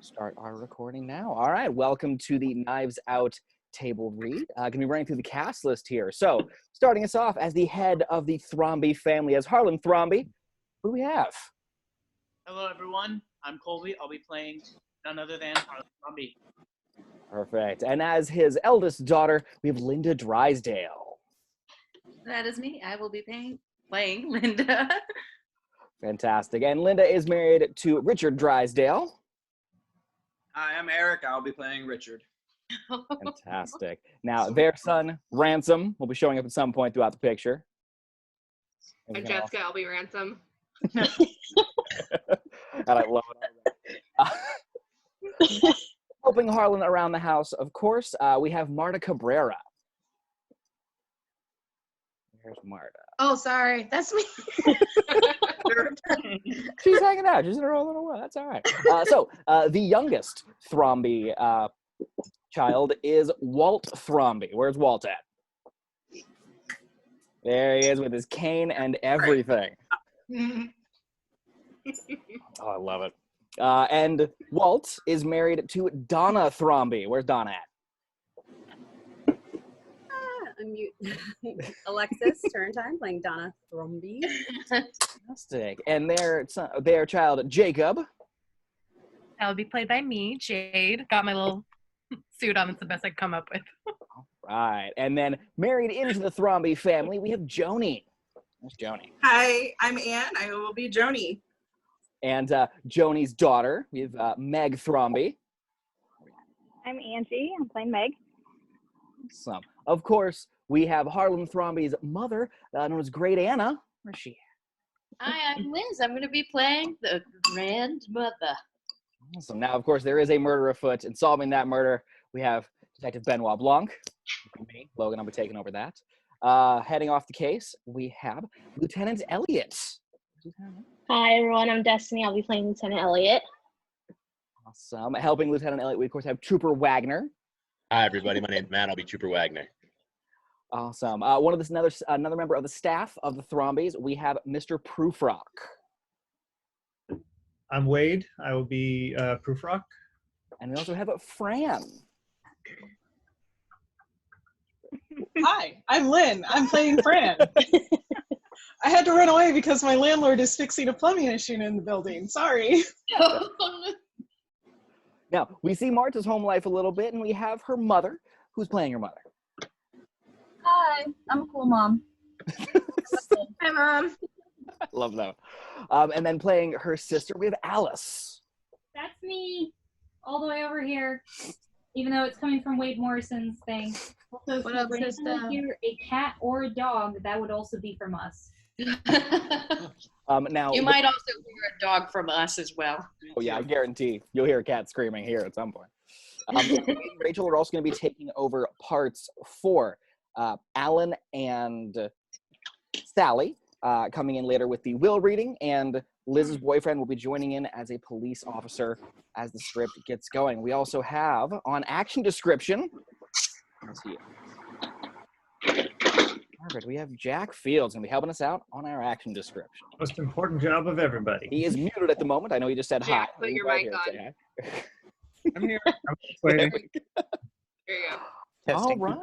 Start our recording now. All right, welcome to the Knives Out table read. Going to be running through the cast list here. So, starting us off as the head of the Thrombey family, as Harlan Thrombey, who do we have? Hello, everyone. I'm Colby. I'll be playing none other than Harlan Thrombey. Perfect. And as his eldest daughter, we have Linda Drysdale. That is me. I will be playing Linda. Fantastic. And Linda is married to Richard Drysdale. Hi, I'm Erik. I'll be playing Richard. Fantastic. Now, their son, Ransom, will be showing up at some point throughout the picture. I'm Jessica. I'll be Ransom. And I love it. Helping Harlan around the house, of course, we have Marta Cabrara. Here's Marta. Oh, sorry. That's me. She's hanging out. She's in her own little world. That's all right. The youngest Thrombey child is Walt Thrombey. Where's Walt at? There he is with his cane and everything. Oh, I love it. And Walt is married to Donna Thrombey. Where's Donna at? Alexis Turrentine playing Donna Thrombey. Fantastic. And their child, Jacob. That would be played by me, Jade. Got my little suit on. It's the best I could come up with. All right. And then married into the Thrombey family, we have Joni. There's Joni. Hi, I'm Anne. I will be Joni. And Joni's daughter, we have Meg Thrombey. I'm Angi. I'm playing Meg. Awesome. Of course, we have Harlan Thrombey's mother, known as Greatnana. Where's she? Hi, I'm Liz. I'm going to be playing the grandmother. Awesome. Now, of course, there is a murder afoot. In solving that murder, we have Detective Benoit Blanc. Me, Logan, I'll be taking over that. Heading off the case, we have Lieutenant Elliot. Hi, everyone. I'm Destiny. I'll be playing Lieutenant Elliot. Awesome. Helping Lieutenant Elliot, we, of course, have Trooper Wagner. Hi, everybody. My name's Matt. I'll be Trooper Wagner. Awesome. Another member of the staff of the Thrombeys, we have Mr. Proofroc. I'm Wade. I will be Proofroc. And we also have Fran. Hi, I'm Lynne. I'm playing Fran. I had to run away because my landlord is fixing a plumbing issue in the building. Sorry. Now, we see Marta's home life a little bit, and we have her mother. Who's playing her mother? Hi, I'm a cool mom. Hi, Mom. Love that. And then playing her sister, we have Alice. That's me, all the way over here, even though it's coming from Wade Morrison's thing. Also, What up, if sister? you hear a cat or a dog, that would also be from us. Now, You might also hear a dog from us as well. Oh, yeah, I guarantee you'll hear a cat screaming here at some point. Me and Rachel are also going to be taking over parts for Alan and Sally, coming in later with the will reading, and Liz's boyfriend will be joining in as a police officer as the script gets going. We also have, on action description, let's see. Perfect. We have Jack Fields going to be helping us out on our action description. Most important job of everybody. He is muted at the moment. I know he just said hi. Jack, put your mic on. I'm here. I'm waiting. There you go. All right.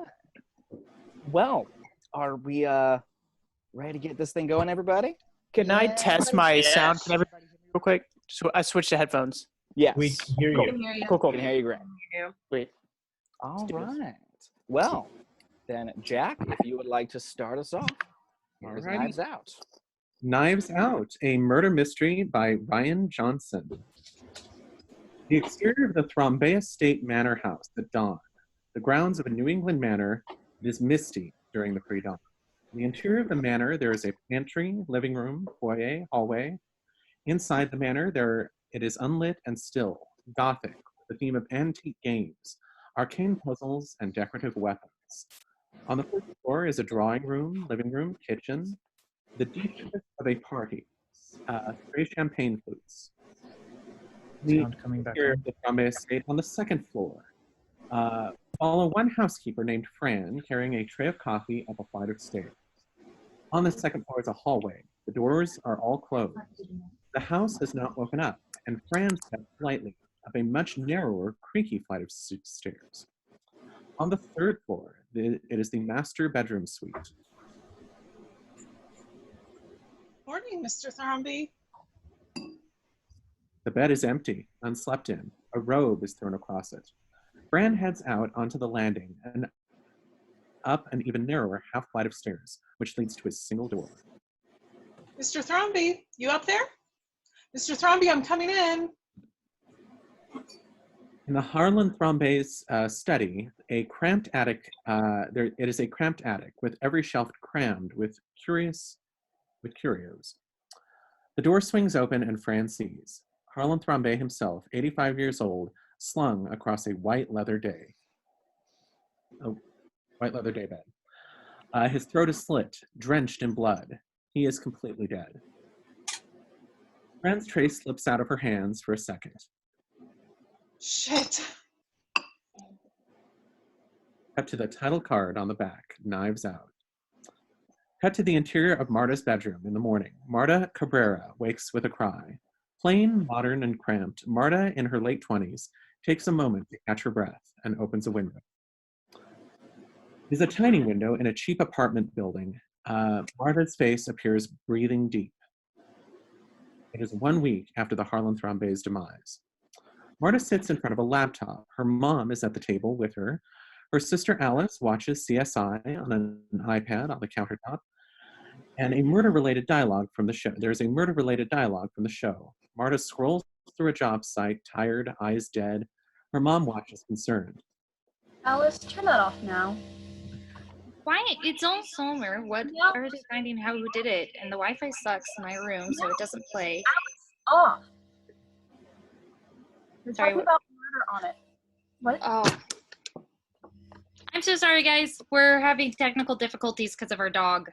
Well, are we ready to get this thing going, everybody? Can I test my sound? Can everybody hear me real quick? So I switched to headphones. Yes. We can hear Cool. you. Cool. Can hear you great. Wait. All right. Well, then, Jack, if you would like to start us off, here's Alrighty. Knives Out. Knives Out, a murder mystery by Ryan Johnson. The exterior of the Thrombey Estate Manor House at dawn. The grounds of a New England manor, it is misty during the pre-dawn. In the interior of the manor, there is a pantry, living room, foyer, hallway. Inside the manor, it is unlit and still, gothic, with the theme of antique games, arcane puzzles, and decorative weapons. On the first floor is a drawing room, living room, kitchen, the deepest of a party, stray champagne flutes. The Sound coming back interior on. of the Thrombey Estate on the second floor. Follow one housekeeper named Fran carrying a tray of coffee up a flight of stairs. On the second floor is a hallway. The doors are all closed. The house has not woken up, and Fran steps lightly up a much narrower, creaky flight of stairs. On the 3rd floor, it is the master bedroom suite. Morning, Mr. Thrombey. The bed is empty, unslept in. A robe is thrown across it. Fran heads out onto the landing and up an even narrower half flight of stairs, which leads to a single door. Mr. Thrombey, you up there? Mr. Thrombey, I'm coming in. In the Harlan Thrombey's study, a cramped attic. It is a cramped attic with every shelf crammed with curios. The door swings open and Fran sees Harlan Thrombey himself, 85 years old, slung across a white leather day bed. His throat is slit, drenched in blood. He is completely dead. Fran's tray slips out of her hands for a second. Shit. Cut to the title card on the back, knives out. Cut to the interior of Marta's bedroom in the morning. Marta Cabrara wakes with a cry. Plain, modern, and cramped, Marta, in her late 20s, takes a moment to catch her breath and opens a window. It is a tiny window in a cheap apartment building. Marta's face appears breathing deep. It is 1 week after the Harlan Thrombey's demise. Marta sits in front of a laptop. Her mom is at the table with her. Her sister Alice watches CSI on an iPad on the countertop. And a murder-related dialogue from the show. There's a murder-related dialogue from the show. Marta scrolls through a job site, tired, eyes dead. Her mom watches concerned. Alice, turn that off now. Why? It's all summer. What are they finding how who did it? And the Wi-Fi sucks in my room, so it doesn't play. Off. We're Sorry, talking about murder on it. What? Oh. I'm so sorry, guys. We're having technical difficulties because of our dog.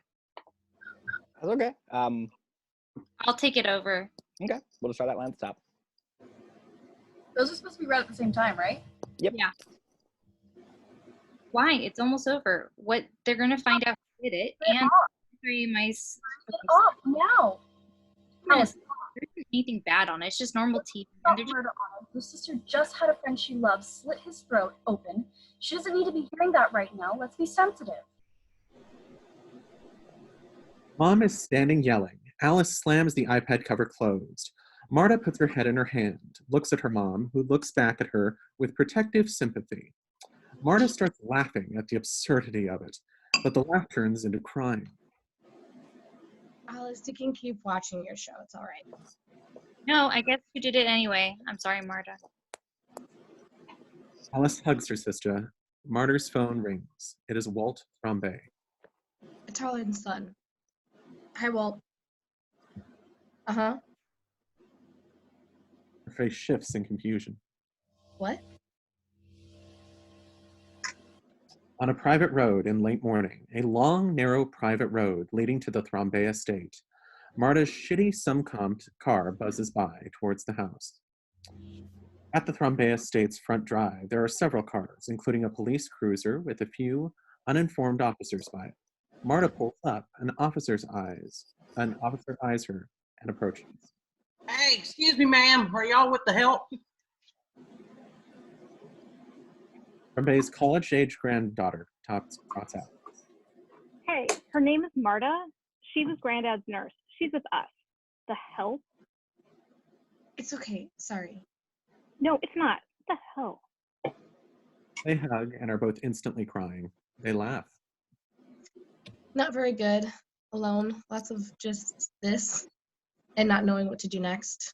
That's okay. I'll take it over. Okay, we'll just try that one at the top. Those are supposed to be read at the same time, right? Yep. Yeah. Why? It's almost over. What? They're gonna find out who did it, and my. Oh, now. Alice, there isn't anything bad on it. It's just normal teeth. And they're just... Your sister just had a friend she loves slit his throat open. She doesn't need to be hearing that right now. Let's be sensitive. Mom is standing yelling. Alice slams the iPad cover closed. Marta puts her head in her hand, looks at her mom, who looks back at her with protective sympathy. Marta starts laughing at the absurdity of it, but the laugh turns into crying. Alice, you can keep watching your show. It's all right. No, I guess you did it anyway. I'm sorry, Marta. Alice hugs her sister. Marta's phone rings. It is Walt Thrombey. It's Harlan's son. Hi, Walt. Uh-huh. Her face shifts in confusion. What? On a private road in late morning, a long, narrow private road leading to the Thrombey estate, Marta's shitty sum-comped car buzzes by towards the house. At the Thrombey estate's front drive, there are several cars, including a police cruiser with a few uninformed officers by it. Marta pulls up, an officer eyes her and approaches. Hey, excuse me, ma'am. Are y'all with the help? Thrombey's college-age granddaughter trots out. Hey, her name is Marta. She was Granddad's nurse. She's with us. The hell? It's okay. Sorry. No, it's not. What the hell? They hug and are both instantly crying. They laugh. Not very good. Alone. Lots of just this and not knowing what to do next.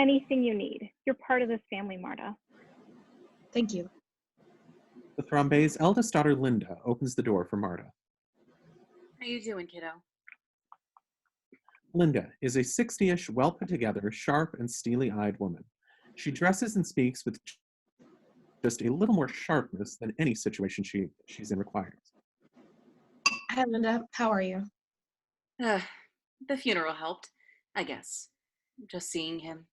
Anything you need. You're part of this family, Marta. Thank you. The Thrombey's eldest daughter, Linda, opens the door for Marta. How you doing, kiddo? Linda is a 60-ish, well-put-together, sharp and steely-eyed woman. She dresses and speaks with just a little more sharpness than any situation she's in requires. Hi, Linda. How are you? The funeral helped, I guess. Just seeing him.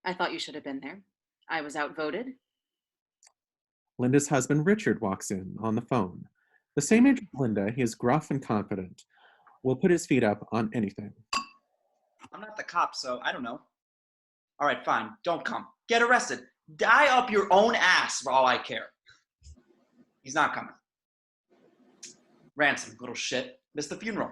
I thought you should have been there. I was outvoted. Linda's husband, Richard, walks in on the phone. The same age as Linda, he is gruff and confident. Will put his feet up on anything. I'm not the cop, so I don't know. All right, fine. Don't come. Get arrested. Die up your own ass for all I care. He's not coming. Ransom, little shit. Missed the funeral.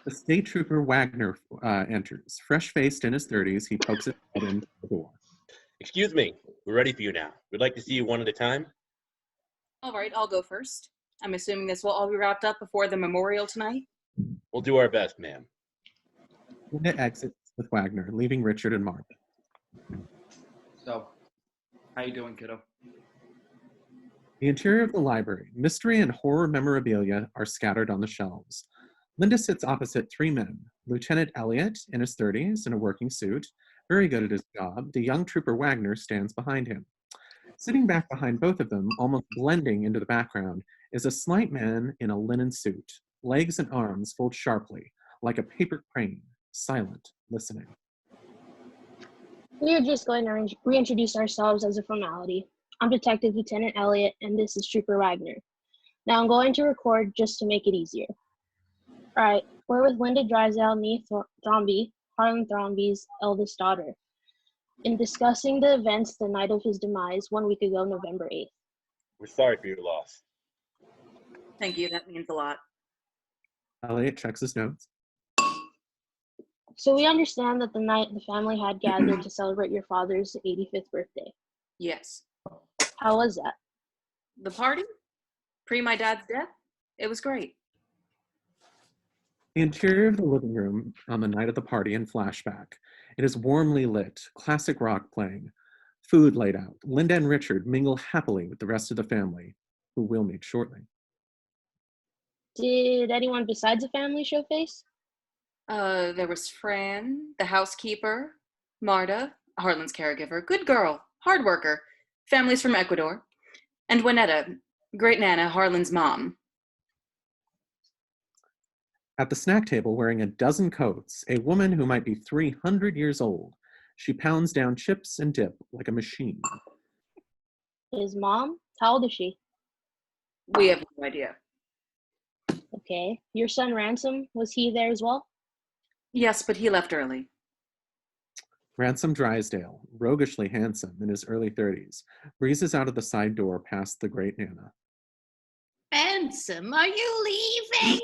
The state trooper Wagner enters. Fresh-faced in his 30s, he pokes his head in the door. Excuse me, we're ready for you now. We'd like to see you one at a time. All right, I'll go first. I'm assuming this will all be wrapped up before the memorial tonight? We'll do our best, ma'am. Linda exits with Wagner, leaving Richard and Marta. So, how you doing, kiddo? The interior of the library, mystery and horror memorabilia are scattered on the shelves. Linda sits opposite three men. Lieutenant Elliot, in his 30s, in a working suit, very good at his job. The young trooper Wagner stands behind him. Sitting back behind both of them, almost blending into the background, is a slight man in a linen suit. Legs and arms fold sharply, like a paper crane, silent, listening. We are just going to reintroduce ourselves as a formality. I'm Detective Lieutenant Elliot, and this is Trooper Wagner. Now I'm going to record just to make it easier. All right, we're with Linda Drysdale, nee Thrombey, Harlan Thrombey's eldest daughter, in discussing the events the night of his demise 1 week ago, November 8th. We're sorry for your loss. Thank you, that means a lot. Elliot checks his notes. So we understand that the night the family had gathered to celebrate your father's 85th birthday. Yes. How was that? The party? Pre my dad's death? It was great. The interior of the living room on the night of the party in flashback. It is warmly lit, classic rock playing, food laid out. Linda and Richard mingle happily with the rest of the family, who will meet shortly. Did anyone besides the family show face? There was Fran, the housekeeper, Marta, Harlan's caregiver, good girl, hard worker, families from Ecuador, and Juanetta, Greatnana, Harlan's mom. At the snack table, wearing a dozen coats, a woman who might be 300 years old. She pounds down chips and dip like a machine. His mom? How old is she? We have no idea. Okay. Your son Ransom, was he there as well? Yes, but he left early. Ransom Drysdale, roguishly handsome in his early 30s, breezes out of the side door past the Greatnana. Ransom, are you leaving?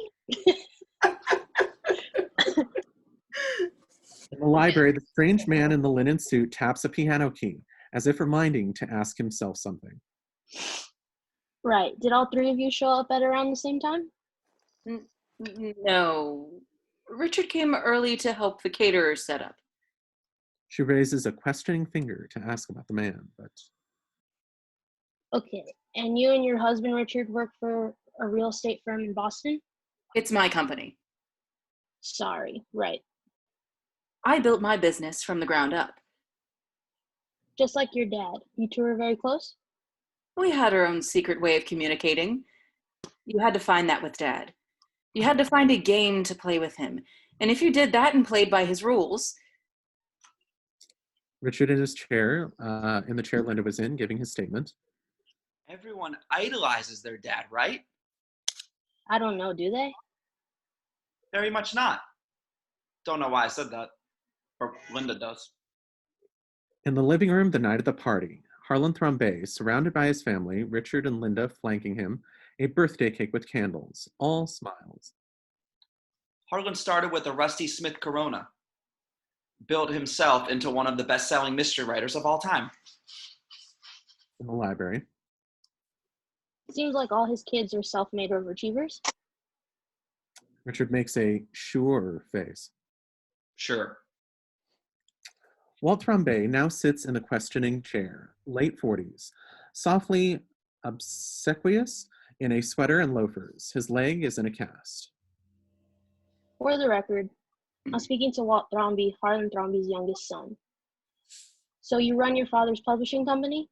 In the library, the strange man in the linen suit taps a piano key, as if reminding to ask himself something. Right. Did all three of you show up at around the same time? No. Richard came early to help the caterers set up. She raises a questioning finger to ask about the man, but... Okay. And you and your husband, Richard, work for a real estate firm in Boston? It's my company. Sorry. Right. I built my business from the ground up. Just like your dad. You two are very close? We had our own secret way of communicating. You had to find that with Dad. You had to find a game to play with him. And if you did that and played by his rules... Richard in his chair, in the chair Linda was in, giving his statement. Everyone idolizes their dad, right? I don't know, do they? Very much not. Don't know why I said that. Or Linda does. In the living room the night of the party, Harlan Thrombey, surrounded by his family, Richard and Linda flanking him, a birthday cake with candles, all smiles. Harlan started with a Rusty Smith Corona. Built himself into one of the best-selling mystery writers of all time. In the library. Seems like all his kids are self-made overachievers. Richard makes a sure face. Sure. Walt Thrombey now sits in the questioning chair, late 40s, softly obsequious in a sweater and loafers. His leg is in a cast. For the record, I'm speaking to Walt Thrombey, Harlan Thrombey's youngest son. So you run your father's publishing company?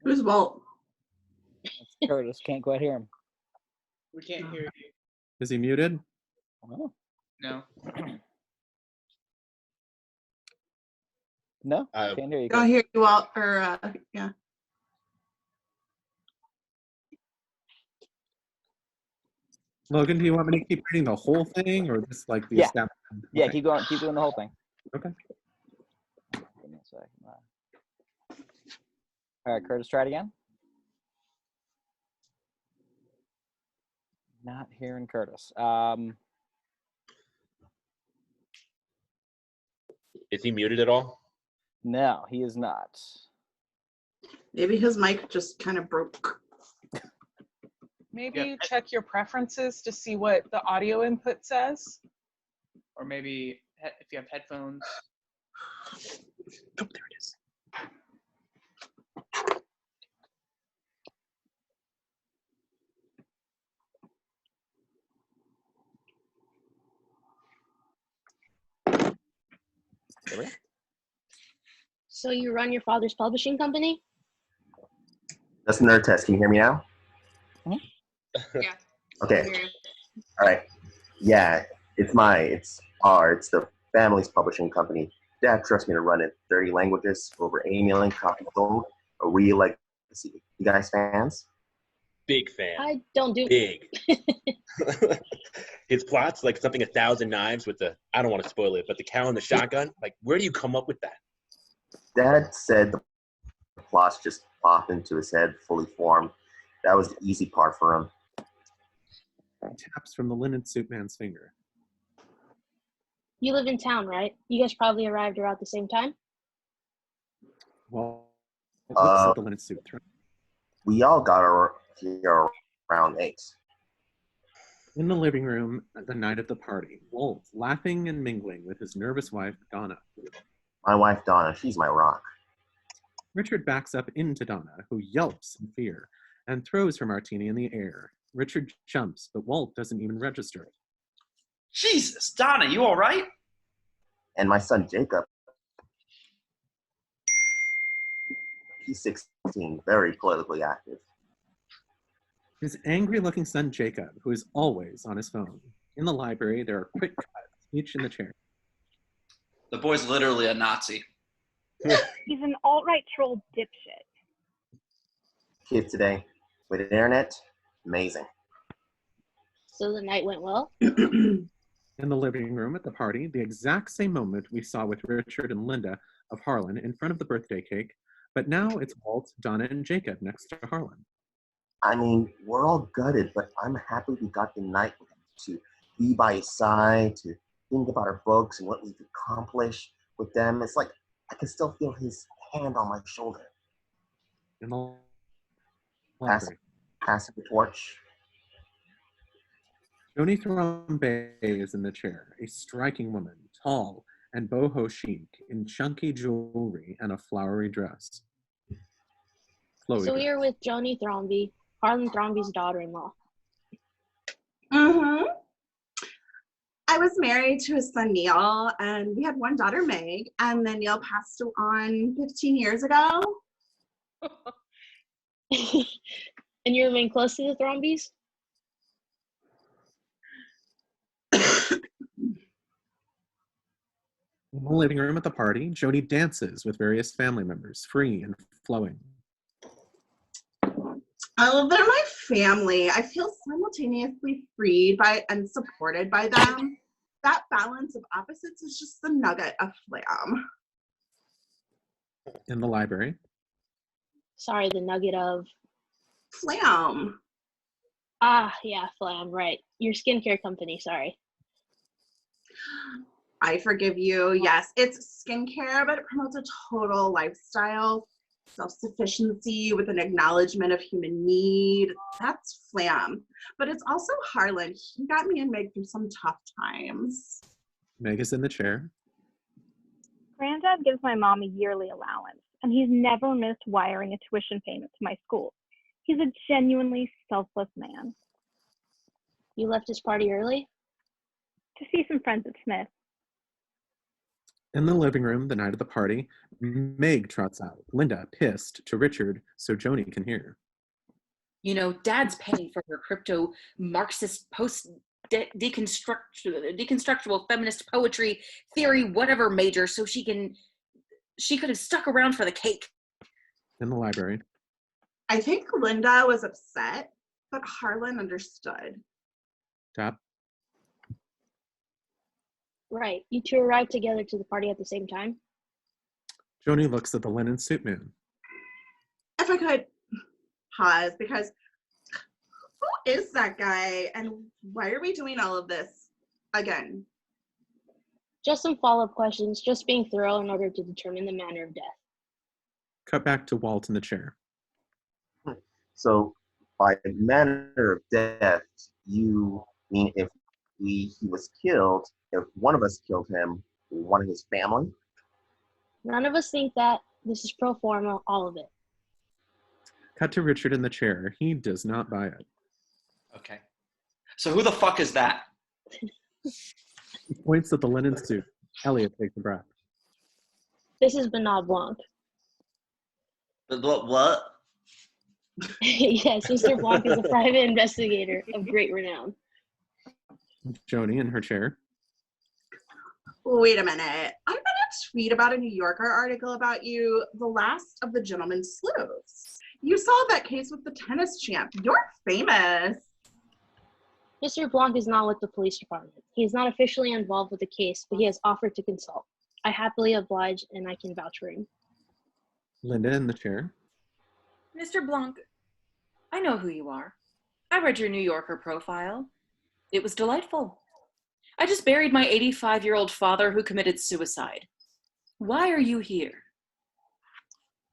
Who's Walt? That's Curtis. Can't quite hear him. We can't hear you. Is he muted? Oh. No. No, can't hear you. Don't hear you, Walt. Or yeah. Logan, do you want me to keep reading the whole thing or just like the Yeah. establishment? Yeah, Okay. keep going. Keep doing the whole thing. Okay. Give me a second. All right, Curtis, try it again. Not hearing Curtis. Is he muted at all? No, he is not. Maybe his mic just kind of broke. Maybe you check your preferences to see what the audio input says. Or maybe if you have headphones. Oh, there it is. There we go. So you run your father's publishing company? That's a nerd test. Can you hear me now? Yeah. Okay. All right. Yeah, it's the family's publishing company. Dad trusts me to run it. 30 languages, over 80 million copies sold. A real legacy. You guys fans? Big fan. I don't do Big. His plot's like something 1,000 Knives with the, I don't want to spoil it, but the cow and the shotgun. Like, where do you come up with that? Dad said the plots just pop into his head, fully formed. That was the easy part for him. He taps from the linen suit man's finger. You live in town, right? You guys probably arrived around the same time? Well, it looks at the linen suit. We all got here around 8. In the living room the night of the party, Walt laughing and mingling with his nervous wife, Donna. My wife, Donna, she's my rock. Richard backs up into Donna, who yelps in fear and throws her martini in the air. Richard jumps, but Walt doesn't even register it. Jesus, Donna, you all right? And my son, Jacob. He's 16, very politically active. His angry-looking son, Jacob, who is always on his phone. In the library, there are quick cuts, each in the chair. The boy's literally a Nazi. He's an alt-right troll dipshit. Kids today, with the internet, amazing. So the night went well? In the living room at the party, the exact same moment we saw with Richard and Linda of Harlan in front of the birthday cake, but now it's Walt, Donna, and Jacob next to Harlan. I mean, we're all gutted, but I'm happy we got the night with him to be by his side, to think about our books and what we've accomplished with them. It's like I can still feel his hand on my shoulder. In the Passing the torch. Joni Thrombey is in the chair, a striking woman, tall and boho chic, in chunky jewelry and a flowery dress. So we are with Joni Thrombey, Harlan Thrombey's daughter-in-law. Mm-hmm. I was married to his son Neil, and we had one daughter, Meg, and then Neil passed on 15 years ago. And you remain close to the Thrombeys? In the living room at the party, Joni dances with various family members, free and flowing. Oh, they're my family. I feel simultaneously freed by and supported by them. That balance of opposites is just the nugget of flam. In the library. Sorry, the nugget of... Flam. Ah, yeah, Flam, right. Your skincare company, sorry. I forgive you. Yes, it's skincare, but it promotes a total lifestyle, self-sufficiency with an acknowledgement of human need. That's Flam. But it's also Harlan. He got me and Meg through some tough times. Meg is in the chair. Granddad gives my mom a yearly allowance, and he's never missed wiring a tuition payment to my school. He's a genuinely selfless man. You left his party early? To see some friends at Smith. In the living room the night of the party, Meg trots out, Linda pissed to Richard so Joni can hear. You know, Dad's paying for her crypto Marxist deconstructual feminist poetry theory whatever major so she could have stuck around for the cake. In the library. I think Linda was upset, but Harlan understood. Tap. Right. You two arrived together to the party at the same time? Joni looks at the linen suit man. If I could pause, because who is that guy and why are we doing all of this again? Just some follow-up questions, just being thorough in order to determine the manner of death. Cut back to Walt in the chair. So, by manner of death, you mean if he was killed, if one of us killed him, one of his family? None of us think that. This is pro forma, all of it. Cut to Richard in the chair. He does not buy it. Okay. So who the fuck is that? He points at the linen suit. Elliot takes a breath. This is Bernard Blanc. What? Yes, Mr. Blanc is a private investigator of great renown. Joni in her chair. Wait a minute. I'm gonna tweet about a New Yorker article about you, the last of the gentleman sleuths. You solved that case with the tennis champ. You're famous. Mr. Blanc is not with the police department. He is not officially involved with the case, but he has offered to consult. I happily oblige, and I can vouch for him. Linda in the chair. Mr. Blanc, I know who you are. I read your New Yorker profile. It was delightful. I just buried my 85-year-old father who committed suicide. Why are you here?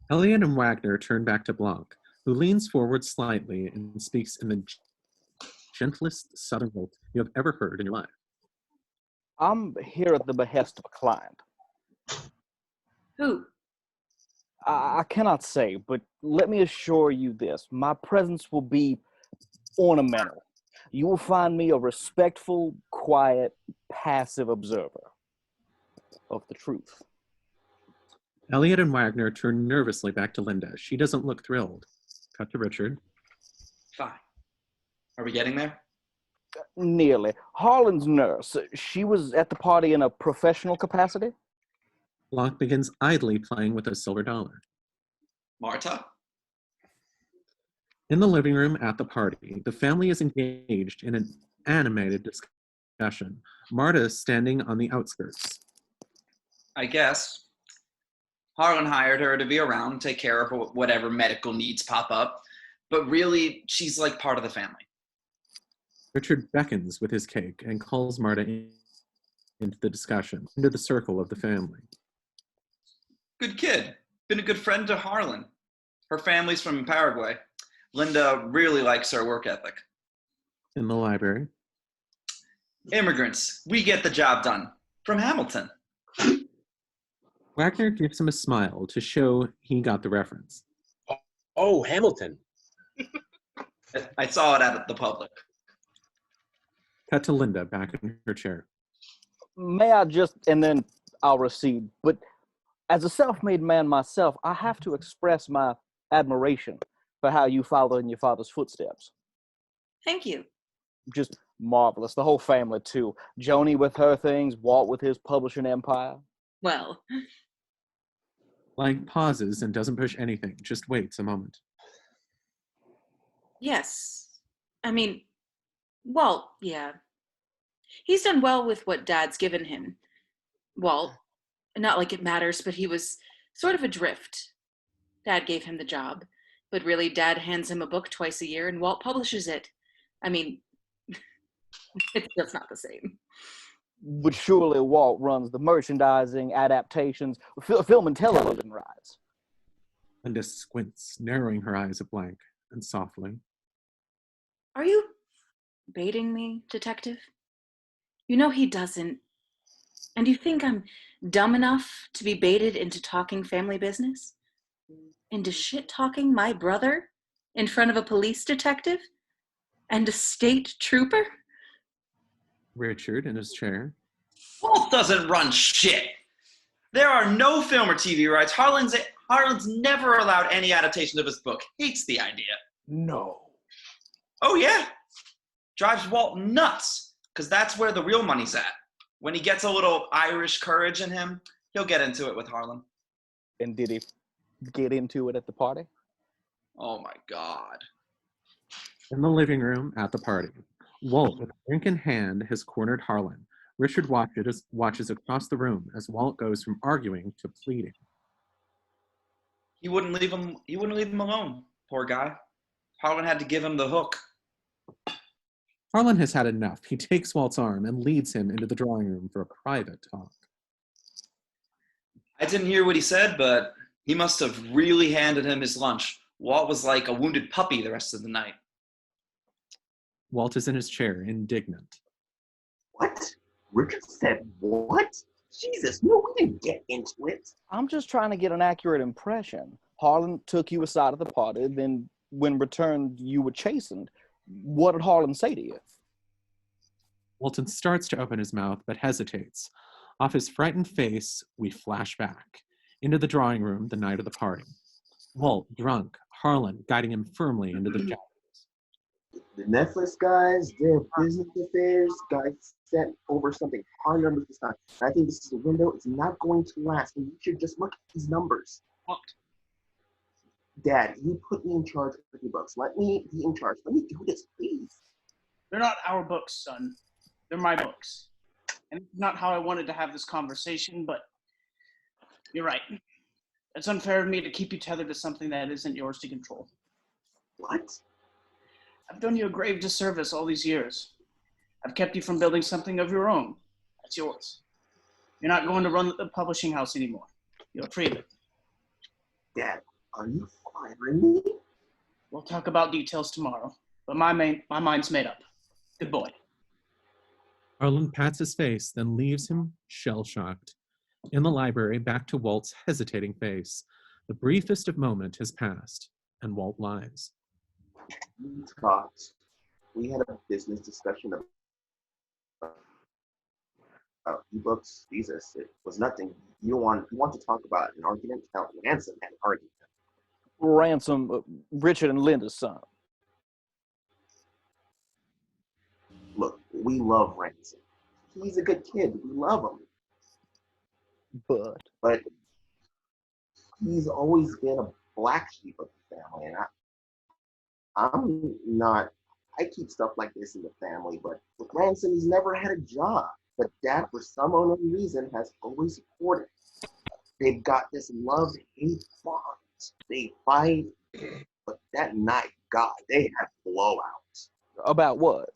Elliot and Wagner turn back to Blanc, who leans forward slightly and speaks in the gentlest southern lilt you have ever heard in your life. I'm here at the behest of a client. Who? I cannot say, but let me assure you this. My presence will be ornamental. You will find me a respectful, quiet, passive observer of the truth. Elliot and Wagner turn nervously back to Linda. She doesn't look thrilled. Cut to Richard. Fine. Are we getting there? Nearly. Harlan's nurse. She was at the party in a professional capacity? Blanc begins idly playing with a silver dollar. Marta? In the living room at the party, the family is engaged in an animated discussion. Marta is standing on the outskirts. I guess. Harlan hired her to be around, take care of whatever medical needs pop up. But really, she's like part of the family. Richard beckons with his cake and calls Marta into the discussion, into the circle of the family. Good kid. Been a good friend to Harlan. Her family's from Paraguay. Linda really likes her work ethic. In the library. Immigrants. We get the job done. From Hamilton. Wagner gives him a smile to show he got the reference. Oh, Hamilton. I saw it at the public. Cut to Linda back in her chair. May I just, and then I'll recede, but as a self-made man myself, I have to express my admiration for how you follow in your father's footsteps. Thank you. Just marvelous. The whole family, too. Joni with her things, Walt with his publishing empire. Well. Blanc pauses and doesn't push anything, just waits a moment. Yes. I mean, Walt, yeah. He's done well with what Dad's given him. Walt, not like it matters, but he was sort of adrift. Dad gave him the job, but really Dad hands him a book twice a year and Walt publishes it. I mean, it's just not the same. But surely Walt runs the merchandising, adaptations, film and television rights. Linda squints, narrowing her eyes at Blanc, and softly. Are you baiting me, Detective? You know he doesn't. And you think I'm dumb enough to be baited into talking family business? Into shit-talking my brother in front of a police detective? And a state trooper? Richard in his chair. Walt doesn't run shit. There are no film or TV rights. Harlan's never allowed any adaptation of his book. Hates the idea. No. Oh yeah. Drives Walt nuts, because that's where the real money's at. When he gets a little Irish courage in him, he'll get into it with Harlan. And did he get into it at the party? Oh my God. In the living room at the party, Walt, with a drink in hand, has cornered Harlan. Richard watches across the room as Walt goes from arguing to pleading. He wouldn't leave him alone. Poor guy. Harlan had to give him the hook. Harlan has had enough. He takes Walt's arm and leads him into the drawing room for a private talk. I didn't hear what he said, but he must have really handed him his lunch. Walt was like a wounded puppy the rest of the night. Walt is in his chair, indignant. What? Richard said what? Jesus, no, we didn't get into it. I'm just trying to get an accurate impression. Harlan took you aside of the party, then when returned, you were chastened. What did Harlan say to you? Walton starts to open his mouth, but hesitates. Off his frightened face, we flash back into the drawing room the night of the party. Walt, drunk, Harlan guiding him firmly into the shadows. The Netflix guys, their business affairs, guys sent over something hard numbers this time. I think this is a window. It's not going to last. And you should just look at these numbers. What? Dad, you put me in charge of the books. Let me be in charge. Let me do this, please. They're not our books, son. They're my books. And it's not how I wanted to have this conversation, but you're right. It's unfair of me to keep you tethered to something that isn't yours to control. What? I've done you a grave disservice all these years. I've kept you from building something of your own. That's yours. You're not going to run the publishing house anymore. You're free of it. Dad, are you firing me? We'll talk about details tomorrow, but my mind's made up. Good boy. Harlan pats his face, then leaves him shell-shocked. In the library, back to Walt's hesitating face. The briefest of moment has passed, and Walt lies. We talked. We had a business discussion about ebooks. Jesus, it was nothing. You want to talk about an argument? Now, Ransom had an argument. Ransom, Richard and Linda's son. Look, we love Ransom. He's a good kid. We love him. But he's always been a black sheep of the family, and I'm not. I keep stuff like this in the family, but with Ransom, he's never had a job. But Dad, for some unknown reason, has always supported. They've got this love-hate bond. They fight, but that night, God, they have blowouts. About what?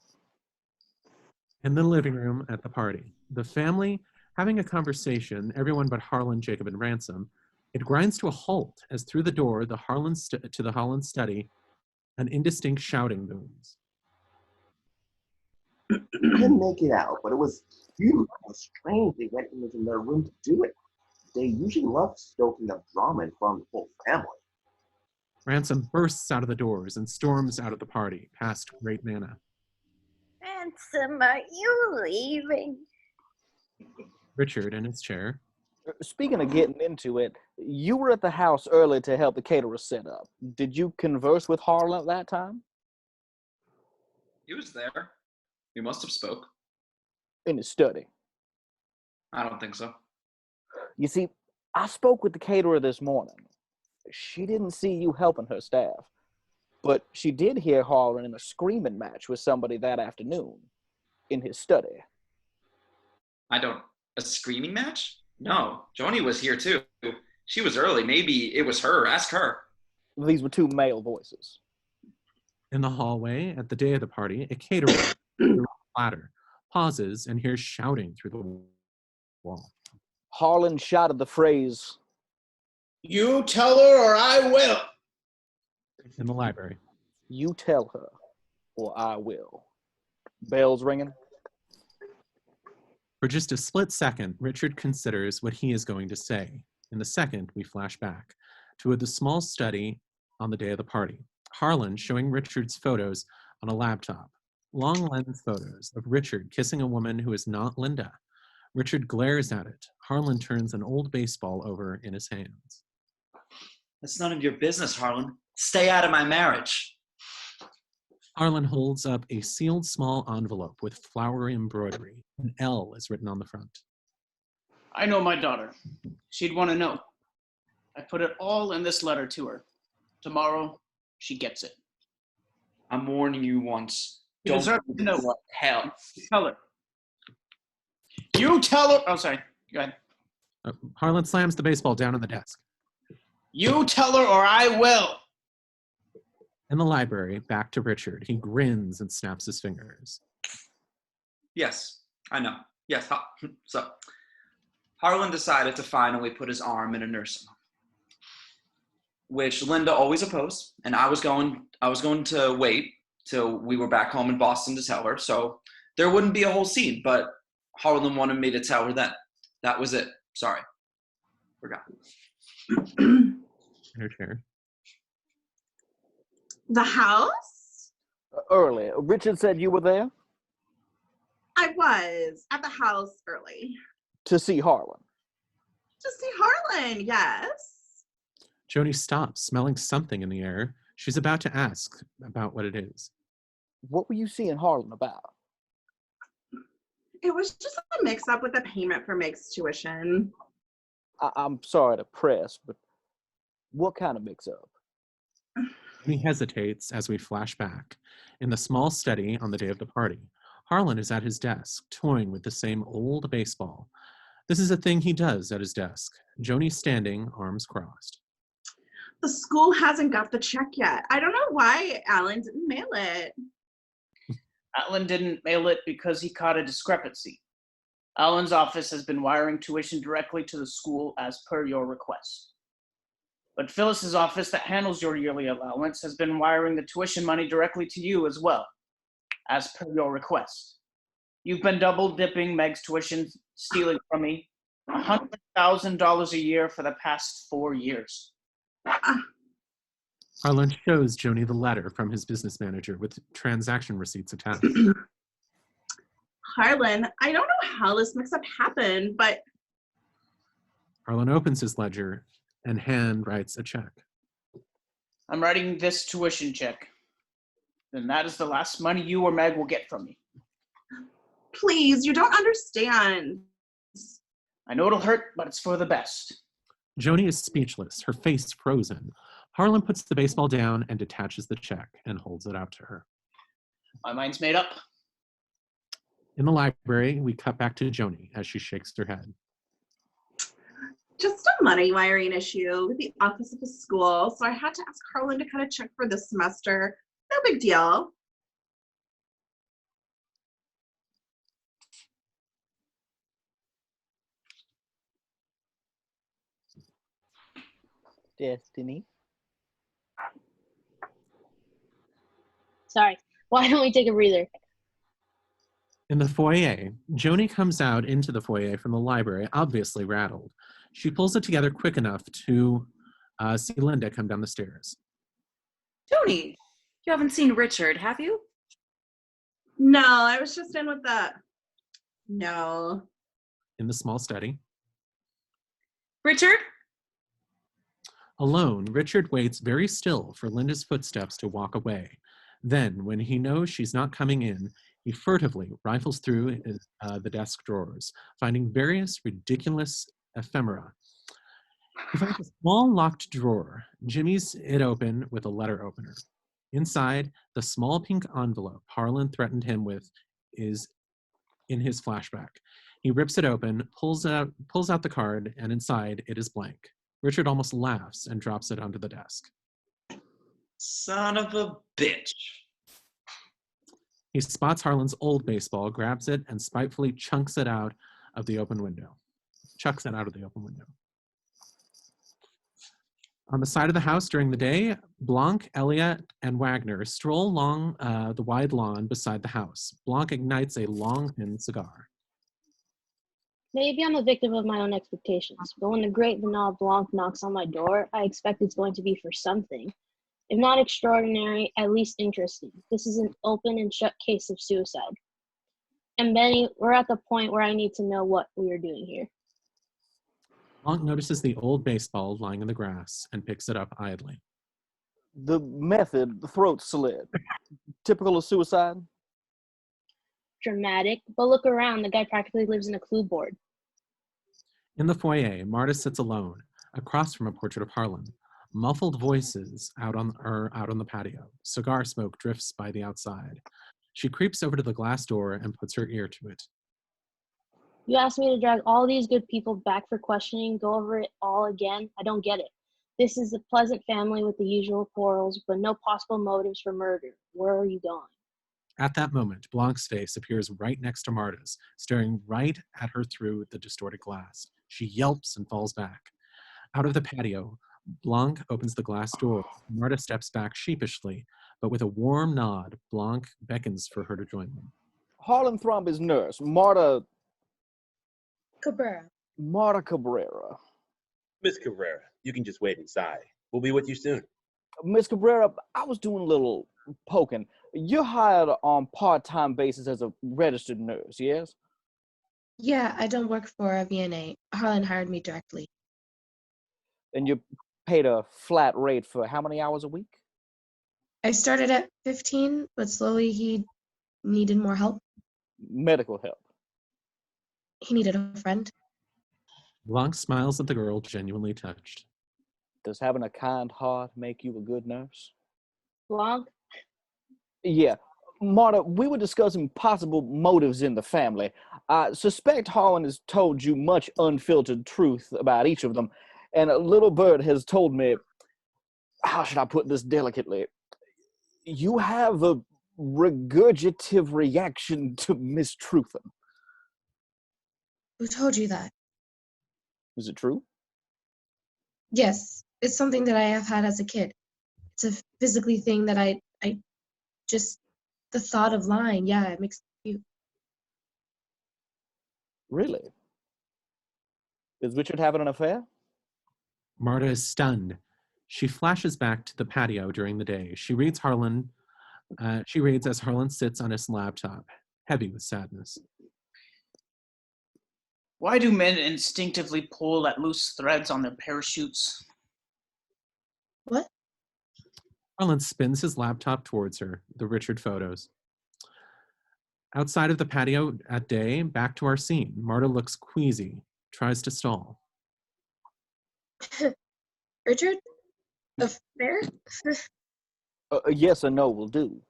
In the living room at the party, the family having a conversation, everyone but Harlan, Jacob, and Ransom. It grinds to a halt as through the door to the Harlan study, an indistinct shouting booms. I couldn't make it out, but it was huge. It was strange they went into their room to do it. They usually love stoking up drama in front of the whole family. Ransom bursts out of the doors and storms out of the party, past Greatnana. Ransom, are you leaving? Richard in his chair. Speaking of getting into it, you were at the house early to help the caterer set up. Did you converse with Harlan at that time? He was there. He must have spoke. In his study? I don't think so. You see, I spoke with the caterer this morning. She didn't see you helping her staff, but she did hear Harlan in a screaming match with somebody that afternoon in his study. A screaming match? No, Joni was here too. She was early. Maybe it was her. Ask her. These were two male voices. In the hallway at the day of the party, a caterer through a ladder pauses and hears shouting through the wall. Harlan shouted the phrase, "You tell her or I will." In the library. You tell her or I will. Bells ringing. For just a split second, Richard considers what he is going to say. In the second, we flash back to the small study on the day of the party. Harlan showing Richard's photos on a laptop. Long lens photos of Richard kissing a woman who is not Linda. Richard glares at it. Harlan turns an old baseball over in his hands. That's none of your business, Harlan. Stay out of my marriage. Harlan holds up a sealed small envelope with flowery embroidery. An L is written on the front. I know my daughter. She'd want to know. I put it all in this letter to her. Tomorrow, she gets it. I'm warning you once. You Don't deserve to know. what hell. Tell her. You tell her. Oh, sorry. Go ahead. Harlan slams the baseball down on the desk. You tell her or I will. In the library, back to Richard. He grins and snaps his fingers. Yes, I know. Yes. So, Harlan decided to finally put his arm in a nursing home, which Linda always opposed, and I was going to wait till we were back home in Boston to tell her, so there wouldn't be a whole scene. But Harlan wanted me to tell her then. That was it. Sorry, forgot. Her chair. The house? Early. Richard said you were there? I was at the house early. To see Harlan. To see Harlan, yes. Joni stops, smelling something in the air. She's about to ask about what it is. What were you seeing Harlan about? It was just a mix-up with the payment for Meg's tuition. I'm sorry to press, but what kind of mix-up? He hesitates as we flash back. In the small study on the day of the party, Harlan is at his desk, toying with the same old baseball. This is a thing he does at his desk. Joni's standing, arms crossed. The school hasn't got the check yet. I don't know why Alan didn't mail it. Alan didn't mail it because he caught a discrepancy. Alan's office has been wiring tuition directly to the school as per your request. But Phyllis's office that handles your yearly allowance has been wiring the tuition money directly to you as well, as per your request. You've been double dipping Meg's tuition, stealing from me $100,000 a year for the past 4 years. Harlan shows Joni the letter from his business manager with transaction receipts attached. Harlan, I don't know how this mix-up happened, but... Harlan opens his ledger and hand writes a check. I'm writing this tuition check. Then that is the last money you or Meg will get from me. Please, you don't understand. I know it'll hurt, but it's for the best. Joni is speechless, her face frozen. Harlan puts the baseball down and detaches the check and holds it out to her. My mind's made up. In the library, we cut back to Joni as she shakes her head. Just a money wiring issue with the office of the school, so I had to ask Harlan to cut a check for this semester. No big deal. Destiny. Sorry. Why don't we take a breather? In the foyer, Joni comes out into the foyer from the library, obviously rattled. She pulls it together quick enough to see Linda come down the stairs. Joni, you haven't seen Richard, have you? No, I was just in with the... No. In the small study. Richard? Alone, Richard waits very still for Linda's footsteps to walk away. Then, when he knows she's not coming in, he furtively rifles through the desk drawers, finding various ridiculous ephemera. He finds a small locked drawer, jimmies it open with a letter opener. Inside, the small pink envelope Harlan threatened him with is in his flashback. He rips it open, pulls out the card, and inside it is blank. Richard almost laughs and drops it onto the desk. Son of a bitch. He spots Harlan's old baseball, grabs it, and spitefully chucks it out of the open window. On the side of the house during the day, Blanc, Elliot, and Wagner stroll along the wide lawn beside the house. Blanc ignites a long, thin cigar. Maybe I'm a victim of my own expectations, but when the great Vanilla Blanc knocks on my door, I expect it's going to be for something. If not extraordinary, at least interesting. This is an open and shut case of suicide. And Benny, we're at the point where I need to know what we are doing here. Blanc notices the old baseball lying in the grass and picks it up idly. The method, the throat slit. Typical of suicide? Dramatic, but look around, the guy practically lives in a clue board. In the foyer, Marta sits alone, across from a portrait of Harlan. Muffled voices out on the patio. Cigar smoke drifts by the outside. She creeps over to the glass door and puts her ear to it. You asked me to drag all these good people back for questioning, go over it all again? I don't get it. This is a pleasant family with the usual quarrels, but no possible motives for murder. Where are you going? At that moment, Blanc's face appears right next to Marta's, staring right at her through the distorted glass. She yelps and falls back. Out of the patio, Blanc opens the glass door. Marta steps back sheepishly, but with a warm nod, Blanc beckons for her to join them. Harlan Thrombey's nurse, Marta Cabrara. Cabrara. Miss Cabrara, you can just wait inside. We'll be with you soon. Miss Cabrara, I was doing a little poking. You're hired on part-time basis as a registered nurse, yes? Yeah, I don't work for a VNA. Harlan hired me directly. And you're paid a flat rate for how many hours a week? I started at 15, but slowly he needed more help. Medical help. He needed a friend. Blanc smiles at the girl, genuinely touched. Does having a kind heart make you a good nurse? Blanc? Yeah. Marta, we were discussing possible motives in the family. I suspect Harlan has told you much unfiltered truth about each of them, and a little bird has told me, how should I put this delicately? You have a regurgitative reaction to mistruth them. Who told you that? Is it true? Yes, it's something that I have had as a kid. It's a physically thing that I just, the thought of lying, yeah, it makes me cute. Really? Is Richard having an affair? Marta is stunned. She flashes back to the patio during the day. She reads as Harlan sits on his laptop, heavy with sadness. Why do men instinctively pull at loose threads on their parachutes? What? Harlan spins his laptop towards her, the Richard photos. Outside of the patio at day, back to our scene. Marta looks queasy, tries to stall. Richard? Affair? Yes or no will do.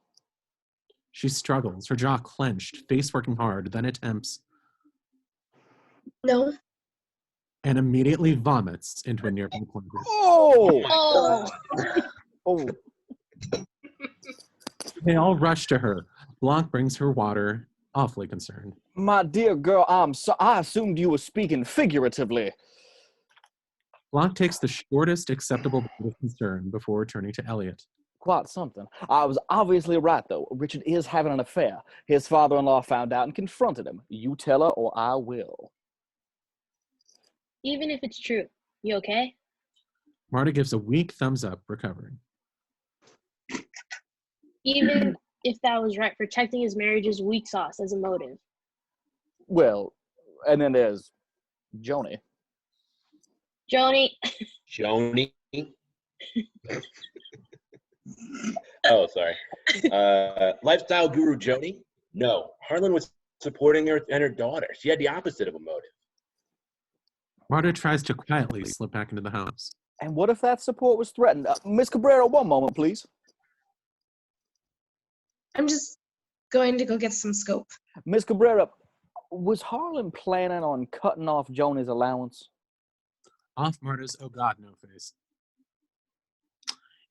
She struggles, her jaw clenched, face working hard, then attempts. No. And immediately vomits into a nearby closet. Oh! Oh! They all rush to her. Blanc brings her water, awfully concerned. My dear girl, I assumed you were speaking figuratively. Blanc takes the shortest acceptable bit of concern before turning to Elliot. Quite something. I was obviously right, though. Richard is having an affair. His father-in-law found out and confronted him. You tell her or I will. Even if it's true, you okay? Marta gives a weak thumbs up, recovering. Even if that was right, protecting his marriage is weak sauce as a motive. Well, and then there's Joni. Joni. Joni? Oh, sorry. Lifestyle guru Joni? No. Harlan was supporting her and her daughter. She had the opposite of a motive. Marta tries to quietly slip back into the house. And what if that support was threatened? Miss Cabrera, one moment, please. I'm just going to go get some scope. Miss Cabrera, was Harlan planning on cutting off Joni's allowance? Off Marta's oh god no face.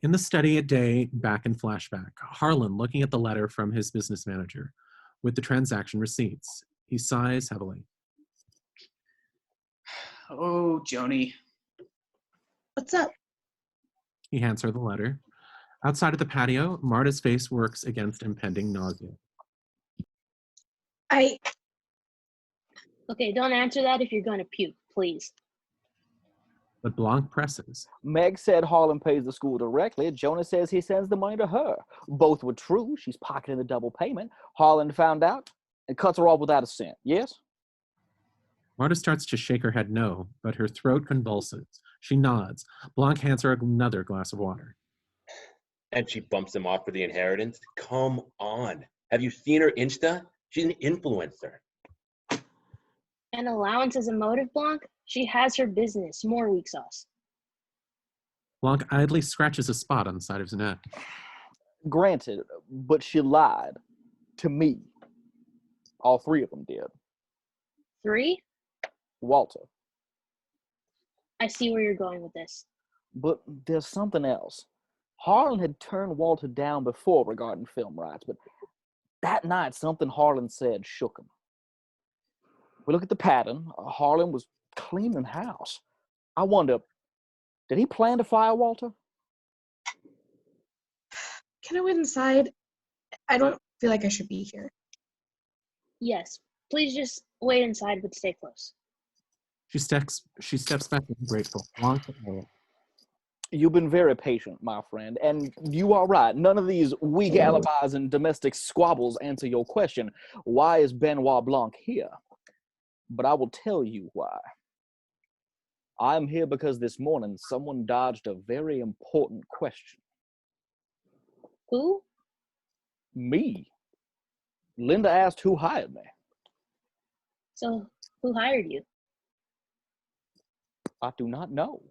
In the study at day, back in flashback, Harlan looking at the letter from his business manager with the transaction receipts. He sighs heavily. Oh, Joni. What's up? He hands her the letter. Outside of the patio, Marta's face works against impending nausea. Okay, don't answer that if you're going to puke, please. But Blanc presses. Meg said Harlan pays the school directly. Jonah says he sends the money to her. Both were true. She's pocketing the double payment. Harlan found out and cuts her off without a cent. Yes? Marta starts to shake her head no, but her throat convulses. She nods. Blanc hands her another glass of water. And she bumps him off for the inheritance? Come on. Have you seen her Insta? She's an influencer. An allowance as a motive, Blanc? She has her business. More weak sauce. Blanc idly scratches a spot on the side of his neck. Granted, but she lied. to me. All three of them did. 3? Walter. I see where you're going with this. But there's something else. Harlan had turned Walter down before regarding film rights, but that night something Harlan said shook him. We look at the pattern. Harlan was cleaning house. I wonder, did he plan to fire Walter? Can I wait inside? I don't feel like I should be here. Yes. Please just wait inside, but stay close. She steps back and grateful. You've been very patient, my friend, and you are right. None of these weak alibis and domestic squabbles answer your question. Why is Benoit Blanc here? But I will tell you why. I am here because this morning someone dodged a very important question. Who? Me. Linda asked who hired me. So, who hired you? I do not know.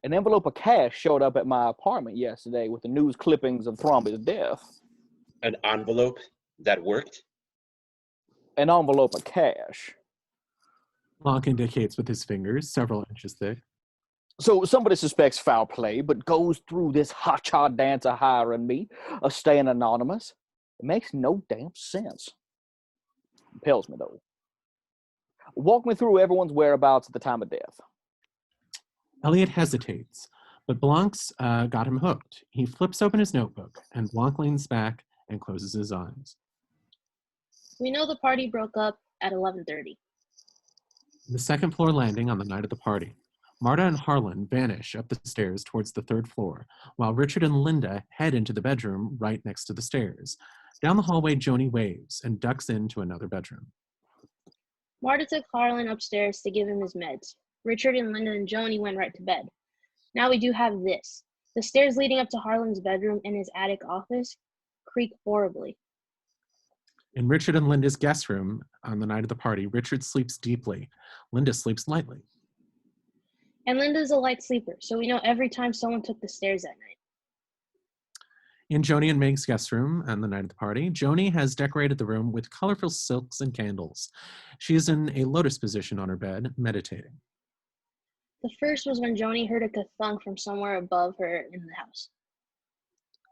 An envelope of cash showed up at my apartment yesterday with the news clippings of Thrombey's death. An envelope that worked? An envelope of cash. Blanc indicates with his fingers, several inches thick. So somebody suspects foul play, but goes through this hotshot dance of hiring me, of staying anonymous. It makes no damn sense. Impels me, though. Walk me through everyone's whereabouts at the time of death. Elliot hesitates, but Blanc's got him hooked. He flips open his notebook, and Blanc leans back and closes his eyes. We know the party broke up at 11:30. The second floor landing on the night of the party. Marta and Harlan vanish up the stairs towards the third floor, while Richard and Linda head into the bedroom right next to the stairs. Down the hallway, Joni waves and ducks into another bedroom. Marta took Harlan upstairs to give him his meds. Richard and Linda and Joni went right to bed. Now we do have this. The stairs leading up to Harlan's bedroom and his attic office creak horribly. In Richard and Linda's guest room on the night of the party, Richard sleeps deeply. Linda sleeps lightly. And Linda's a light sleeper, so we know every time someone took the stairs that night. In Joni and Meg's guest room on the night of the party, Joni has decorated the room with colorful silks and candles. She is in a lotus position on her bed, meditating. The first was when Joni heard a ka-thunk from somewhere above her in the house.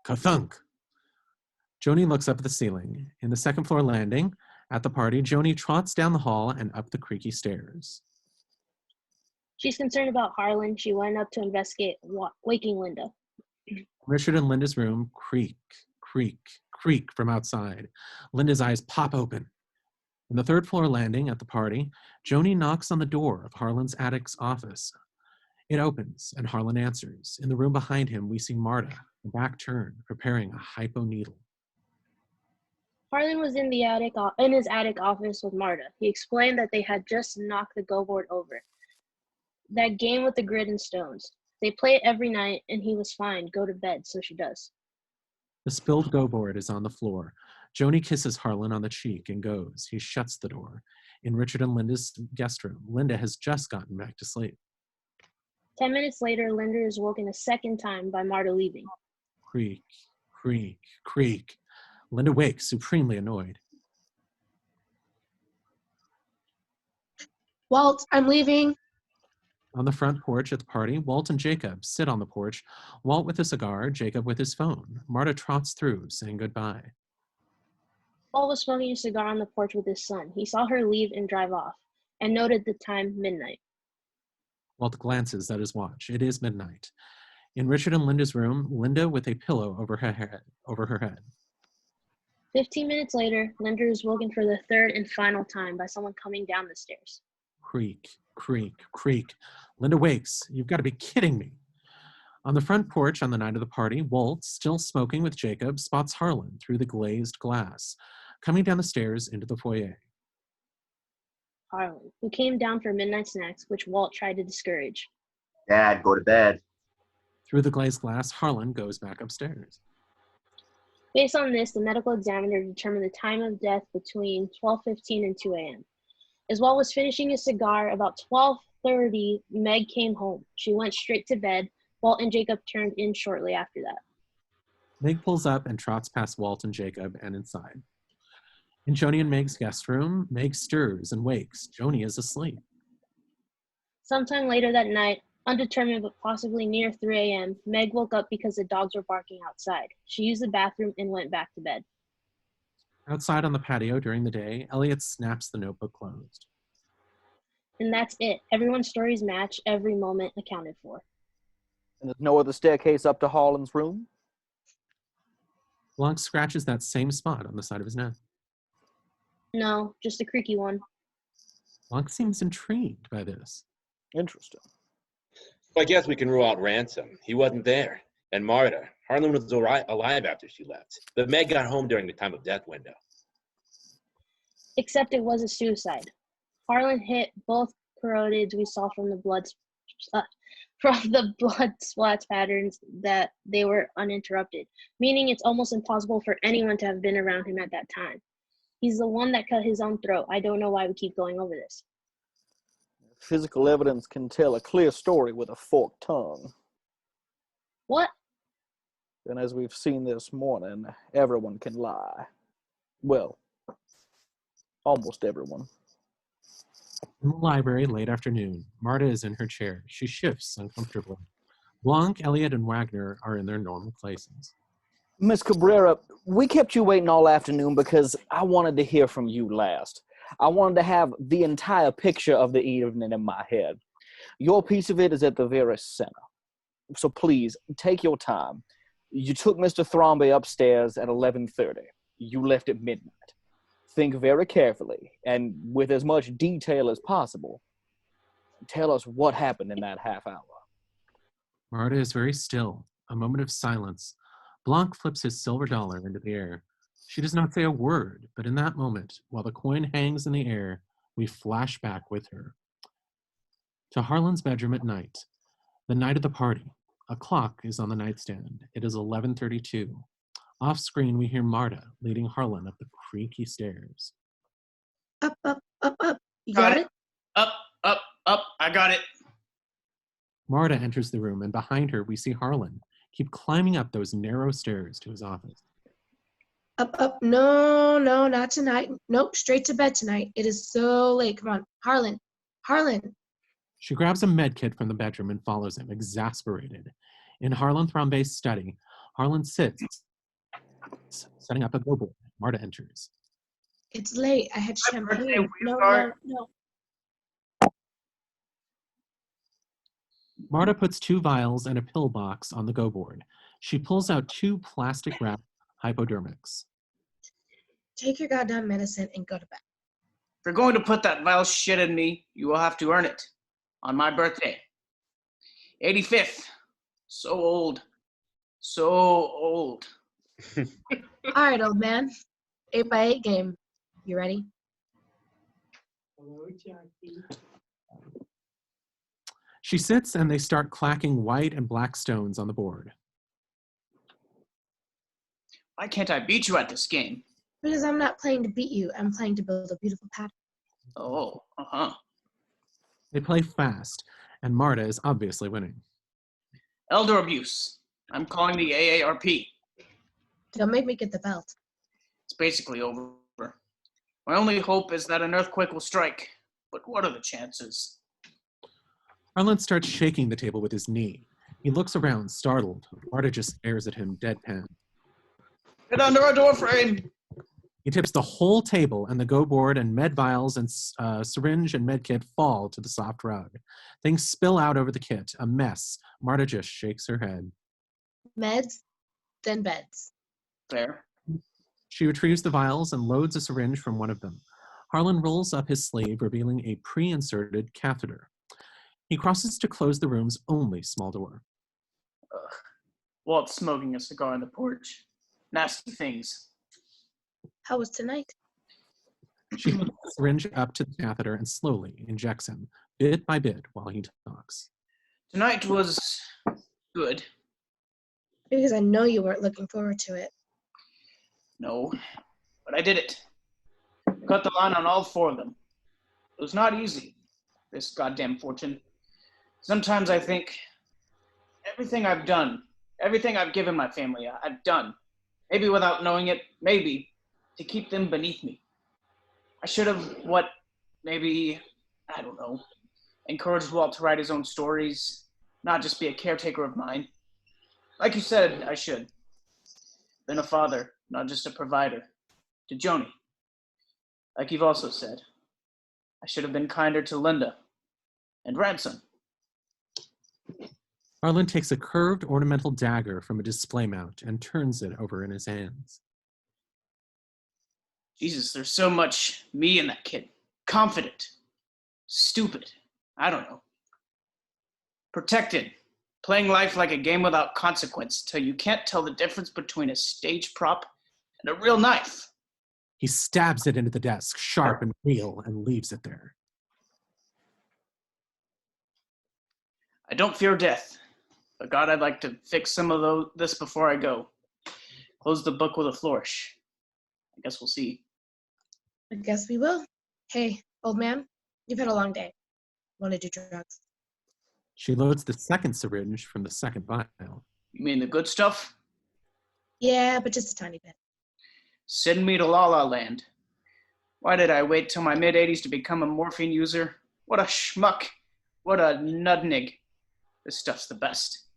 Ka-thunk! Joni looks up at the ceiling. In the second floor landing, at the party, Joni trots down the hall and up the creaky stairs. She's concerned about Harlan. She went up to investigate, waking Linda. Richard and Linda's room creak, creak, creak from outside. Linda's eyes pop open. In the third floor landing at the party, Joni knocks on the door of Harlan's attic's office. It opens, and Harlan answers. In the room behind him, we see Marta, her back turned, preparing a hypo needle. Harlan was in his attic office with Marta. He explained that they had just knocked the go board over. That game with the grid and stones. They play it every night, and he was fine. Go to bed, so she does. The spilled go board is on the floor. Joni kisses Harlan on the cheek and goes. He shuts the door. In Richard and Linda's guest room, Linda has just gotten back to sleep. 10 minutes later, Linda is woken a second time by Marta leaving. Creak, creak, creak. Linda wakes, supremely annoyed. Walt, I'm leaving. On the front porch at the party, Walt and Jacob sit on the porch, Walt with a cigar, Jacob with his phone. Marta trots through, saying goodbye. Walt was smoking a cigar on the porch with his son. He saw her leave and drive off, and noted the time, midnight. Walt glances at his watch. It is midnight. In Richard and Linda's room, Linda with a pillow over her head. 15 minutes later, Linda is woken for the third and final time by someone coming down the stairs. Creak, creak, creak. Linda wakes. You've got to be kidding me. On the front porch on the night of the party, Walt, still smoking with Jacob, spots Harlan through the glazed glass, coming down the stairs into the foyer. Harlan, who came down for midnight snacks, which Walt tried to discourage. Dad, go to bed. Through the glazed glass, Harlan goes back upstairs. Based on this, the medical examiner determined the time of death between 12:15 and 2 a.m. As Walt was finishing his cigar, about 12:30, Meg came home. She went straight to bed. Walt and Jacob turned in shortly after that. Meg pulls up and trots past Walt and Jacob and inside. In Joni and Meg's guest room, Meg stirs and wakes. Joni is asleep. Sometime later that night, undetermined but possibly near 3 a.m., Meg woke up because the dogs were barking outside. She used the bathroom and went back to bed. Outside on the patio during the day, Elliot snaps the notebook closed. And that's it. Everyone's stories match, every moment accounted for. And there's no other staircase up to Harlan's room? Blanc scratches that same spot on the side of his neck. No, just a creaky one. Blanc seems intrigued by this. Interesting. So I guess we can rule out Ransom. He wasn't there. And Marta. Harlan was alive after she left. But Meg got home during the time of death window. Except it was a suicide. Harlan hit both carotids we saw from the blood splats patterns that they were uninterrupted, meaning it's almost impossible for anyone to have been around him at that time. He's the one that cut his own throat. I don't know why we keep going over this. Physical evidence can tell a clear story with a forked tongue. What? And as we've seen this morning, everyone can lie. Well, almost everyone. In the library late afternoon, Marta is in her chair. She shifts uncomfortably. Blanc, Elliot, and Wagner are in their normal places. Miss Cabrara, we kept you waiting all afternoon because I wanted to hear from you last. I wanted to have the entire picture of the evening in my head. Your piece of it is at the very center. So please, take your time. You took Mr. Thrombey upstairs at 11:30. You left at midnight. Think very carefully, and with as much detail as possible. Tell us what happened in that half hour. Marta is very still. A moment of silence. Blanc flips his silver dollar into the air. She does not say a word, but in that moment, while the coin hangs in the air, we flash back with her. To Harlan's bedroom at night. The night of the party. A clock is on the nightstand. It is 11:32. Off screen, we hear Marta leading Harlan up the creaky stairs. Up, up, up, up. You Got got it. Up, up, up. I got it. Marta enters the room, and behind her, we see Harlan keep climbing up those narrow stairs to his office. Up, up. No, no, not tonight. Nope, straight to bed tonight. It is so late. Come on. Harlan. Harlan. She grabs a med kit from the bedroom and follows him, exasperated. In Harlan Thrombey's study, Harlan sits, setting up a go board. Marta enters. It's late. I had champagne. No. Marta puts 2 vials and a pill box on the go board. She pulls out 2 plastic-wrapped hypodermics. Take your goddamn medicine and go to bed. If you're going to put that vile shit in me, you will have to earn it. On my birthday. 85th. So old. So old. All right, old man. 8x8 game. You ready? She sits and they start clacking white and black stones on the board. Why can't I beat you at this game? Because I'm not playing to beat you. I'm playing to build a beautiful pattern. Oh, uh-huh. They play fast, and Marta is obviously winning. Elder abuse. I'm calling the AARP. Don't make me get the belt. It's basically over. My only hope is that an earthquake will strike. But what are the chances? Harlan starts shaking the table with his knee. He looks around, startled. Marta just stares at him, deadpan. Get under a door frame! He tips the whole table, and the go board and med vials and syringe and med kit fall to the soft rug. Things spill out over the kit, a mess. Marta just shakes her head. Meds, then beds. Fair. She retrieves the vials and loads a syringe from one of them. Harlan rolls up his sleeve, revealing a pre-inserted catheter. He crosses to close the room's only small door. Ugh. Walt's smoking a cigar on the porch. Nasty things. How was tonight? She hooks the syringe up to the catheter and slowly injects him, bit by bit, while he talks. Tonight was good. Because I know you weren't looking forward to it. No, but I did it. Cut the line on all 4 of them. It was not easy, this goddamn fortune. Sometimes I think everything I've done, everything I've given my family, I've done. Maybe without knowing it, maybe to keep them beneath me. I should have, maybe, I don't know, encouraged Walt to write his own stories, not just be a caretaker of mine. Like you said, I should. Been a father, not just a provider. To Joni. Like you've also said, I should have been kinder to Linda and Ransom. Harlan takes a curved ornamental dagger from a display mount and turns it over in his hands. Jesus, there's so much me in that kid. Confident. Stupid. I don't know. Protected. Playing life like a game without consequence till you can't tell the difference between a stage prop and a real knife. He stabs it into the desk, sharp and real, and leaves it there. I don't fear death, but God, I'd like to fix some of this before I go. Close the book with a flourish. I guess we'll see. I guess we will. Hey, old man, you've had a long day. Want to do drugs? She loads the second syringe from the second vial. You mean the good stuff? Yeah, but just a tiny bit. Send me to La La Land. Why did I wait till my mid-80s to become a morphine user? What a schmuck. What a nudnig. This stuff's the best.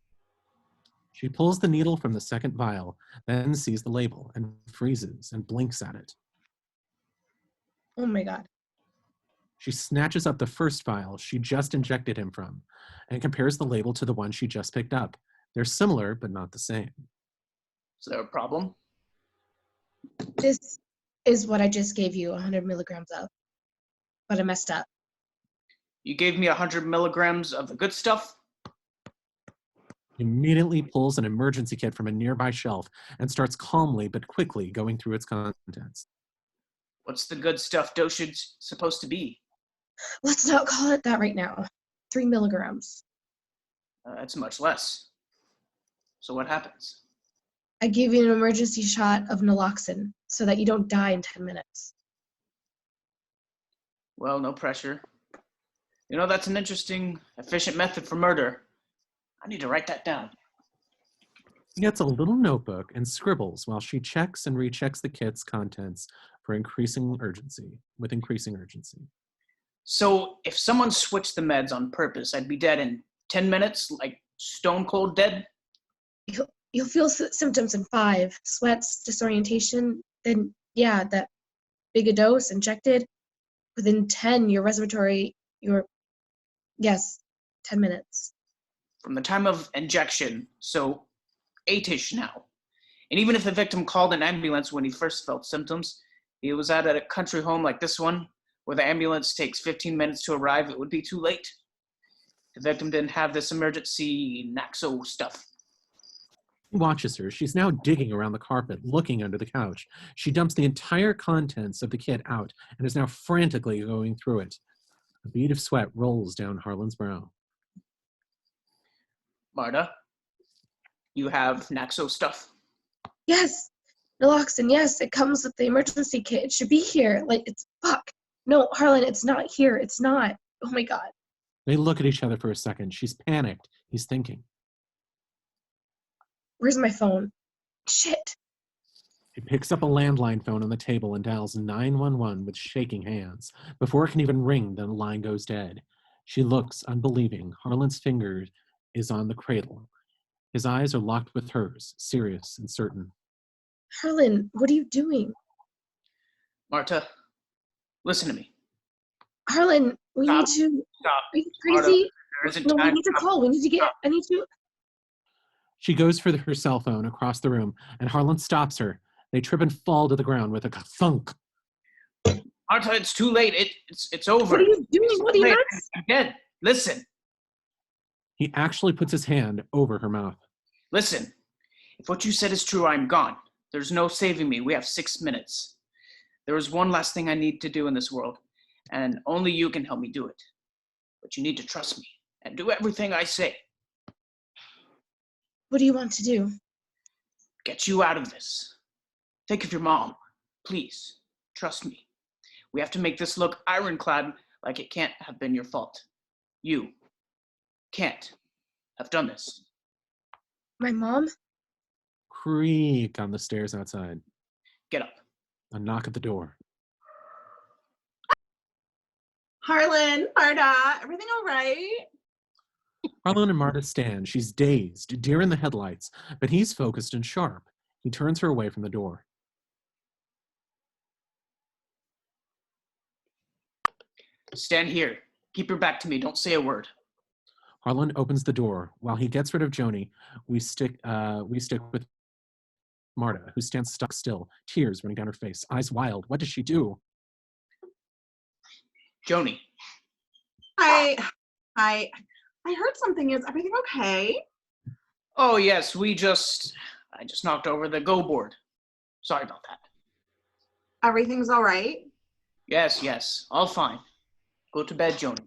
She pulls the needle from the second vial, then sees the label and freezes and blinks at it. Oh my God. She snatches up the first vial she just injected him from and compares the label to the one she just picked up. They're similar, but not the same. Is there a problem? This is what I just gave you 100 milligrams of, but I messed up. You gave me 100 milligrams of the good stuff? He immediately pulls an emergency kit from a nearby shelf and starts calmly but quickly going through its contents. What's the good stuff dosage supposed to be? Let's not call it that right now. 3 milligrams. That's much less. So what happens? I give you an emergency shot of naloxone so that you don't die in 10 minutes. Well, no pressure. You know, that's an interesting, efficient method for murder. I need to write that down. He gets a little notebook and scribbles while she checks and rechecks the kit's contents with increasing urgency. So if someone switched the meds on purpose, I'd be dead in 10 minutes, like stone cold dead? You'll feel symptoms in 5. Sweats, disorientation, then, yeah, that big a dose injected. Within 10, yes, 10 minutes. From the time of injection, so 8-ish now. And even if the victim called an ambulance when he first felt symptoms, he was at a country home like this one, where the ambulance takes 15 minutes to arrive, it would be too late. The victim didn't have this emergency Naxo stuff. He watches her. She's now digging around the carpet, looking under the couch. She dumps the entire contents of the kit out and is now frantically going through it. A bead of sweat rolls down Harlan's brow. Marta, you have Naxo stuff? Yes, naloxone, yes, it comes with the emergency kit. It should be here. Like, it's fuck. No, Harlan, it's not here. It's not. Oh my God. They look at each other for a second. She's panicked. He's thinking. Where's my phone? Shit. He picks up a landline phone on the table and dials 911 with shaking hands. Before it can even ring, the line goes dead. She looks, unbelieving. Harlan's finger is on the cradle. His eyes are locked with hers, serious and certain. Harlan, what are you doing? Marta, listen to me. Harlan, we need to... Stop. Are you crazy? Marta, No, we need to call. We need to get... I need to... She goes for her cell phone across the room, and Harlan stops her. They trip and fall to the ground with a thunk. Marta, it's too late. It's over. What are you doing? What are you nuts? I'm dead. Listen. He actually puts his hand over her mouth. Listen. If what you said is true, I'm gone. There's no saving me. We have 6 minutes. There is one last thing I need to do in this world, and only you can help me do it. But you need to trust me and do everything I say. What do you want to do? Get you out of this. Think of your mom. Please, trust me. We have to make this look ironclad, like it can't have been your fault. You can't have done this. My mom? Creak on the stairs outside. Get up. A knock at the door. Harlan, Marta, everything all right? Harlan and Marta stand. She's dazed, deer in the headlights, but he's focused and sharp. He turns her away from the door. Stand here. Keep your back to me. Don't say a word. Harlan opens the door. While he gets rid of Joni, we stick with Marta, who stands stuck still, tears running down her face, eyes wild. What does she do? Joni. I heard something. Is everything okay? Oh, yes, I just knocked over the go board. Sorry about that. Everything's all right? Yes, all fine. Go to bed, Joni.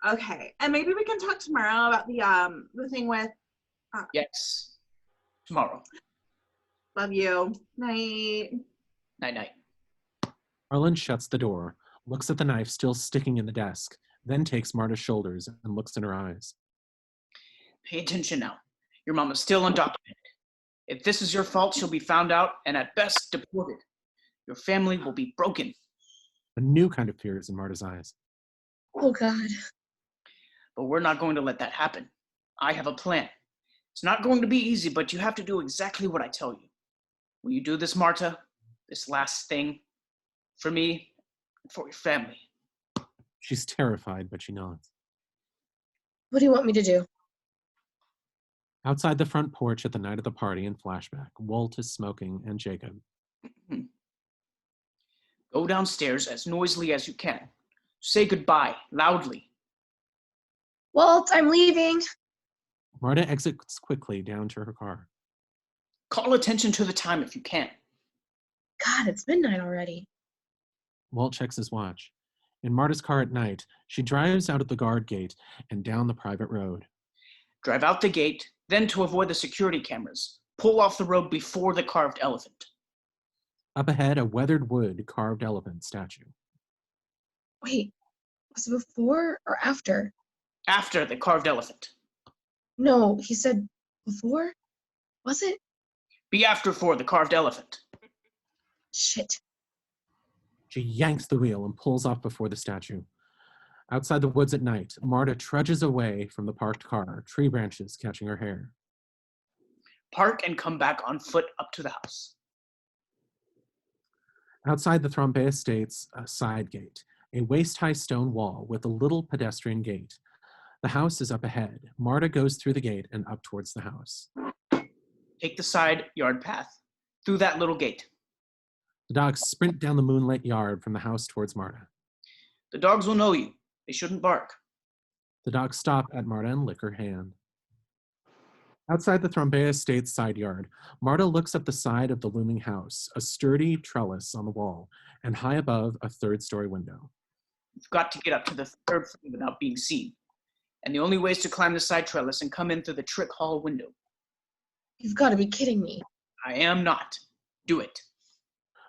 Okay, and maybe we can talk tomorrow about the thing with... Yes, tomorrow. Love you. Night. Night. Harlan shuts the door, looks at the knife still sticking in the desk, then takes Marta's shoulders and looks in her eyes. Pay attention now. Your mom is still undocumented. If this is your fault, she'll be found out and at best deported. Your family will be broken. A new kind of fear is in Marta's eyes. Oh, God. But we're not going to let that happen. I have a plan. It's not going to be easy, but you have to do exactly what I tell you. Will you do this, Marta? This last thing? For me and for your family. She's terrified, but she nods. What do you want me to do? Outside the front porch at the night of the party in flashback, Walt is smoking and Jacob. Go downstairs as noisily as you can. Say goodbye, loudly. Walt, I'm leaving. Marta exits quickly down to her car. Call attention to the time if you can. God, it's midnight already. Walt checks his watch. In Marta's car at night, she drives out of the guard gate and down the private road. Drive out the gate, then to avoid the security cameras, pull off the road before the carved elephant. Up ahead, a weathered wood carved elephant statue. Wait, was it before or after? After the carved elephant. No, he said before? Was it? Be after for the carved elephant. Shit. She yanks the wheel and pulls off before the statue. Outside the woods at night, Marta trudges away from the parked car, tree branches catching her hair. Park and come back on foot up to the house. Outside the Thrombey Estates side gate, a waist-high stone wall with a little pedestrian gate. The house is up ahead. Marta goes through the gate and up towards the house. Take the side yard path, through that little gate. The dogs sprint down the moonlit yard from the house towards Marta. The dogs will know you. They shouldn't bark. The dogs stop at Marta and lick her hand. Outside the Thrombey Estates side yard, Marta looks up the side of the looming house, a sturdy trellis on the wall, and high above a third-story window. You've got to get up to the third floor without being seen. And the only way is to climb the side trellis and come in through the trick hall window. You've got to be kidding me. I am not. Do it.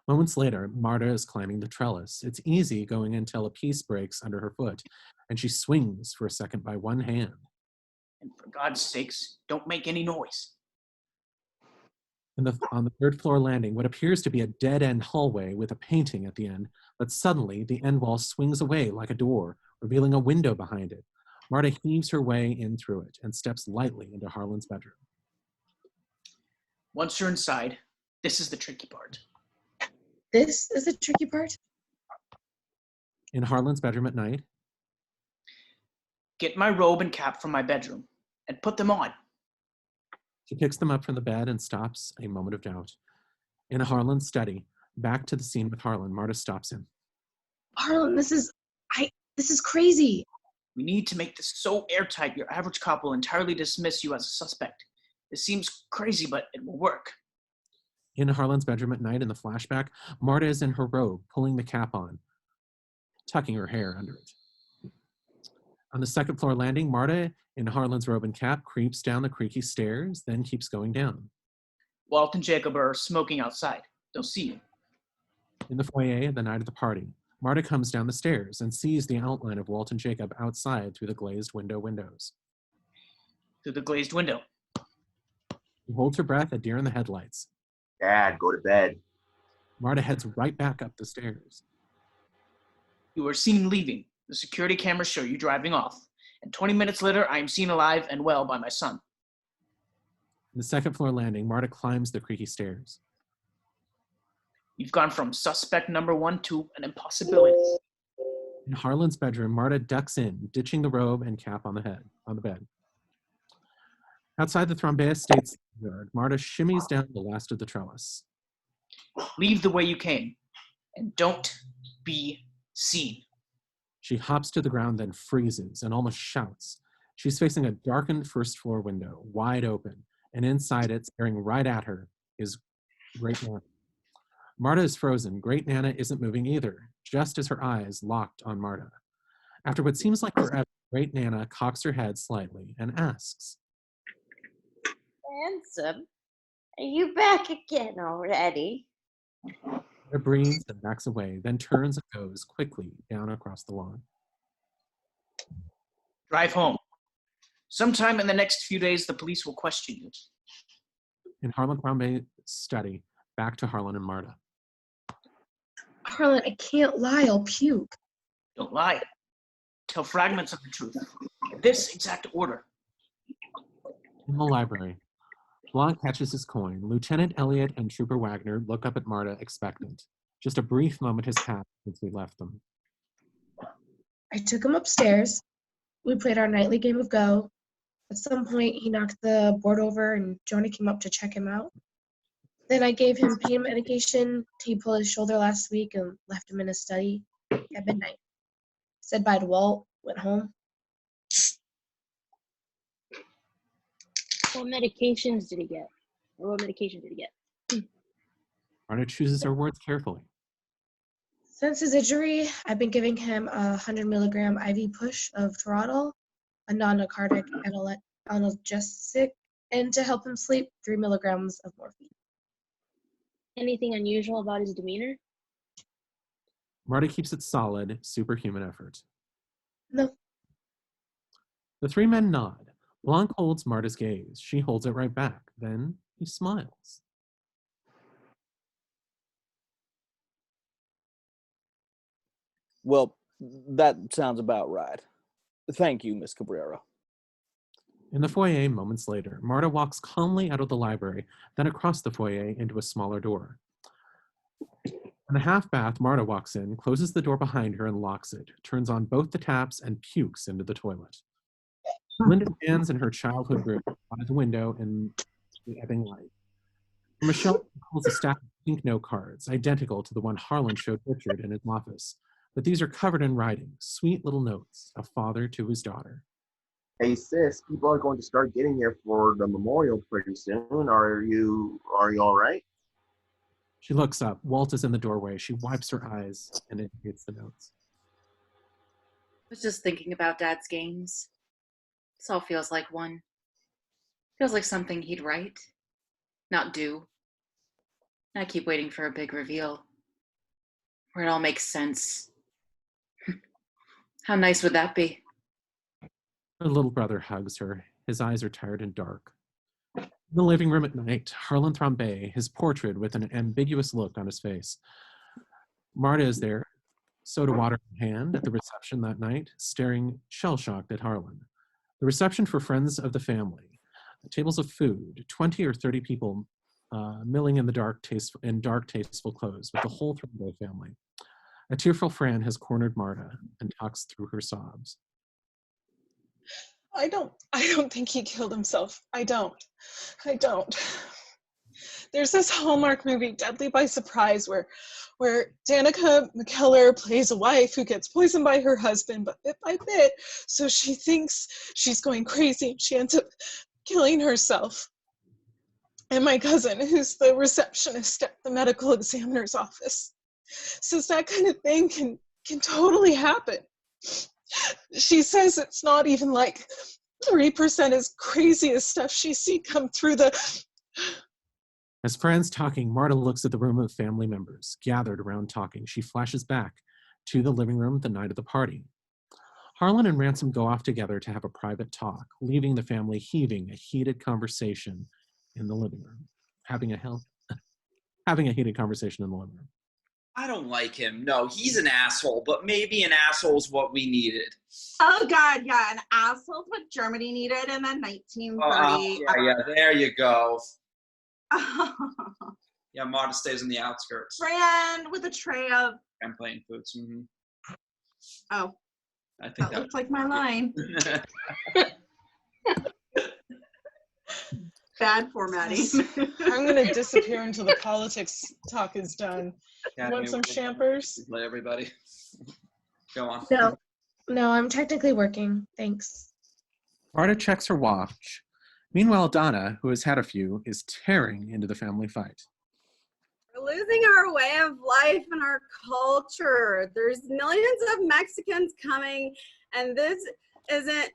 Moments later, Marta is climbing the trellis. It's easy going until a piece breaks under her foot, and she swings for a second by one hand. And for God's sakes, don't make any noise. On the third floor landing, what appears to be a dead-end hallway with a painting at the end, but suddenly the end wall swings away like a door, revealing a window behind it. Marta heaves her way in through it and steps lightly into Harlan's bedroom. Once you're inside, this is the tricky part. This is the tricky part? In Harlan's bedroom at night, get my robe and cap from my bedroom and put them on. She picks them up from the bed and stops a moment of doubt. In Harlan's study, back to the scene with Harlan, Marta stops him. Harlan, this is crazy. We need to make this so airtight your average cop will entirely dismiss you as a suspect. This seems crazy, but it will work. In Harlan's bedroom at night in the flashback, Marta is in her robe, pulling the cap on, tucking her hair under it. On the second floor landing, Marta, in Harlan's robe and cap, creeps down the creaky stairs, then keeps going down. Walt and Jacob are smoking outside. They'll see you. In the foyer the night of the party, Marta comes down the stairs and sees the outline of Walt and Jacob outside through the glazed windows. Through the glazed window. She holds her breath, a deer in the headlights. Dad, go to bed. Marta heads right back up the stairs. You are seen leaving. The security cameras show you driving off. And 20 minutes later, I am seen alive and well by my son. On the second floor landing, Marta climbs the creaky stairs. You've gone from suspect number 1 to an impossibility. In Harlan's bedroom, Marta ducks in, ditching the robe and cap on the bed. Outside the Thrombey Estates yard, Marta shimmies down the last of the trellis. Leave the way you came, and don't be seen. She hops to the ground, then freezes and almost shouts. She's facing a darkened first-floor window, wide open, and inside it, staring right at her, is Greatnana. Marta is frozen. Greatnana isn't moving either, just as her eyes locked on Marta. After what seems like forever, Greatnana cocks her head slightly and asks, Ransom, are you back again already? Marta breathes and backs away, then turns and goes quickly down across the lawn. Drive home. Sometime in the next few days, the police will question you. In Harlan Thrombey's study, back to Harlan and Marta. Harlan, I can't lie, I'll puke. Don't lie. Tell fragments of the truth. In this exact order. In the library, Blanc catches his coin. Lieutenant Elliot and Trooper Wagner look up at Marta, expectant. Just a brief moment has passed since we left them. I took him upstairs. We played our nightly game of Go. At some point, he knocked the board over and Joni came up to check him out. Then I gave him pain medication. He pulled his shoulder last week and left him in his study at midnight. Said bye to Walt, went home. What medications did he get? Or what medication did he get? Marta chooses her words carefully. Since his injury, I've been giving him a 100 milligram IV push of Toradol, a non-narcotic analgesic, and to help him sleep, 3 milligrams of morphine. Anything unusual about his demeanor? Marta keeps it solid, superhuman effort. No. The three men nod. Blanc holds Marta's gaze. She holds it right back. Then he smiles. Well, that sounds about right. Thank you, Miss Cabrara. In the foyer, moments later, Marta walks calmly out of the library, then across the foyer into a smaller door. In the half bath, Marta walks in, closes the door behind her and locks it, turns on both the taps and pukes into the toilet. Linda stands in her childhood room by the window in the ebbing light. From a shelf, pulls a stack of pink note cards, identical to the one Harlan showed Richard in his office. But these are covered in writing, sweet little notes, a father to his daughter. Hey sis, people are going to start getting here for the memorial pretty soon. Are you all right? She looks up. Walt is in the doorway. She wipes her eyes and indicates the notes. I was just thinking about Dad's games. This all feels like one. Feels like something he'd write, not do. I keep waiting for a big reveal, where it all makes sense. How nice would that be? Her little brother hugs her. His eyes are tired and dark. In the living room at night, Harlan Thrombey, his portrait with an ambiguous look on his face. Marta is there, soda water in hand, at the reception that night, staring shell-shocked at Harlan. The reception for friends of the family. Tables of food, 20 or 30 people milling in dark, tasteful clothes with the whole Thrombey family. A tearful Fran has cornered Marta and talks through her sobs. I don't think he killed himself. I don't. There's this Hallmark movie, Deadly by Surprise, where Danica McKellar plays a wife who gets poisoned by her husband, but bit by bit, so she thinks she's going crazy, and she ends up killing herself. And my cousin, who's the receptionist at the medical examiner's office, says that kind of thing can totally happen. She says it's not even like 3% as crazy as stuff she see come through the... As Fran's talking, Marta looks at the room of family members gathered around talking. She flashes back to the living room the night of the party. Harlan and Ransom go off together to have a private talk, leaving the family heaving a heated conversation in the living room. Having a heated conversation in the living room. I don't like him. No, he's an asshole, but maybe an asshole's what we needed. Oh God, yeah, an asshole's what Germany needed in the 1930s. Yeah, there you go. Yeah, Marta stays on the outskirts. Fran with a tray of Campaign foods. Mm-hmm. Oh, I think that looks like my line. Bad formatting. I'm gonna disappear until the politics talk is done. Yeah, Want some champers? Let everybody go on. No, I'm technically working. Thanks. Marta checks her watch. Meanwhile, Donna, who has had a few, is tearing into the family fight. We're losing our way of life and our culture. There's millions of Mexicans coming, and this isn't.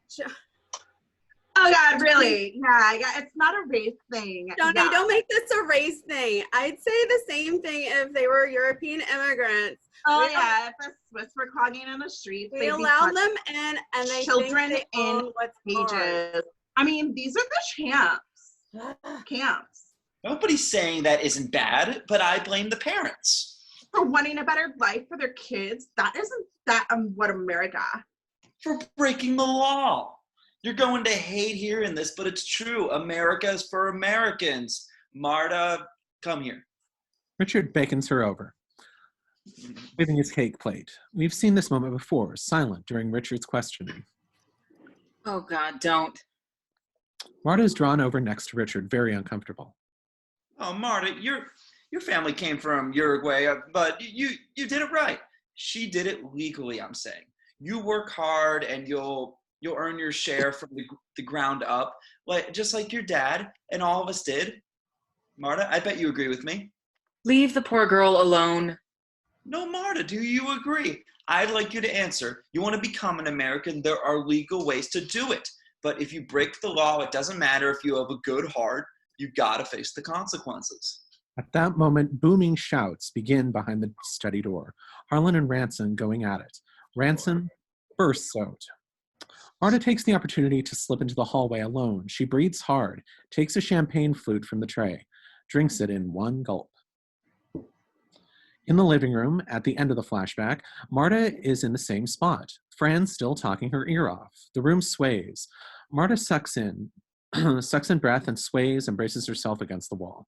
Oh God, really? Yeah, it's not a race thing. Joni, Yeah. don't make this a race thing. I'd say the same thing if they were European immigrants. Oh yeah, if the Swiss were clogging in the streets, We they'd be allow touching them in, and they children think they in own what's cages. ours. I mean, these are the camps. Nobody's saying that isn't bad, but I blame the parents. For wanting a better life for their kids. That isn't that what America. For breaking the law. You're going to hate hearing this, but it's true. America is for Americans. Marta, come here. Richard beckons her over, waving his cake plate. We've seen this moment before, silent during Richard's questioning. Oh, God, don't. Marta is drawn over next to Richard, very uncomfortable. Oh, Marta, your family came from Uruguay, but you did it right. She did it legally, I'm saying. You work hard and you'll earn your share from the ground up, just like your dad and all of us did. Marta, I bet you agree with me. Leave the poor girl alone. No, Marta, do you agree? I'd like you to answer. You want to become an American, there are legal ways to do it. But if you break the law, it doesn't matter if you have a good heart, you gotta face the consequences. At that moment, booming shouts begin behind the study door. Harlan and Ransom going at it. Ransom bursts out. Marta takes the opportunity to slip into the hallway alone. She breathes hard, takes a champagne flute from the tray, drinks it in one gulp. In the living room, at the end of the flashback, Marta is in the same spot. Fran's still talking her ear off. The room sways. Marta sucks in breath and sways and braces herself against the wall.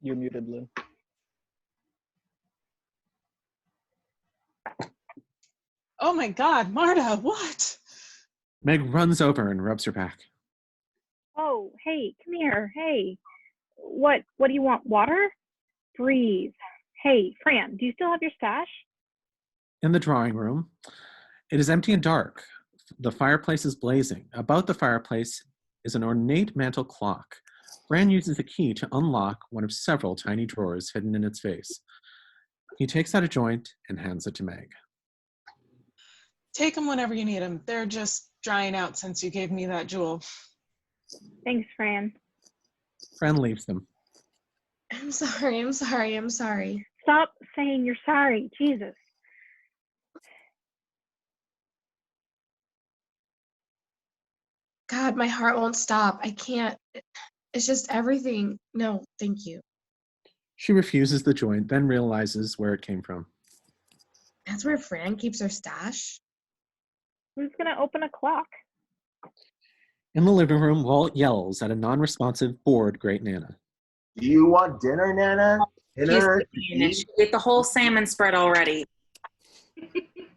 You're muted, Lynn. Oh my God, Marta, what? Meg runs over and rubs her back. Oh, hey, come here. Hey, what do you want? Water? Breathe. Hey, Fran, do you still have your stash? In the drawing room, it is empty and dark. The fireplace is blazing. About the fireplace is an ornate mantel clock. Fran uses the key to unlock one of several tiny drawers hidden in its face. He takes out a joint and hands it to Meg. Take them whenever you need them. They're just drying out since you gave me that jewel. Thanks, Fran. Fran leaves them. I'm sorry. Stop saying you're sorry. Jesus. God, my heart won't stop. I can't. It's just everything. No, thank you. She refuses the joint, then realizes where it came from. That's where Fran keeps her stash? Who's going to open a clock? In the living room, Walt yells at a non-responsive, bored Greatnana. Do you want dinner, Nana? Dinner? She ate the whole salmon spread already.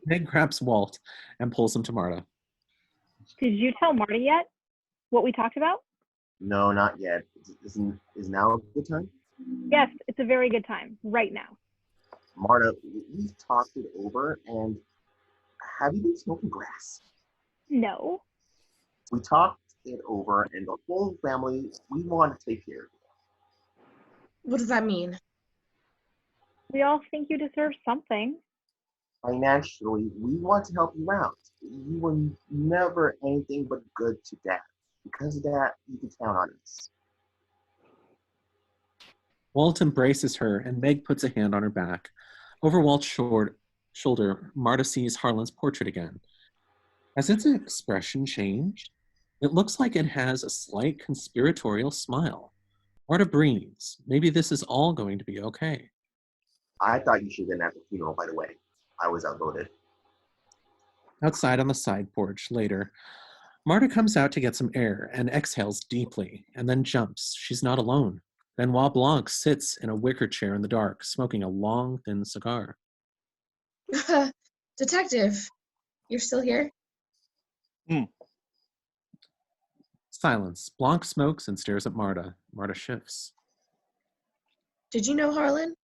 Meg grabs Walt and pulls him to Marta. Did you tell Marta yet what we talked about? No, not yet. Is now a good time? Yes, it's a very good time, right now. Marta, we've talked it over, and have you been smoking grass? No. We talked it over, and the whole family, we want to take care of you. What does that mean? We all think you deserve something. Financially, we want to help you out. You were never anything but good to Dad. Because of that, you can count on us. Walt embraces her, and Meg puts a hand on her back. Over Walt's shoulder, Marta sees Harlan's portrait again. Has its expression changed? It looks like it has a slight conspiratorial smile. Marta breathes. Maybe this is all going to be okay. I thought you should have been at the funeral, by the way. I was outvoted. Outside on the side porch later, Marta comes out to get some air and exhales deeply, and then jumps. She's not alone. Benoit Blanc sits in a wicker chair in the dark, smoking a long, thin cigar. Detective, you're still here? Silence. Blanc smokes and stares at Marta. Marta shifts. Did you know Harlan?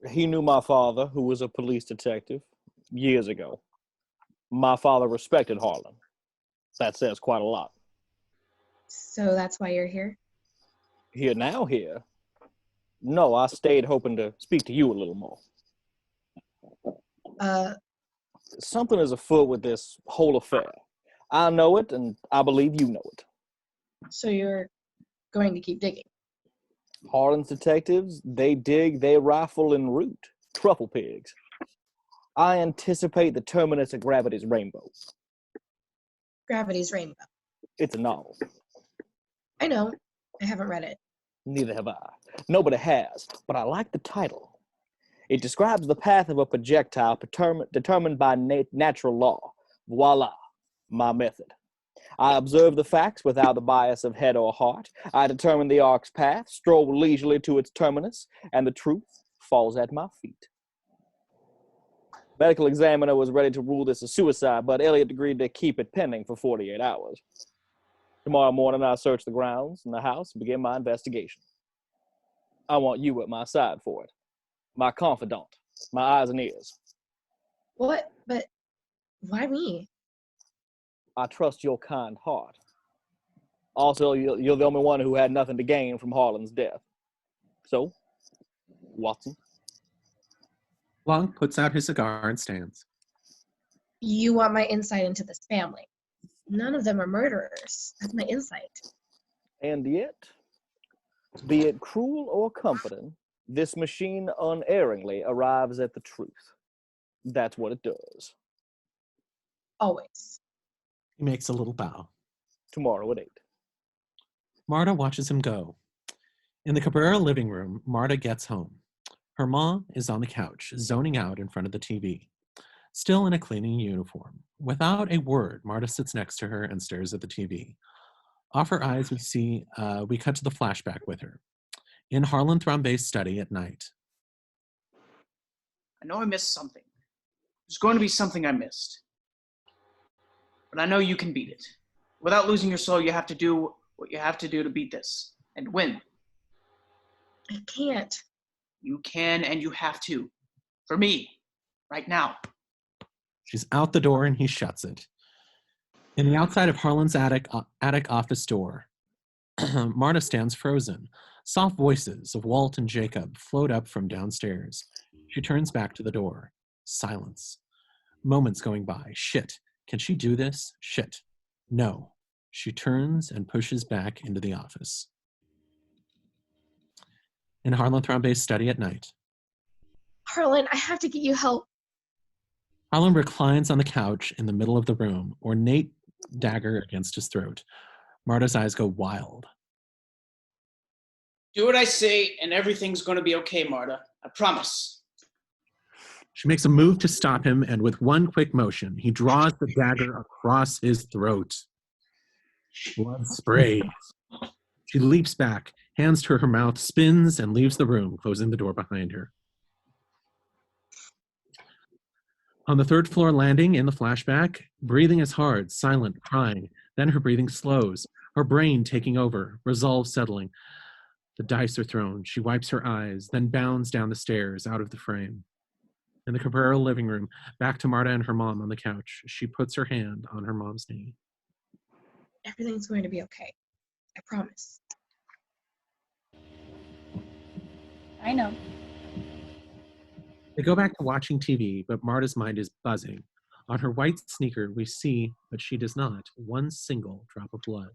He knew my father, who was a police detective, years ago. My father respected Harlan. That says quite a lot. So that's why you're here? Here now, here? No, I stayed hoping to speak to you a little more. Something is afoot with this whole affair. I know it, and I believe you know it. So you're going to keep digging? Harlan's detectives, they dig, they rifle and root. Truffle pigs. I anticipate the terminus of Gravity's Rainbow. Gravity's Rainbow. It's a novel. I know. I haven't read it. Neither have I. Nobody has, but I like the title. It describes the path of a projectile determined by natural law. Voila, my method. I observe the facts without the bias of head or heart. I determine the arc's path, stroll leisurely to its terminus, and the truth falls at my feet. Medical examiner was ready to rule this a suicide, but Elliot agreed to keep it pending for 48 hours. Tomorrow morning, I search the grounds and the house and begin my investigation. I want you at my side for it. My confidant, my eyes and ears. What? But why me? I trust your kind heart. Also, you're the only one who had nothing to gain from Harlan's death. So, Watson? Blanc puts out his cigar and stands. You want my insight into this family. None of them are murderers. That's my insight. And yet, be it cruel or comforting, this machine unerringly arrives at the truth. That's what it does. Always. He makes a little bow. Tomorrow at 8. Marta watches him go. In the Cabrara living room, Marta gets home. Her mom is on the couch, zoning out in front of the TV, still in a cleaning uniform. Without a word, Marta sits next to her and stares at the TV. Off her eyes, we cut to the flashback with her. In Harlan Thrombey's study at night. I know I missed something. There's going to be something I missed. But I know you can beat it. Without losing your soul, you have to do what you have to do to beat this. And win. I can't. You can and you have to. For me. Right now. She's out the door and he shuts it. In the outside of Harlan's attic office door, Marta stands frozen. Soft voices of Walt and Jacob float up from downstairs. She turns back to the door. Silence. Moments going by. Shit. Can she do this? Shit. No. She turns and pushes back into the office. In Harlan Thrombey's study at night. Harlan, I have to get you help. Harlan reclines on the couch in the middle of the room, ornate dagger against his throat. Marta's eyes go wild. Do what I say and everything's going to be okay, Marta. I promise. She makes a move to stop him, and with one quick motion, he draws the dagger across his throat. Blood sprays. She leaps back, hands to her mouth, spins, and leaves the room, closing the door behind her. On the third floor landing in the flashback, breathing is hard, silent, crying. Then her breathing slows, her brain taking over, resolve settling. The dice are thrown. She wipes her eyes, then bounds down the stairs, out of the frame. In the Cabrara living room, back to Marta and her mom on the couch. She puts her hand on her mom's knee. Everything's going to be okay. I promise. I know. They go back to watching TV, but Marta's mind is buzzing. On her white sneaker, we see, but she does not, one single drop of blood.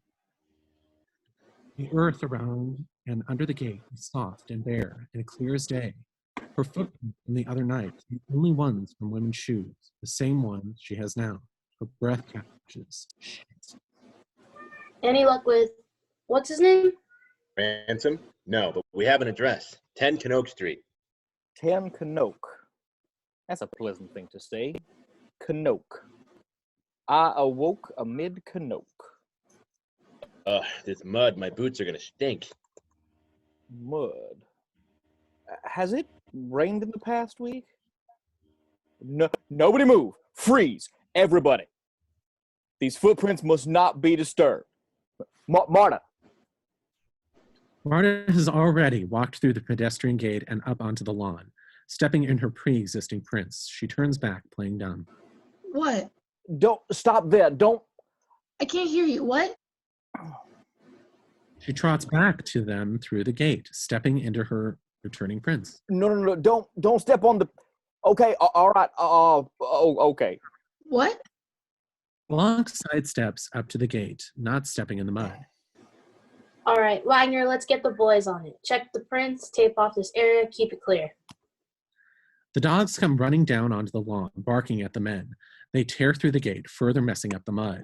The earth around and under the gate is soft and bare and clear as day. Her footprints from the other night, the only ones from women's shoes, the same ones she has now. Her breath catches. Shit. Any luck with, what's his name? Ransom? No, but we have an address. 10 Canoke Street. 10 Canoke. That's a pleasant thing to say. Canoke. I awoke amid Canoke. Ugh, this mud, my boots are gonna stink. Mud. Has it rained in the past week? No, nobody move. Freeze. Everybody. These footprints must not be disturbed. Marta. Marta has already walked through the pedestrian gate and up onto the lawn. Stepping in her pre-existing prints, she turns back, playing dumb. What? Don't stop there. Don't. I can't hear you. What? She trots back to them through the gate, stepping into her returning prints. No. Don't step on the. Okay. All right. Okay. What? Blanc sidesteps up to the gate, not stepping in the mud. All right, Wagner, let's get the boys on it. Check the prints, tape off this area, keep it clear. The dogs come running down onto the lawn, barking at the men. They tear through the gate, further messing up the mud.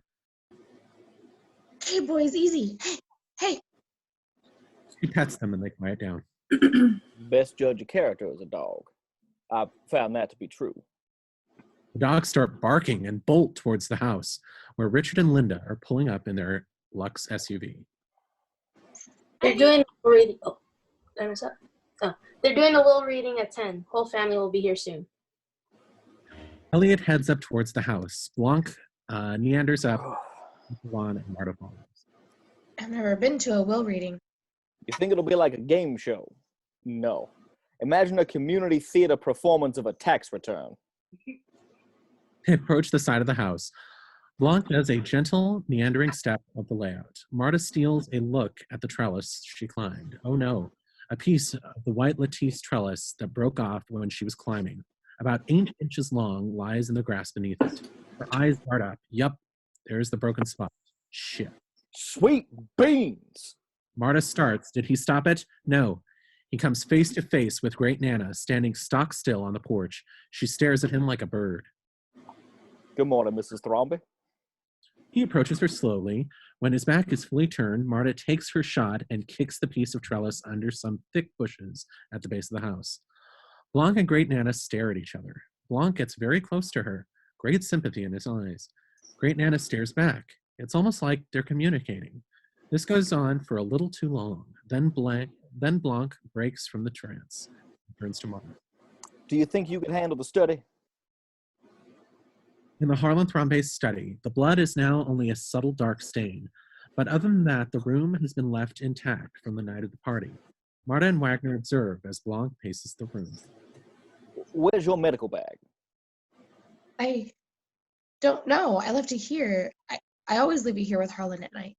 Hey, boys, easy. Hey. She pets them and they quiet down. Best judge of character is a dog. I've found that to be true. The dogs start barking and bolt towards the house, where Richard and Linda are pulling up in their Lux SUV. They're doing a reading. Oh, did I mess up? Oh, they're doing a will reading at 10. Whole family will be here soon. Elliot heads up towards the house. Blanc neanders up the lawn and Marta follows. I've never been to a will reading. You think it'll be like a game show? No. Imagine a community theater performance of a tax return. They approach the side of the house. Blanc does a gentle, meandering step of the layout. Marta steals a look at the trellis she climbed. Oh no, a piece of the white lattice trellis that broke off when she was climbing. About 8 inches long, lies in the grass beneath it. Her eyes dart up. Yup, there's the broken spot. Shit. Sweet beans! Marta starts. Did he stop it? No. He comes face to face with Greatnana, standing stock still on the porch. She stares at him like a bird. Good morning, Mrs. Thrombey. He approaches her slowly. When his back is fully turned, Marta takes her shot and kicks the piece of trellis under some thick bushes at the base of the house. Blanc and Greatnana stare at each other. Blanc gets very close to her, great sympathy in his eyes. Greatnana stares back. It's almost like they're communicating. This goes on for a little too long. Then Blanc breaks from the trance and turns to Marta. Do you think you can handle the study? In the Harlan Thrombey's study, the blood is now only a subtle dark stain, but other than that, the room has been left intact from the night of the party. Marta and Wagner observe as Blanc paces the room. Where's your medical bag? I don't know. I left it here. I always leave it here with Harlan at night.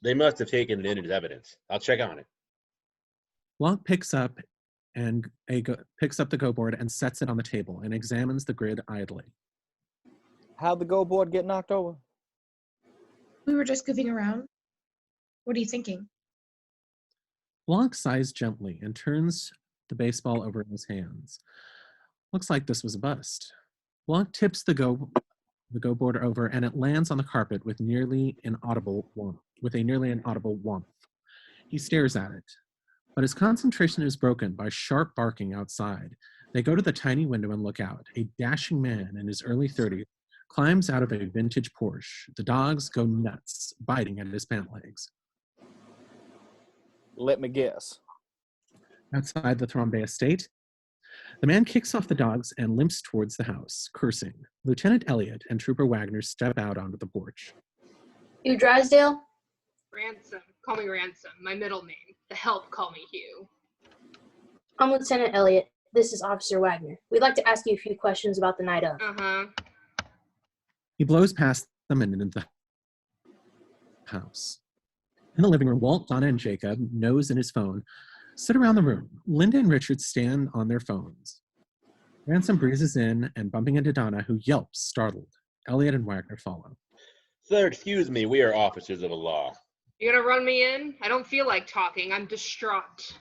They must have taken it in as evidence. I'll check on it. Blanc picks up the go board and sets it on the table and examines the grid idly. How'd the go board get knocked over? We were just goofing around. What are you thinking? Blanc sighs gently and turns the baseball over in his hands. Looks like this was a bust. Blanc tips the go board over and it lands on the carpet with a nearly inaudible whomp. He stares at it, but his concentration is broken by sharp barking outside. They go to the tiny window and look out. A dashing man in his early 30s climbs out of a vintage Porsche. The dogs go nuts, biting at his pant legs. Let me guess. Outside the Thrombey estate, the man kicks off the dogs and limps towards the house, cursing. Lieutenant Elliot and Trooper Wagner step out onto the porch. You Drysdale? Ransom. Call me Ransom. My middle name. The help call me Hugh. I'm Lieutenant Elliot. This is Officer Wagner. We'd like to ask you a few questions about the night of. Uh-huh. He blows past them and into the house. In the living room, Walt, Donna, and Jacob, nose in his phone, sit around the room. Linda and Richard stand on their phones. Ransom breezes in and bumping into Donna, who yelps, startled. Elliot and Wagner follow. Sir, excuse me. We are officers of the law. You gonna run me in? I don't feel like talking. I'm distraught.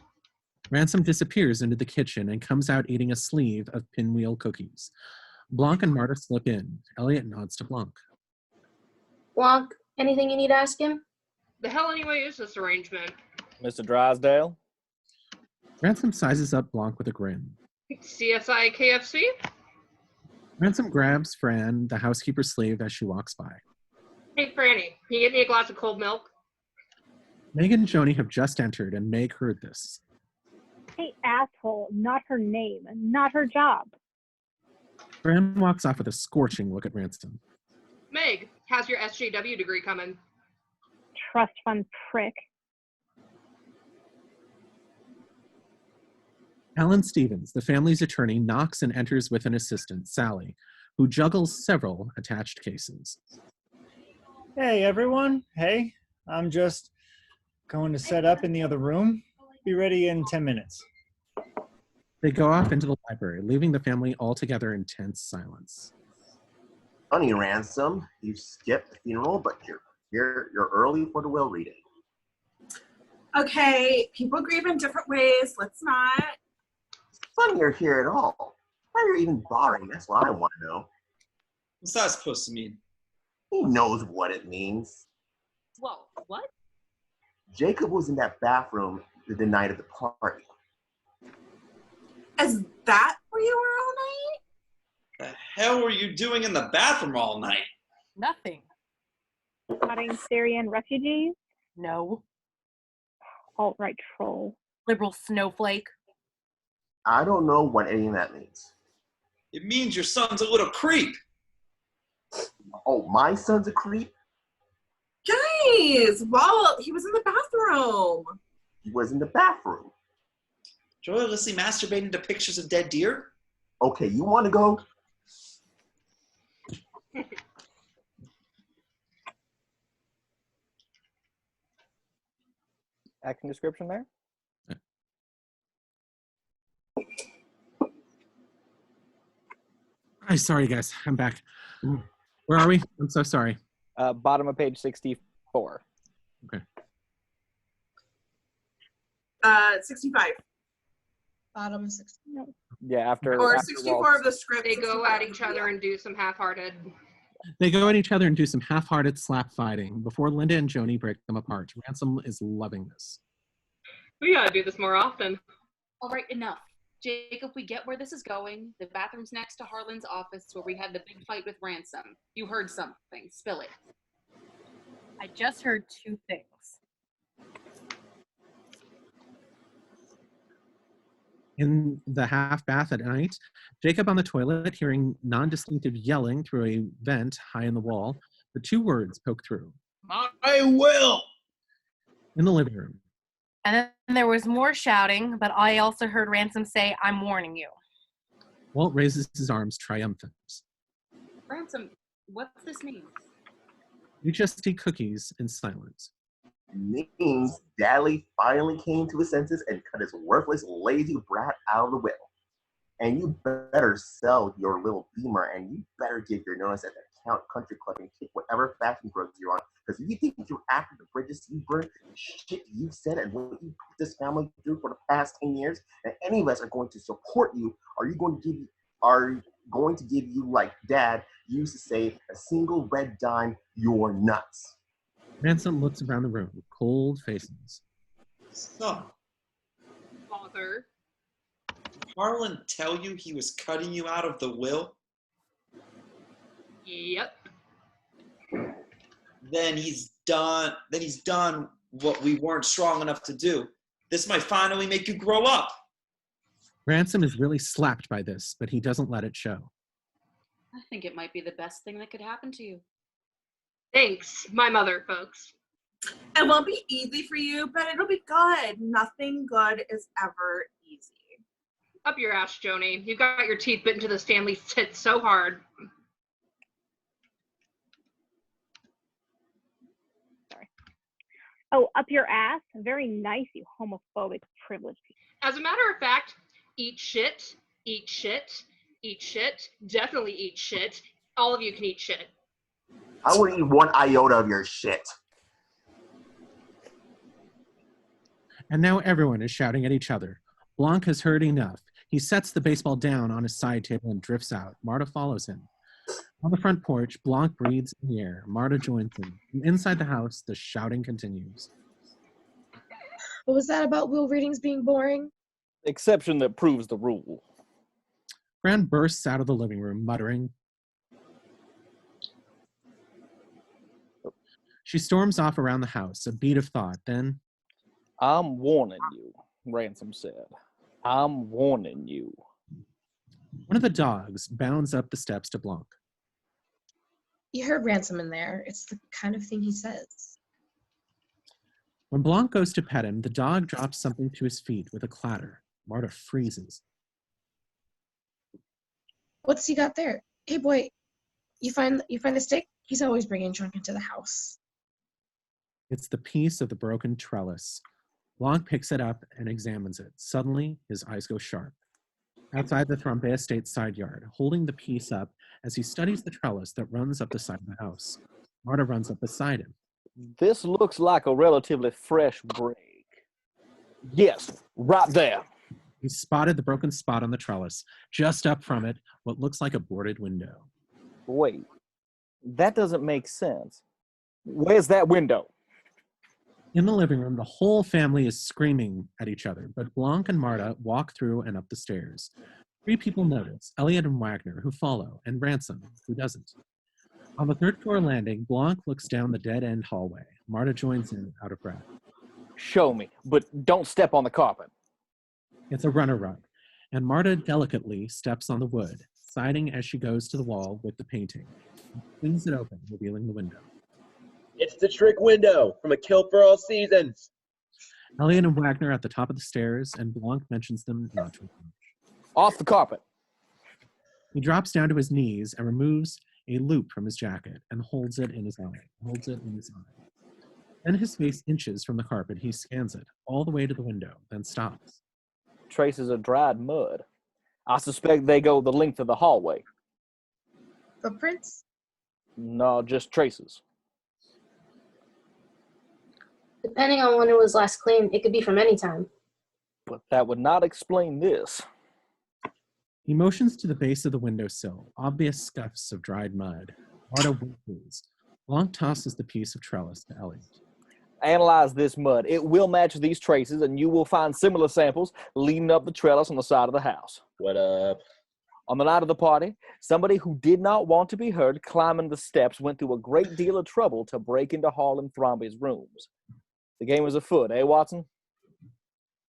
Ransom disappears into the kitchen and comes out eating a sleeve of pinwheel cookies. Blanc and Marta slip in. Elliot nods to Blanc. Blanc, anything you need to ask him? The hell anyway is this arrangement? Mr. Drysdale? Ransom sizes up Blanc with a grin. CSI KFC? Ransom grabs Fran, the housekeeper's slave, as she walks by. Hey, Franny, can you get me a glass of cold milk? Meg and Joni have just entered, and Meg heard this. Hey, asshole, not her name, not her job. Fran walks off with a scorching look at Ransom. Meg, how's your SJW degree coming? Trust fund prick. Alan Stevens, the family's attorney, knocks and enters with an assistant, Sally, who juggles several attached cases. Hey, everyone. Hey, I'm just going to set up in the other room. Be ready in 10 minutes. They go off into the library, leaving the family all together in tense silence. Funny, Ransom. You skipped the funeral, but you're early for the will reading. Okay, people grieve in different ways. Let's not. Funny you're here at all. Why are you even bothering? That's what I want to know. What's that supposed to mean? Who knows what it means? Whoa, what? Jacob was in that bathroom the night of the party. Is that where you were all night? The hell were you doing in the bathroom all night? Nothing. Spotting Syrian refugees? No. Alt-right troll. Liberal snowflake. I don't know what any of that means. It means your son's a little creep. Oh, my son's a creep? Guys, Walt, he was in the bathroom. He was in the bathroom. Joyously masturbating to pictures of dead deer? Okay, you want to go? Acting description there? Hi, sorry guys, I'm back. Where are we? I'm so sorry. Bottom of page 64. Okay. 65. Bottom 60. Yeah, after. Or after 64 Walt's- of the script. They go 65. at each other and do some half-hearted. They go at each other and do some half-hearted slap fighting before Linda and Joni break them apart. Ransom is loving this. We gotta do this more often. All right, enough. Jacob, we get where this is going. The bathroom's next to Harlan's office where we had the big fight with Ransom. You heard something. Spill it. I just heard two things. In the half bath at night, Jacob on the toilet, hearing non-distinctive yelling through a vent high in the wall, the two words poke through. I will! In the living room, And then there was more shouting, but I also heard Ransom say, I'm warning you. Walt raises his arms triumphant. Ransom, what's this mean? You just eat cookies in silence. Means Daddy finally came to his senses and cut his worthless, lazy brat out of the will. And you better sell your little Beamer, and you better give your notice at the country club and kick whatever fashion drugs you're on. Because if you think you're after the bridges you burned, shit you said, and what you put this family through for the past 10 years, and any of us are going to support you, are going to give you, like Dad used to say, a single red dime, you're nuts. Ransom looks around the room, cold faces. Son, Father. did Harlan tell you he was cutting you out of the will? Yep. Then he's done what we weren't strong enough to do. This might finally make you grow up. Ransom is really slapped by this, but he doesn't let it show. I think it might be the best thing that could happen to you. Thanks, my mother, folks. It won't be easy for you, but it'll be good. Nothing good is ever easy. Up your ass, Joni. You got your teeth bitten into this family's tit so hard. Oh, up your ass? Very nice, you homophobic privileged people. As a matter of fact, eat shit, eat shit, eat shit, definitely eat shit. All of you can eat shit. I wouldn't eat one iota of your shit. And now everyone is shouting at each other. Blanc has heard enough. He sets the baseball down on his side table and drifts out. Marta follows him. On the front porch, Blanc breathes in the air. Marta joins him. From inside the house, the shouting continues. What was that about will readings being boring? Exception that proves the rule. Fran bursts out of the living room, muttering. She storms off around the house, a beat of thought, then... I'm warning you, Ransom said. I'm warning you. One of the dogs bounds up the steps to Blanc. You heard Ransom in there. It's the kind of thing he says. When Blanc goes to pet him, the dog drops something to his feet with a clatter. Marta freezes. What's he got there? Hey, boy, you find the stick? He's always bringing junk into the house. It's the piece of the broken trellis. Blanc picks it up and examines it. Suddenly, his eyes go sharp. Outside the Thrombey estate side yard, holding the piece up as he studies the trellis that runs up the side of the house. Marta runs up beside him. This looks like a relatively fresh break. Yes, right there. He spotted the broken spot on the trellis. Just up from it, what looks like a boarded window. Wait, that doesn't make sense. Where's that window? In the living room, the whole family is screaming at each other, but Blanc and Marta walk through and up the stairs. 3 people notice, Elliot and Wagner, who follow, and Ransom, who doesn't. On the 3rd floor landing, Blanc looks down the dead-end hallway. Marta joins in, out of breath. Show me, but don't step on the carpet. It's a runner rug, and Marta delicately steps on the wood, siding as she goes to the wall with the painting. Swings it open, revealing the window. It's the trick window from A Kill for All Seasons. Elliot and Wagner at the top of the stairs, and Blanc mentions them not to approach. Off the carpet. He drops down to his knees and removes a loop from his jacket and holds it in his eye. Then his face inches from the carpet. He scans it all the way to the window, then stops. Traces of dried mud. I suspect they go the length of the hallway. Footprints? No, just traces. Depending on when it was last cleaned, it could be from any time. But that would not explain this. He motions to the base of the windowsill, obvious scuffs of dried mud. Marta whimpers. Blanc tosses the piece of trellis to Elliot. Analyze this mud. It will match these traces, and you will find similar samples leading up the trellis on the side of the house. What up? On the night of the party, somebody who did not want to be heard climbing the steps went through a great deal of trouble to break into Harlan Thrombey's rooms. The game was afoot, eh, Watson?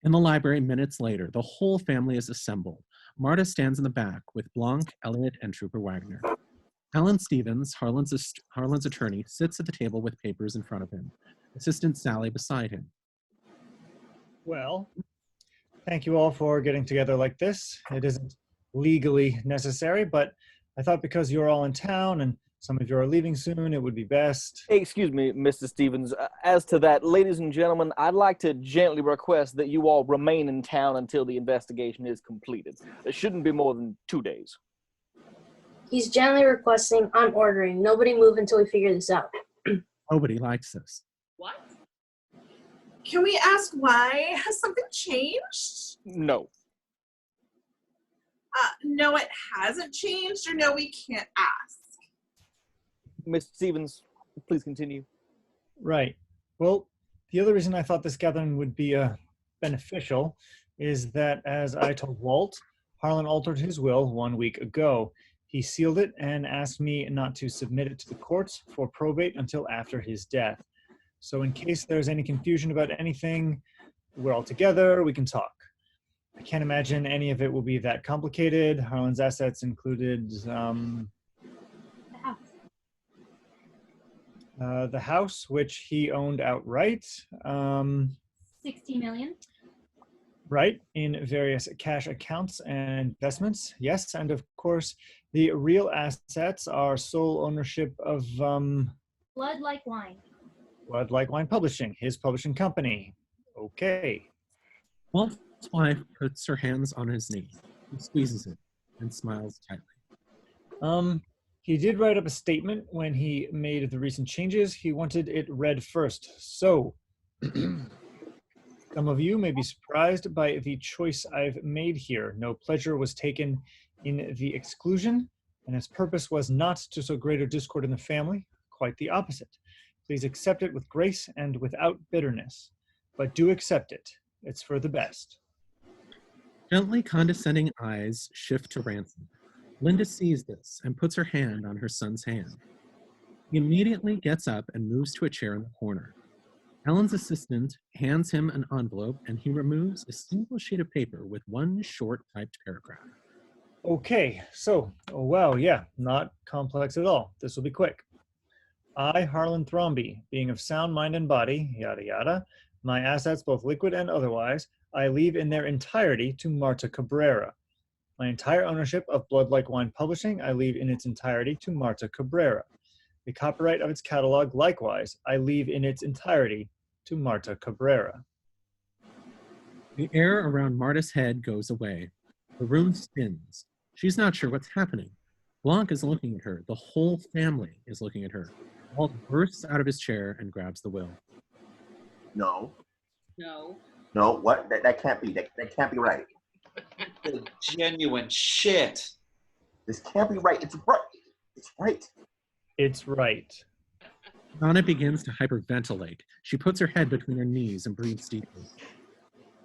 In the library, minutes later, the whole family is assembled. Marta stands in the back with Blanc, Elliot, and Trooper Wagner. Alan Stevens, Harlan's attorney, sits at the table with papers in front of him. Assistant Sally beside him. Well, thank you all for getting together like this. It isn't legally necessary, but I thought because you're all in town and some of you are leaving soon, it would be best. Hey, excuse me, Mr. Stevens. As to that, ladies and gentlemen, I'd like to gently request that you all remain in town until the investigation is completed. It shouldn't be more than 2 days. He's gently requesting, I'm ordering. Nobody move until we figure this out. Nobody likes this. What? Can we ask why? Has something changed? No. No, it hasn't changed, or no, we can't ask. Mr. Stevens, please continue. Right. Well, the other reason I thought this gathering would be beneficial is that, as I told Walt, Harlan altered his will 1 week ago. He sealed it and asked me not to submit it to the courts for probate until after his death. So in case there's any confusion about anything, we're all together, we can talk. I can't imagine any of it will be that complicated. Harlan's assets included the house, which he owned outright. 60 million. Right, in various cash accounts and investments, yes. And of course, the real assets are sole ownership of Blood Like Wine. Blood Like Wine Publishing, his publishing company. Okay. Walt's wife puts her hands on his knee. He squeezes it and smiles tightly. He did write up a statement when he made the recent changes. He wanted it read first. So, some of you may be surprised by the choice I've made here. No pleasure was taken in the exclusion, and its purpose was not to sow greater discord in the family, quite the opposite. Please accept it with grace and without bitterness. but do accept it. It's for the best. Gently condescending eyes shift to Ransom. Linda sees this and puts her hand on her son's hand. He immediately gets up and moves to a chair in the corner. Ellen's assistant hands him an envelope and he removes a single sheet of paper with one short typed paragraph. Okay, so, not complex at all. This will be quick. I, Harlan Thrombey, being of sound mind and body, yada yada, my assets both liquid and otherwise, I leave in their entirety to Marta Cabrara. My entire ownership of Blood Like Wine Publishing, I leave in its entirety to Marta Cabrara. The copyright of its catalog, likewise, I leave in its entirety to Marta Cabrara. The air around Marta's head goes away. The room spins. She's not sure what's happening. Blanc is looking at her. The whole family is looking at her. Walt bursts out of his chair and grabs the will. No. No. No, what? That can't be. That can't be right. The genuine shit. This can't be right. It's right. It's right. It's right. Donna begins to hyperventilate. She puts her head between her knees and breathes deeply.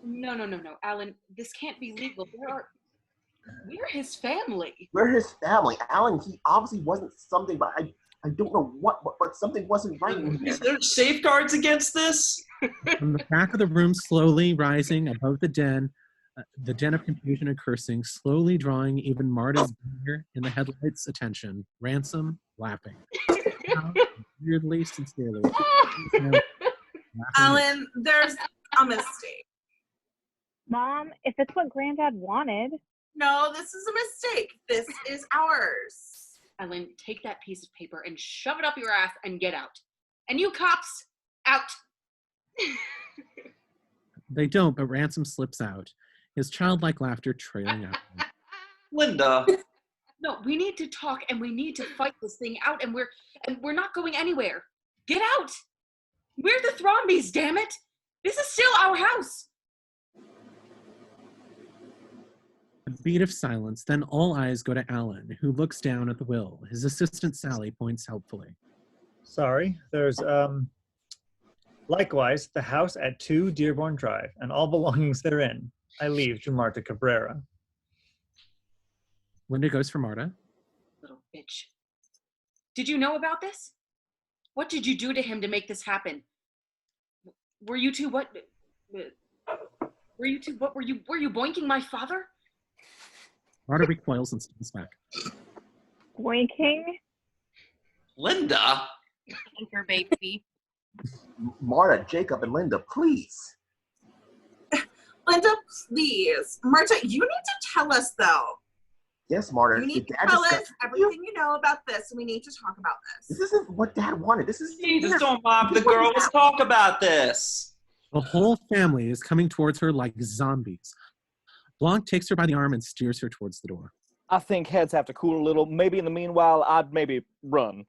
No. Alan, this can't be legal. We're his family. We're his family. Alan, he obviously wasn't something, but I don't know what, but something wasn't right. Is there safeguards against this? From the back of the room, slowly rising above the den of confusion and cursing, slowly drawing even Marta's deer in the headlights' attention, Ransom laughing. Weirdly, sincerely. Alan, there's a mistake. Mom, if it's what Granddad wanted. No, this is a mistake. This is ours. Ellen, take that piece of paper and shove it up your ass and get out. And you cops, out. They don't, but Ransom slips out, his childlike laughter trailing out. Linda. No, we need to talk and we need to fight this thing out and we're not going anywhere. Get out. We're the Thrombeys, damn it. This is still our house. A beat of silence, then all eyes go to Alan, who looks down at the will. His assistant Sally points helpfully. Sorry, there's, likewise, the house at 2 Dearborn Drive, and all belongings therein, I leave to Marta Cabrara. Linda goes for Marta. Little bitch. Did you know about this? What did you do to him to make this happen? Were you two what? Were you boinking my father? Marta recoils and stands back. Boinking? Linda? Anchor baby. Marta, Jacob, and Linda, please. Linda, please. Marta, you need to tell us, though. Yes, Marta. You need to tell us everything you know about this, and we need to talk about this. This isn't what Dad wanted. This is... Jesus, don't mob the girl. Let's talk about this. The whole family is coming towards her like zombies. Blanc takes her by the arm and steers her towards the door. I think heads have to cool a little. Maybe in the meanwhile, I'd run.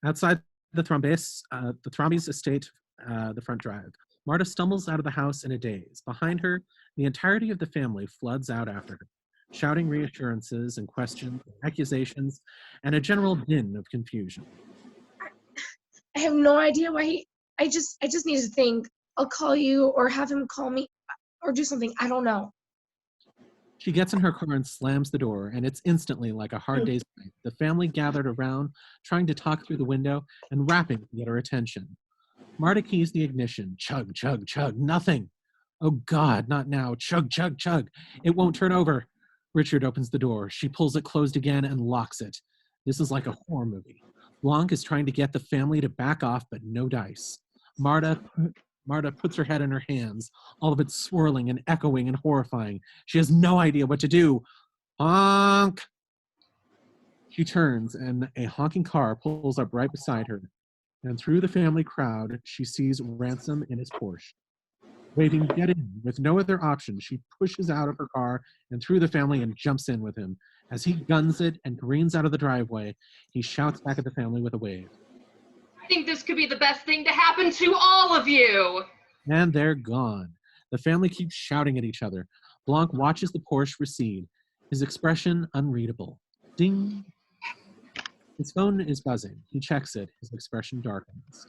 Outside the Thrombeys estate, the front drive, Marta stumbles out of the house in a daze. Behind her, the entirety of the family floods out after her, shouting reassurances and questions, accusations, and a general din of confusion. I have no idea why I just need to think. I'll call you or have him call me or do something. I don't know. She gets in her car and slams the door, and it's instantly like a hard day's night. The family gathered around, trying to talk through the window and rapping to get her attention. Marta keys the ignition. Chug, chug, chug. Nothing. Oh, God, not now. Chug, chug, chug. It won't turn over. Richard opens the door. She pulls it closed again and locks it. This is like a horror movie. Blanc is trying to get the family to back off, but no dice. Marta puts her head in her hands, all of it swirling and echoing and horrifying. She has no idea what to do. Honk! She turns, and a honking car pulls up right beside her. And through the family crowd, she sees Ransom in his Porsche. Waving get in with no other option, she pushes out of her car and through the family and jumps in with him. As he guns it and careens out of the driveway, he shouts back at the family with a wave. I think this could be the best thing to happen to all of you. And they're gone. The family keeps shouting at each other. Blanc watches the Porsche recede, his expression unreadable. Ding! His phone is buzzing. He checks it. His expression darkens.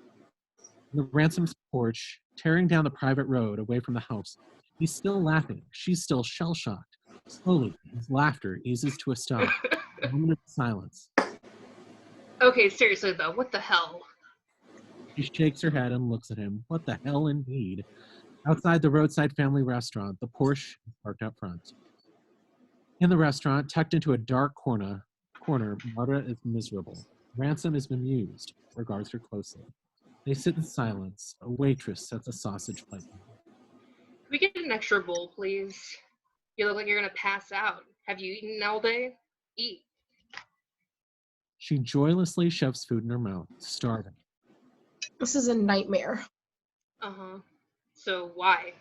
The Ransom's porch, tearing down the private road away from the house. He's still laughing. She's still shell-shocked. Slowly, his laughter eases to a stop. A moment of silence. Okay, seriously though, what the hell? She shakes her head and looks at him. What the hell indeed? Outside the roadside family restaurant, the Porsche is parked out front. In the restaurant, tucked into a dark corner, Marta is miserable. Ransom is bemused, regards her closely. They sit in silence. A waitress sets a sausage plate. Can we get an extra bowl, please? You look like you're gonna pass out. Have you eaten all day? Eat. She joylessly shoves food in her mouth, starving. This is a nightmare. Uh-huh. So why?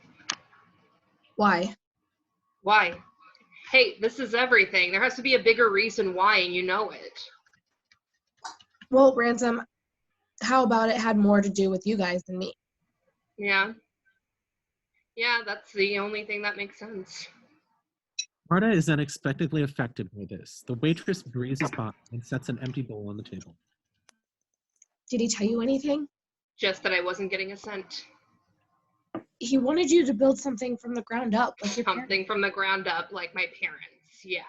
Why? Why? Hey, this is everything. There has to be a bigger reason why, and you know it. Well, Ransom, how about it had more to do with you guys than me? Yeah. Yeah, that's the only thing that makes sense. Marta is unexpectedly affected by this. The waitress breezes by and sets an empty bowl on the table. Did he tell you anything? Just that I wasn't getting a cent. He wanted you to build something from the ground up, like your parents. Something from the ground up, like my parents, yeah.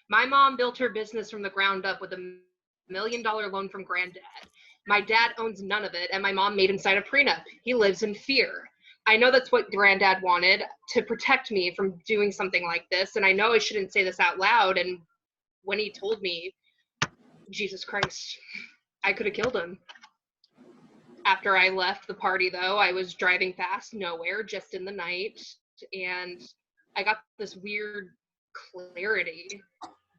My mom built her business from the ground up with $1 million loan from Granddad. My dad owns none of it, and my mom made him sign a prenup. He lives in fear. I know that's what Granddad wanted, to protect me from doing something like this, and I know I shouldn't say this out loud, and when he told me, Jesus Christ, I could have killed him. After I left the party, though, I was driving fast nowhere, just in the night, and I got this weird clarity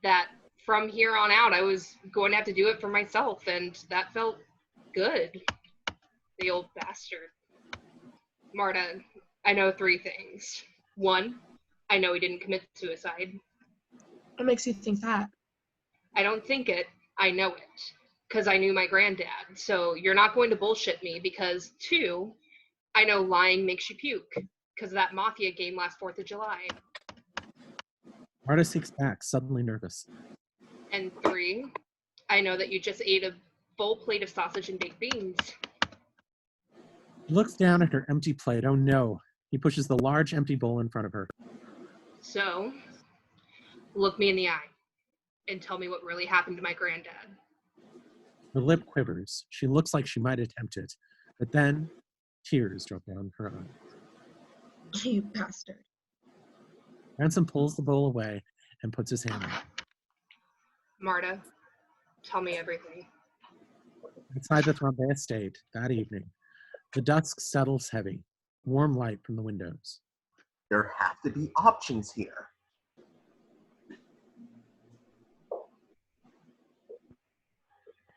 that from here on out, I was going to have to do it for myself, and that felt good. The old bastard. Marta, I know 3 things. 1, I know he didn't commit suicide. What makes you think that? I don't think it, I know it. Because I knew my granddad. So you're not going to bullshit me because 2, I know lying makes you puke because of that Mafia game last 4th of July. Marta sinks back, suddenly nervous. And 3, I know that you just ate a full plate of sausage and baked beans. She looks down at her empty plate. Oh no. He pushes the large empty bowl in front of her. So, look me in the eye and tell me what really happened to my granddad. Her lip quivers. She looks like she might attempt it, but then tears drop down her eyes. You bastard. Ransom pulls the bowl away and puts his hand on it. Marta, tell me everything. Inside the Thrombey estate, that evening, the dusk settles heavy, warm light from the windows. There have to be options here.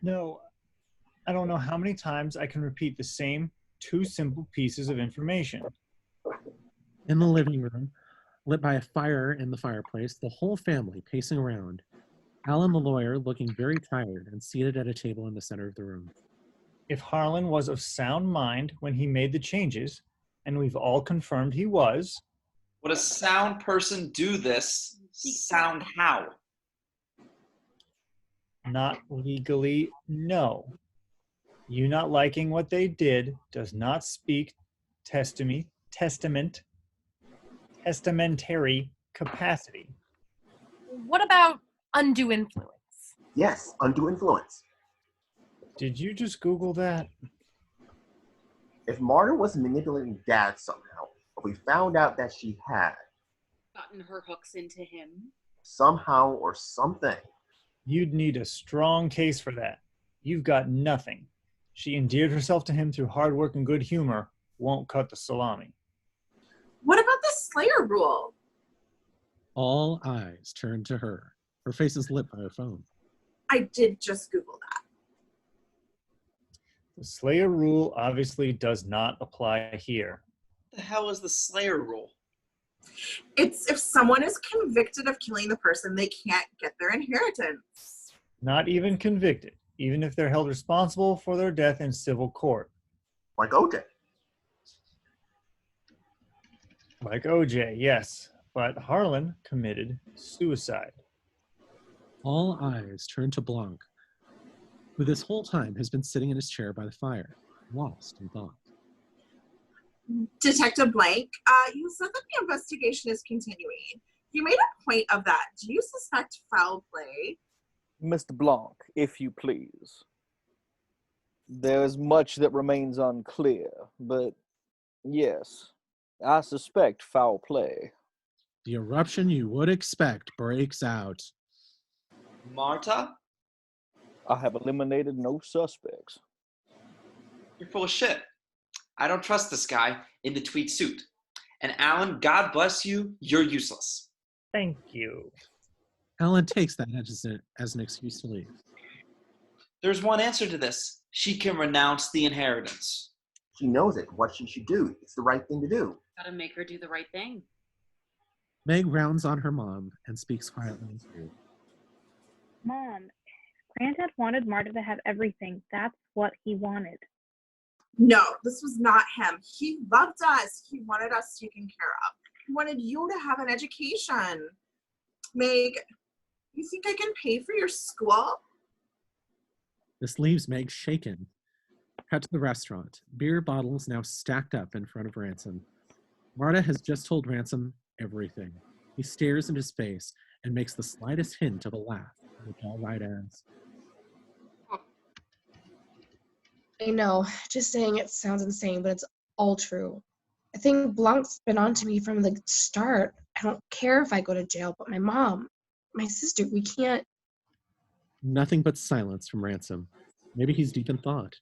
No, I don't know how many times I can repeat the same 2 simple pieces of information. In the living room, lit by a fire in the fireplace, the whole family pacing around. Alan the lawyer looking very tired and seated at a table in the center of the room. If Harlan was of sound mind when he made the changes, and we've all confirmed he was. Would a sound person do this? Sound how? Not legally, no. You not liking what they did does not speak testamentary capacity. What about undue influence? Yes, undue influence. Did you just Google that? If Marta was manipulating Dad somehow, or we found out that she had gotten her hooks into him somehow or something, you'd need a strong case for that. You've got nothing. She endeared herself to him through hard work and good humor. Won't cut the salami. What about the Slayer rule? All eyes turn to her. Her face is lit by her phone. I did just Google that. The Slayer rule obviously does not apply here. What the hell is the Slayer rule? It's if someone is convicted of killing the person, they can't get their inheritance. Not even convicted, even if they're held responsible for their death in civil court. Like OJ. Like OJ, yes. But Harlan committed suicide. All eyes turn to Blanc, who this whole time has been sitting in his chair by the fire, lost in thought. Detective Blank, you said that the investigation is continuing. You made a point of that. Do you suspect foul play? Mr. Blanc, if you please. There is much that remains unclear, but yes, I suspect foul play. The eruption you would expect breaks out. Marta? I have eliminated no suspects. You're full of shit. I don't trust this guy in the tweed suit. And Alan, God bless you, you're useless. Thank you. Alan takes that as an excuse to leave. There's one answer to this. She can renounce the inheritance. She knows it. What she should do. It's the right thing to do. Gotta make her do the right thing. Meg rounds on her mom and speaks quietly. Mom, Granddad wanted Marta to have everything. That's what he wanted. No, this was not him. He loved us. He wanted us taken care of. He wanted you to have an education. Meg, you think I can pay for your school? This leaves Meg shaken. Cut to the restaurant. Beer bottles now stacked up in front of Ransom. Marta has just told Ransom everything. He stares into space and makes the slightest hint of a laugh, which all right ends. I know, just saying it sounds insane, but it's all true. I think Blanc's been on to me from the start. I don't care if I go to jail, but my mom, my sister, we can't. Nothing but silence from Ransom. Maybe he's deep in thought.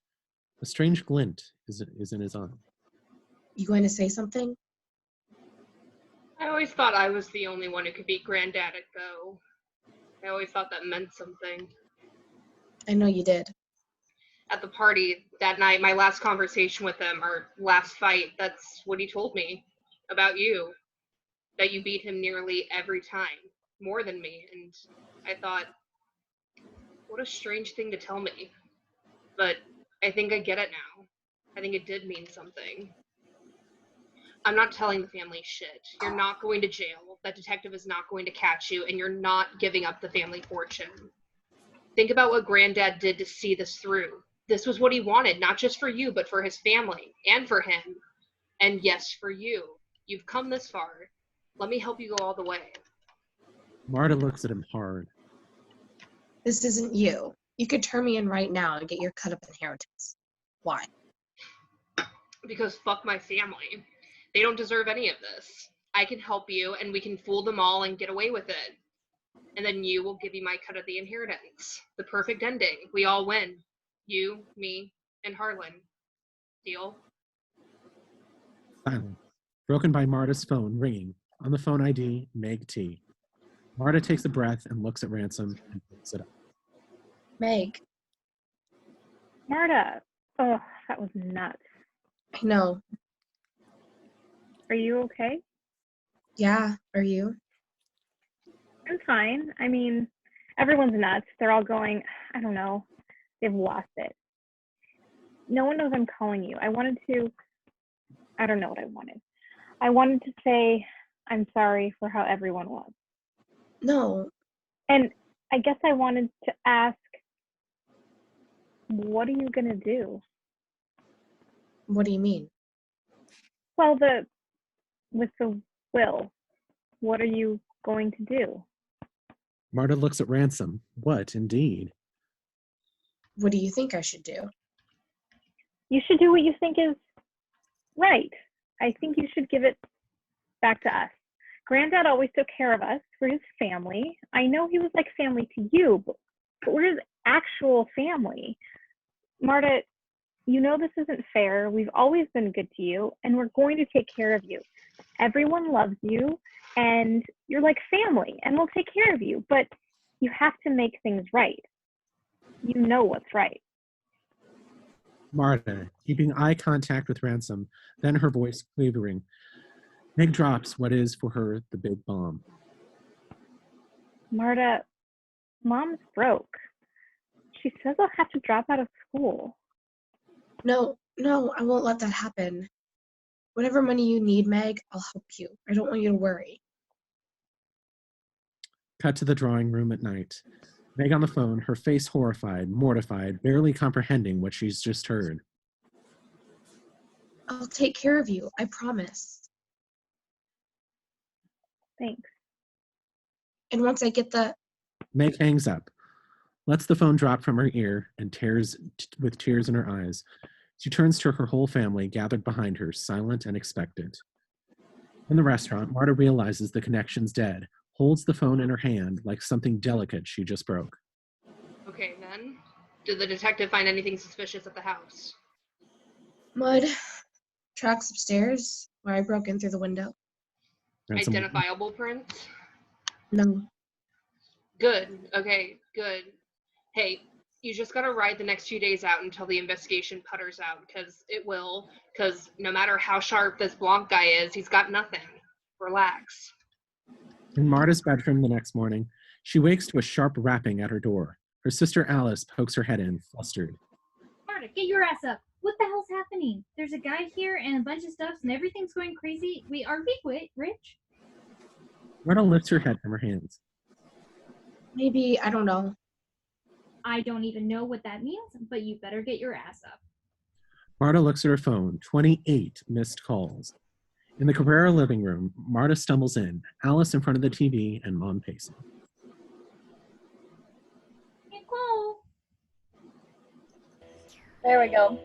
A strange glint is in his eye. You going to say something? I always thought I was the only one who could beat Granddad at Go. I always thought that meant something. I know you did. At the party that night, my last conversation with him, our last fight, that's what he told me about you. That you beat him nearly every time, more than me. And I thought, what a strange thing to tell me. But I think I get it now. I think it did mean something. I'm not telling the family shit. You're not going to jail. That detective is not going to catch you, and you're not giving up the family fortune. Think about what Granddad did to see this through. This was what he wanted, not just for you, but for his family, and for him. And yes, for you. You've come this far. Let me help you go all the way. Marta looks at him hard. This isn't you. You could turn me in right now and get your cut of inheritance. Why? Because fuck my family. They don't deserve any of this. I can help you, and we can fool them all and get away with it. And then you will give me my cut of the inheritance. The perfect ending. We all win. You, me, and Harlan. Deal? Silence. Broken by Marta's phone ringing. On the phone ID, Meg T. Marta takes a breath and looks at Ransom and picks it up. Meg. Marta. Oh, that was nuts. I know. Are you okay? Yeah, are you? I'm fine. I mean, everyone's nuts. They're all going, I don't know. They've lost it. No one knows I'm calling you. I don't know what I wanted. I wanted to say I'm sorry for how everyone was. No. And I guess I wanted to ask, what are you going to do? What do you mean? Well, with the will, what are you going to do? Marta looks at Ransom. What, indeed? What do you think I should do? You should do what you think is right. I think you should give it back to us. Granddad always took care of us. We're his family. I know he was like family to you, but we're his actual family. Marta, you know this isn't fair. We've always been good to you, and we're going to take care of you. Everyone loves you, and you're like family, and we'll take care of you, but you have to make things right. You know what's right. Marta, keeping eye contact with Ransom, then her voice quavering. Meg drops what is for her the big bomb. Marta, Mom's broke. She says I'll have to drop out of school. No, I won't let that happen. Whatever money you need, Meg, I'll help you. I don't want you to worry. Cut to the drawing room at night. Meg on the phone, her face horrified, mortified, barely comprehending what she's just heard. I'll take care of you. I promise. Thanks. And once I get the... Meg hangs up, lets the phone drop from her ear, and with tears in her eyes. She turns to her whole family gathered behind her, silent and expectant. In the restaurant, Marta realizes the connection's dead, holds the phone in her hand like something delicate she just broke. Okay, then. Did the detective find anything suspicious at the house? Mud. Tracks upstairs where I broke in through the window. Identifiable prints? No. Good. Okay, good. Hey, you just gotta ride the next few days out until the investigation putters out, because it will. Because no matter how sharp this Blanc guy is, he's got nothing. Relax. In Marta's bedroom the next morning, she wakes to a sharp rapping at her door. Her sister Alice pokes her head in, flustered. Marta, get your ass up. What the hell's happening? There's a guy here and a bunch of stuff and everything's going crazy. Wait, are we rich? Marta lifts her head from her hands. Maybe, I don't know. I don't even know what that means, but you better get your ass up. Marta looks at her phone, 28 missed calls. In the Cabrara living room, Marta stumbles in, Alice in front of the TV and Mom pacing. There we go.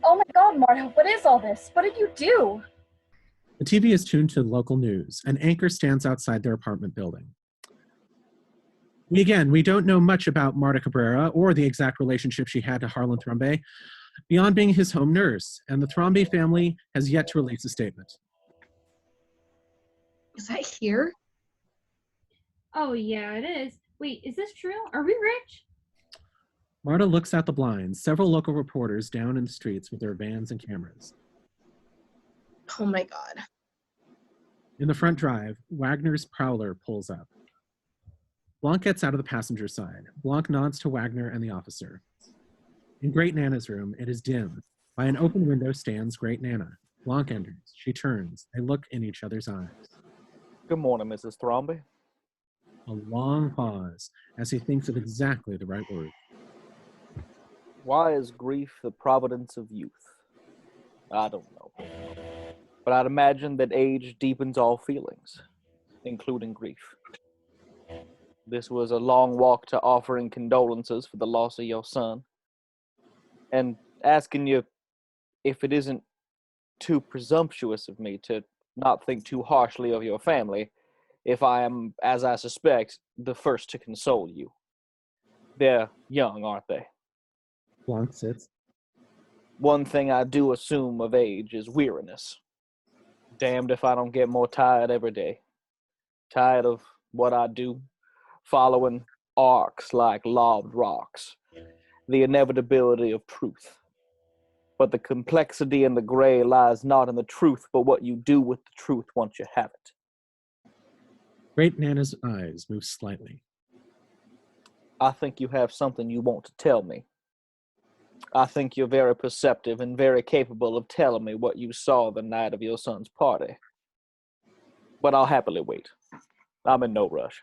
Oh my god, Marta, what is all this? What did you do? The TV is tuned to local news. An anchor stands outside their apartment building. We don't know much about Marta Cabrara or the exact relationship she had to Harlan Thrombey, beyond being his home nurse, and the Thrombey family has yet to release a statement. Is that here? Oh yeah, it is. Wait, is this true? Are we rich? Marta looks out the blinds, several local reporters down in the streets with their vans and cameras. Oh my god. In the front drive, Wagner's Prowler pulls up. Blanc gets out of the passenger side. Blanc nods to Wagner and the officer. In Greatnana's room, it is dim. By an open window stands Greatnana. Blanc enters. She turns. They look in each other's eyes. Good morning, Mrs. Thrombey. A long pause as he thinks of exactly the right word. Why is grief the providence of youth? I don't know. But I'd imagine that age deepens all feelings, including grief. This was a long walk to offering condolences for the loss of your son, and asking you if it isn't too presumptuous of me to not think too harshly of your family, if I am, as I suspect, the first to console you. They're young, aren't they? Blanc sits. One thing I do assume of age is weariness. Damned if I don't get more tired every day. Tired of what I do, following arcs like lobbed rocks. The inevitability of truth. But the complexity and the gray lies not in the truth, but what you do with the truth once you have it. Greatnana's eyes move slightly. I think you have something you want to tell me. I think you're very perceptive and very capable of telling me what you saw the night of your son's party. But I'll happily wait. I'm in no rush.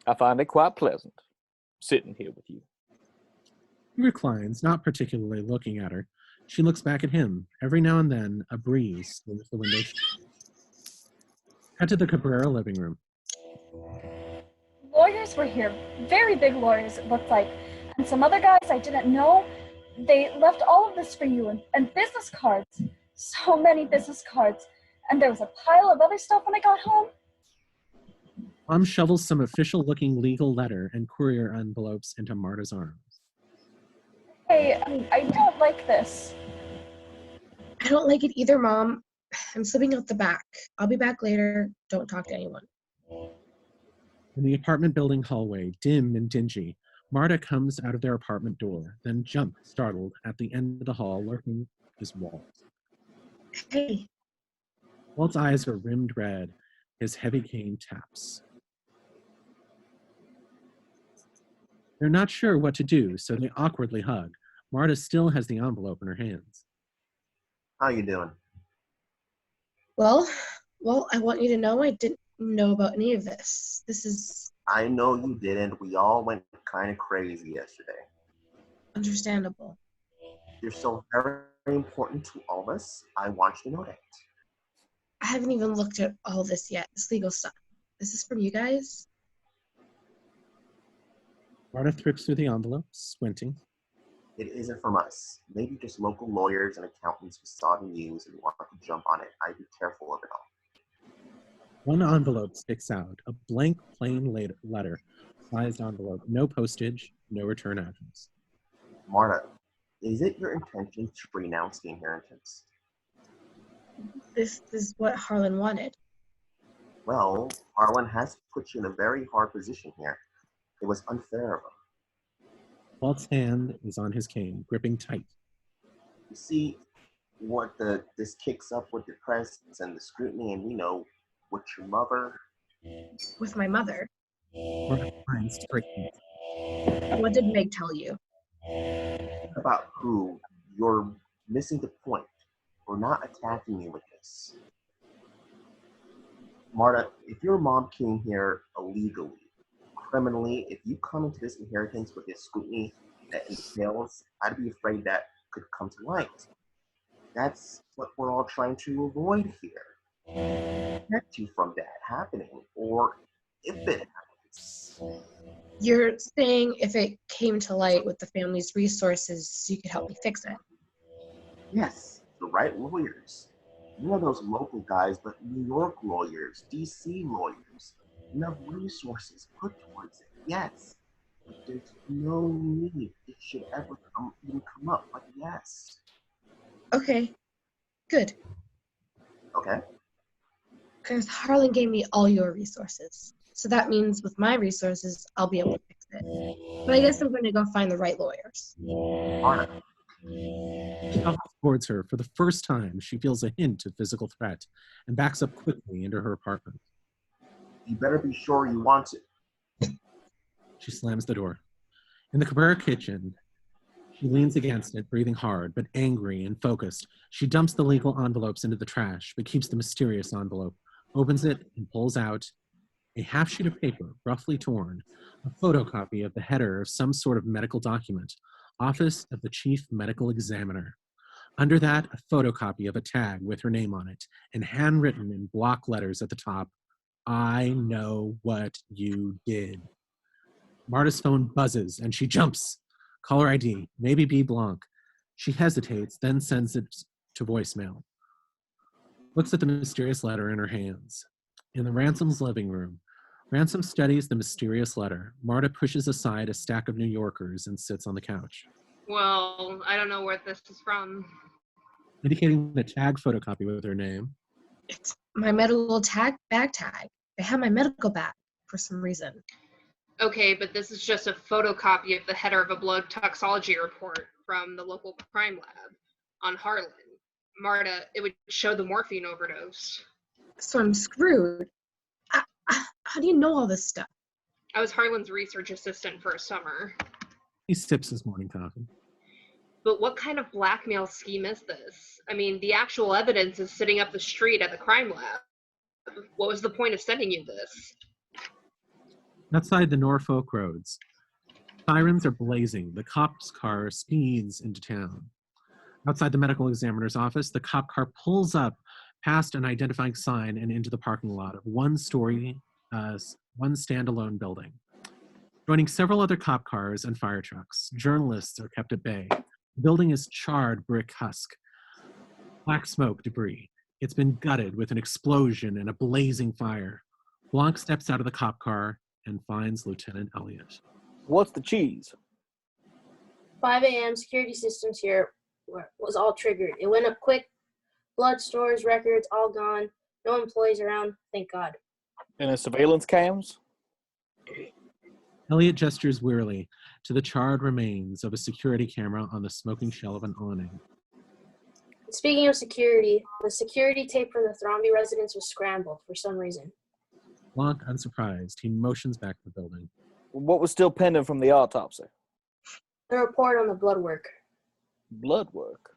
I find it quite pleasant, sitting here with you. He reclines, not particularly looking at her. She looks back at him. Every now and then, a breeze swings the window shade. Head to the Cabrara living room. Lawyers were here. Very big lawyers, it looked like. And some other guys I didn't know. They left all of this for you, and business cards. So many business cards. And there was a pile of other stuff when I got home. Mom shovels some official-looking legal letter and courier envelopes into Marta's arms. Hey, I don't like this. I don't like it either, Mom. I'm slipping out the back. I'll be back later. Don't talk to anyone. In the apartment building hallway, dim and dingy, Marta comes out of their apartment door, then jumps, startled, at the end of the hall, lurking is Walt. Hey. Walt's eyes are rimmed red. His heavy cane taps. They're not sure what to do, so they awkwardly hug. Marta still has the envelope in her hands. How you doing? Well, I want you to know I didn't know about any of this. This is... I know you didn't. We all went kind of crazy yesterday. Understandable. You're so very important to all of us. I want you to know that. I haven't even looked at all this yet, this legal stuff. Is this from you guys? Marta thrips through the envelopes, squinting. It isn't from us. Maybe just local lawyers and accountants who saw the news and want to jump on it. I'd be careful of it all. One envelope sticks out, a blank, plain letter, sized envelope, no postage, no return address. Marta, is it your intention to renounce the inheritance? This is what Harlan wanted. Well, Harlan has put you in a very hard position here. It was unfair of him. Walt's hand is on his cane, gripping tight. You see, this kicks up with the press and the scrutiny, and with your mother. With my mother? Marta's mind straightens. What did Meg tell you? About who? You're missing the point. We're not attacking you with this. Marta, if your mom came here illegally, criminally, if you come into this inheritance with this scrutiny that entails, I'd be afraid that could come to light. That's what we're all trying to avoid here. Protect you from that happening, or if it happens. You're saying if it came to light with the family's resources, you could help me fix it? Yes, the right lawyers. You know those local guys, but New York lawyers, DC lawyers. Enough resources put towards it, yes. But there's no need it should ever even come up, but yes. Okay, good. Okay. Because Harlan gave me all your resources. So that means with my resources, I'll be able to fix it. But I guess I'm going to go find the right lawyers. Marta. She comes towards her. For the first time, she feels a hint of physical threat and backs up quickly into her apartment. You better be sure you want it. She slams the door. In the Cabrara kitchen, she leans against it, breathing hard, but angry and focused. She dumps the legal envelopes into the trash, but keeps the mysterious envelope, opens it, and pulls out a half sheet of paper, roughly torn, a photocopy of the header of some sort of medical document, Office of the Chief Medical Examiner. Under that, a photocopy of a tag with her name on it, and handwritten in block letters at the top, I know what you did. Marta's phone buzzes, and she jumps. Caller ID, maybe B. Blanc. She hesitates, then sends it to voicemail. Looks at the mysterious letter in her hands. In the Ransom's living room, Ransom studies the mysterious letter. Marta pushes aside a stack of New Yorkers and sits on the couch. Well, I don't know where this is from. Indicating the tag photocopy with her name. It's my medical bag tag. They have my medical bag for some reason. Okay, but this is just a photocopy of the header of a blood toxicology report from the local crime lab on Harlan. Marta, it would show the morphine overdose. So I'm screwed. How do you know all this stuff? I was Harlan's research assistant for a summer. He sips his morning coffee. But what kind of blackmail scheme is this? I mean, the actual evidence is sitting up the street at the crime lab. What was the point of sending you this? Outside the Norfolk roads, sirens are blazing. The cop's car speeds into town. Outside the medical examiner's office, the cop car pulls up past an identifying sign and into the parking lot of one standalone building. Joining several other cop cars and fire trucks, journalists are kept at bay. The building is charred brick husk, black smoke debris. It's been gutted with an explosion and a blazing fire. Blanc steps out of the cop car and finds Lieutenant Elliott. What's the cheese? 5 a.m. security systems here was all triggered. It went up quick. Blood stores, records, all gone. No employees around, thank God. Any surveillance cams? Elliott gestures wearily to the charred remains of a security camera on the smoking shell of an awning. Speaking of security, the security tape from the Thrombey residence was scrambled for some reason. Blanc, unsurprised, he motions back to the building. What was still pending from the autopsy? The report on the blood work. Blood work?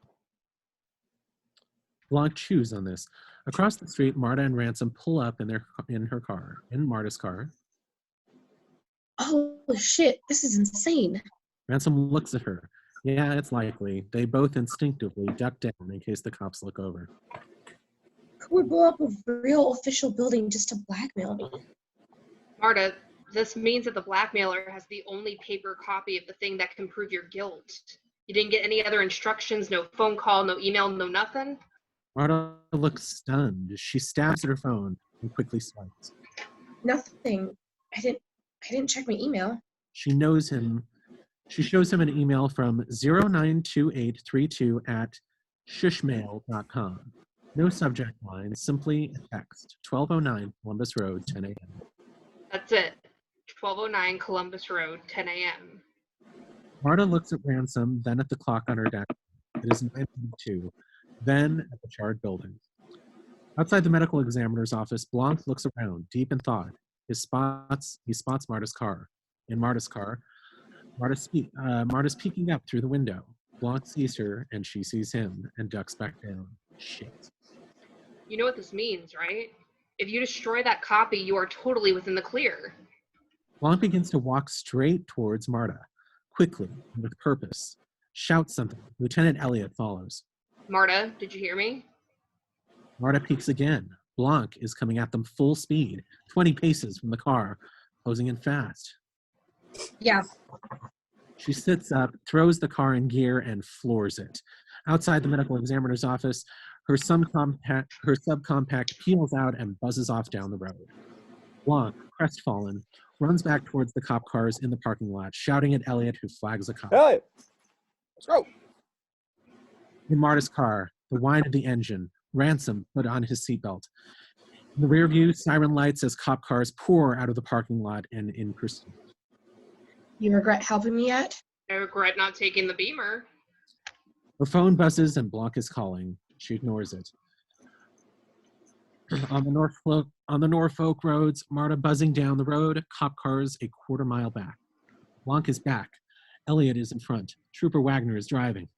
Blanc chews on this. Across the street, Marta and Ransom pull up in Marta's car. Holy shit, this is insane. Ransom looks at her. Yeah, it's likely. They both instinctively duck down in case the cops look over. Who would blow up a real official building just to blackmail me? Marta, this means that the blackmailer has the only paper copy of the thing that can prove your guilt. You didn't get any other instructions, no phone call, no email, no nothing? Marta looks stunned. She stabs at her phone and quickly swipes. Nothing. I didn't check my email. She knows him. She shows him an email from 092832@shushmail.com. No subject line, simply a text. 1209 Columbus Road, 10 a.m. That's it. 1209 Columbus Road, 10 a.m. Marta looks at Ransom, then at the clock on her desk. It is 9:02, then at the charred building. Outside the medical examiner's office, Blanc looks around, deep in thought. He spots Marta's car. In Marta's car, Marta's peeking up through the window. Blanc sees her, and she sees him, and ducks back down. Shit. You know what this means, right? If you destroy that copy, you are totally within the clear. Blanc begins to walk straight towards Marta, quickly and with purpose. Shouts something. Lieutenant Elliot follows. Marta, did you hear me? Marta peeks again. Blanc is coming at them full speed, 20 paces from the car, closing in fast. Yeah. She sits up, throws the car in gear, and floors it. Outside the medical examiner's office, her subcompact peels out and buzzes off down the road. Blanc, crestfallen, runs back towards the cop cars in the parking lot, shouting at Elliot, who flags a cop. Hey, let's go. In Marta's car, the whine of the engine, Ransom put on his seatbelt. In the rear view, siren lights as cop cars pour out of the parking lot and in pursuit. You regret helping me yet? I regret not taking the Beamer. Her phone buzzes and Blanc is calling. She ignores it. On the Norfolk roads, Marta buzzing down the road, cop cars a quarter mile back. Blanc is back. Elliot is in front. Trooper Wagner is driving.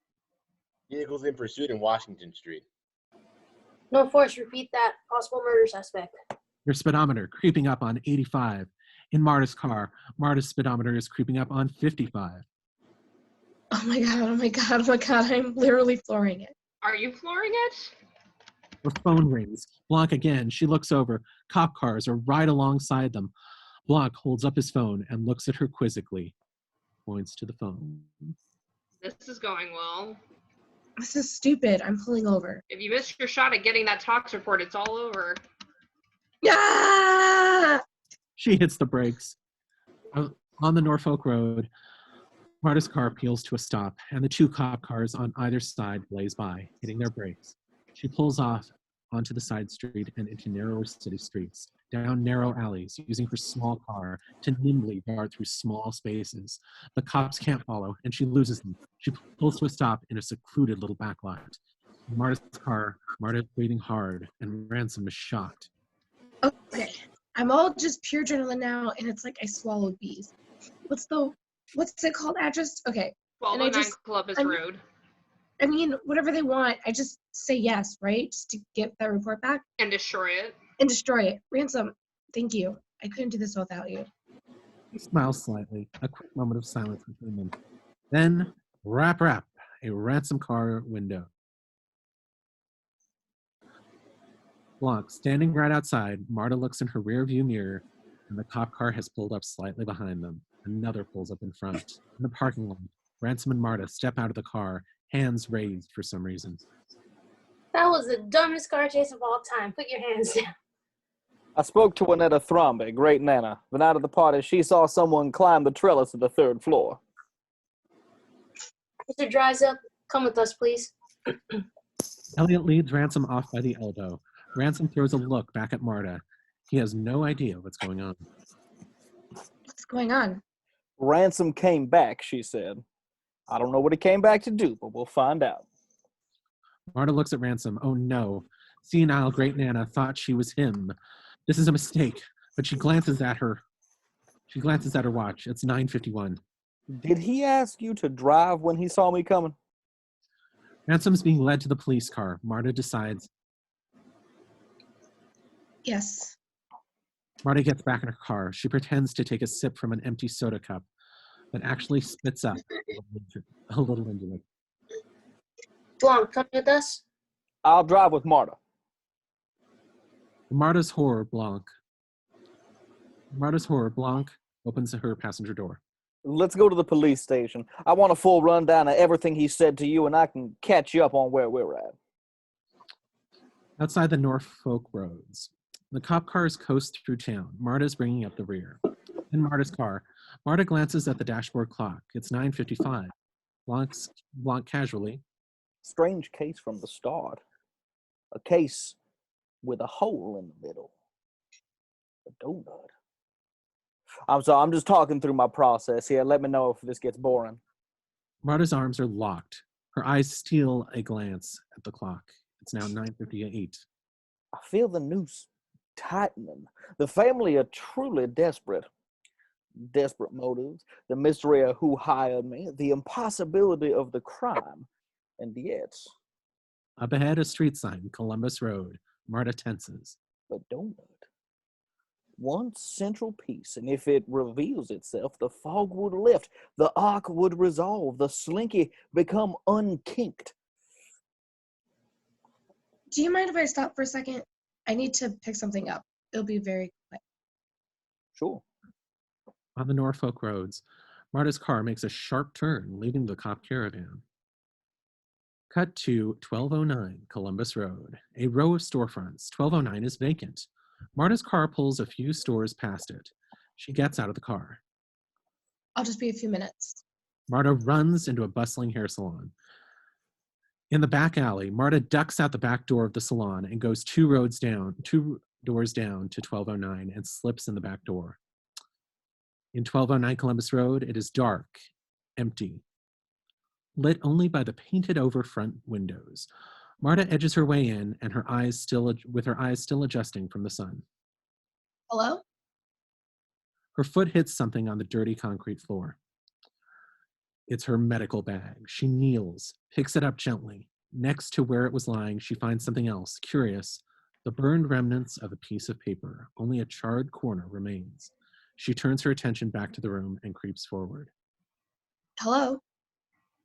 Vehicles in pursuit in Washington Street. No force, repeat that. Possible murder suspect. Your speedometer creeping up on 85. In Marta's car, Marta's speedometer is creeping up on 55. Oh my god, oh my god, oh my god, I'm literally flooring it. Are you flooring it? Her phone rings. Blanc again. She looks over. Cop cars are right alongside them. Blanc holds up his phone and looks at her quizzically. Points to the phone. This is going well. This is stupid. I'm pulling over. If you missed your shot at getting that tox report, it's all over. Yeah! She hits the brakes. On the Norfolk Road, Marta's car peels to a stop, and the two cop cars on either side blaze by, hitting their brakes. She pulls off onto the side street and into narrower city streets, down narrow alleys, using her small car to nimbly dart through small spaces. The cops can't follow, and she loses them. She pulls to a stop in a secluded little backlot. In Marta's car, Marta is breathing hard, and Ransom is shocked. Okay, I'm all just pure adrenaline now, and it's like I swallowed bees. What's it called? Address? Okay. 1209 Columbus Road. I mean, whatever they want, I just say yes, right? Just to get that report back. And destroy it. And destroy it. Ransom, thank you. I couldn't do this without you. He smiles slightly, a quick moment of silence between them. Then, rap, a Ransom car window. Blanc, standing right outside, Marta looks in her rear view mirror, and the cop car has pulled up slightly behind them. Another pulls up in front. In the parking lot, Ransom and Marta step out of the car, hands raised for some reason. That was the dumbest car chase of all time. Put your hands down. I spoke to Annetta Thrombey, Greatnana. The night of the party, she saw someone climb the trellis of the 3rd floor. Mr. Drysdale, come with us, please. Elliot leads Ransom off by the elbow. Ransom throws a look back at Marta. He has no idea what's going on. What's going on? Ransom came back, she said. I don't know what he came back to do, but we'll find out. Marta looks at Ransom. Oh no. Senile Greatnana thought she was him. This is a mistake, but she glances at her watch. It's 9:51. Did he ask you to drive when he saw me coming? Ransom's being led to the police car. Marta decides. Yes. Marta gets back in her car. She pretends to take a sip from an empty soda cup. but actually spits up a little into it. Blanc, come with us. I'll drive with Marta. Marta's horror, Blanc opens her passenger door. Let's go to the police station. I want a full rundown of everything he said to you, and I can catch you up on where we're at. Outside the Norfolk roads, the cop cars coast through town. Marta's bringing up the rear. In Marta's car, Marta glances at the dashboard clock. It's 9:55. Blanc casually. Strange case from the start. A case with a hole in the middle. A donut. I'm sorry, I'm just talking through my process here. Let me know if this gets boring. Marta's arms are locked. Her eyes steal a glance at the clock. It's now 9:58. I feel the noose tightening. The family are truly desperate. Desperate motives, the mystery of who hired me, the impossibility of the crime, and yet... Up ahead, a street sign, Columbus Road. Marta tenses. A donut. One central piece, and if it reveals itself, the fog would lift, the arc would resolve, the slinky become unkinked. Do you mind if I stop for a second? I need to pick something up. It'll be very quick. Sure. On the Norfolk roads, Marta's car makes a sharp turn, leaving the cop caravan. Cut to 1209 Columbus Road, a row of storefronts. 1209 is vacant. Marta's car pulls a few stores past it. She gets out of the car. I'll just be a few minutes. Marta runs into a bustling hair salon. In the back alley, Marta ducks out the back door of the salon and goes two doors down to 1209 and slips in the back door. In 1209 Columbus Road, it is dark, empty, lit only by the painted-over front windows. Marta edges her way in, and her eyes still adjusting from the sun. Hello? Her foot hits something on the dirty concrete floor. It's her medical bag. She kneels, picks it up gently. Next to where it was lying, she finds something else, curious, the burned remnants of a piece of paper. Only a charred corner remains. She turns her attention back to the room and creeps forward. Hello?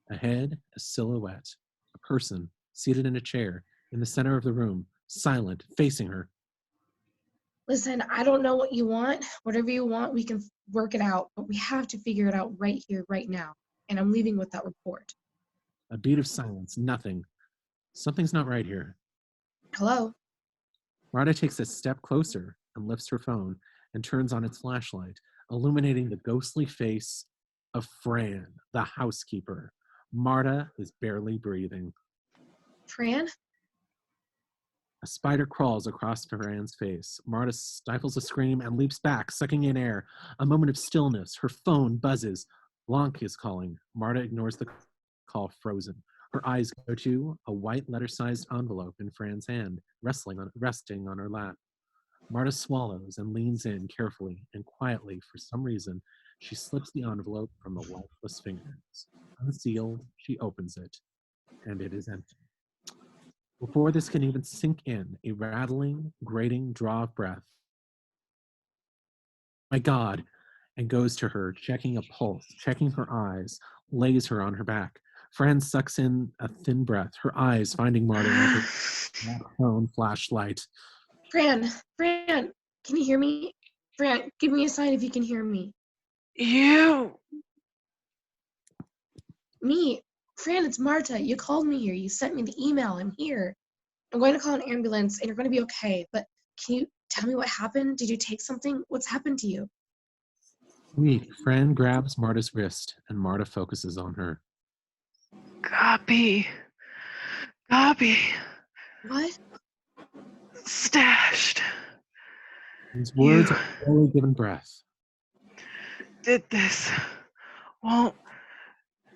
Ahead, a silhouette, a person seated in a chair in the center of the room, silent, facing her. Listen, I don't know what you want. Whatever you want, we can work it out, but we have to figure it out right here, right now. And I'm leaving with that report. A beat of silence, nothing. Something's not right here. Hello? Marta takes a step closer and lifts her phone and turns on its flashlight, illuminating the ghostly face of Fran, the housekeeper. Marta is barely breathing. Fran? A spider crawls across Fran's face. Marta stifles a scream and leaps back, sucking in air. A moment of stillness. Her phone buzzes. Blanc is calling. Marta ignores the call, frozen. Her eyes go to a white letter-sized envelope in Fran's hand, resting on her lap. Marta swallows and leans in carefully and quietly. For some reason, she slips the envelope from the lifeless fingers. Unsealed, she opens it, and it is empty. Before this can even sink in, a rattling, grating draw of breath. My God, and goes to her, checking a pulse, checking her eyes, lays her on her back. Fran sucks in a thin breath, her eyes finding Marta with her phone flashlight. Fran, can you hear me? Fran, give me a sign if you can hear me. You. Me. Fran, it's Marta. You called me here. You sent me the email. I'm here. I'm going to call an ambulance and you're going to be okay. But can you tell me what happened? Did you take something? What's happened to you? Weak, Fran grabs Marta's wrist and Marta focuses on her. Copy. What? Stashed. These words are barely given breath. Did this. Won't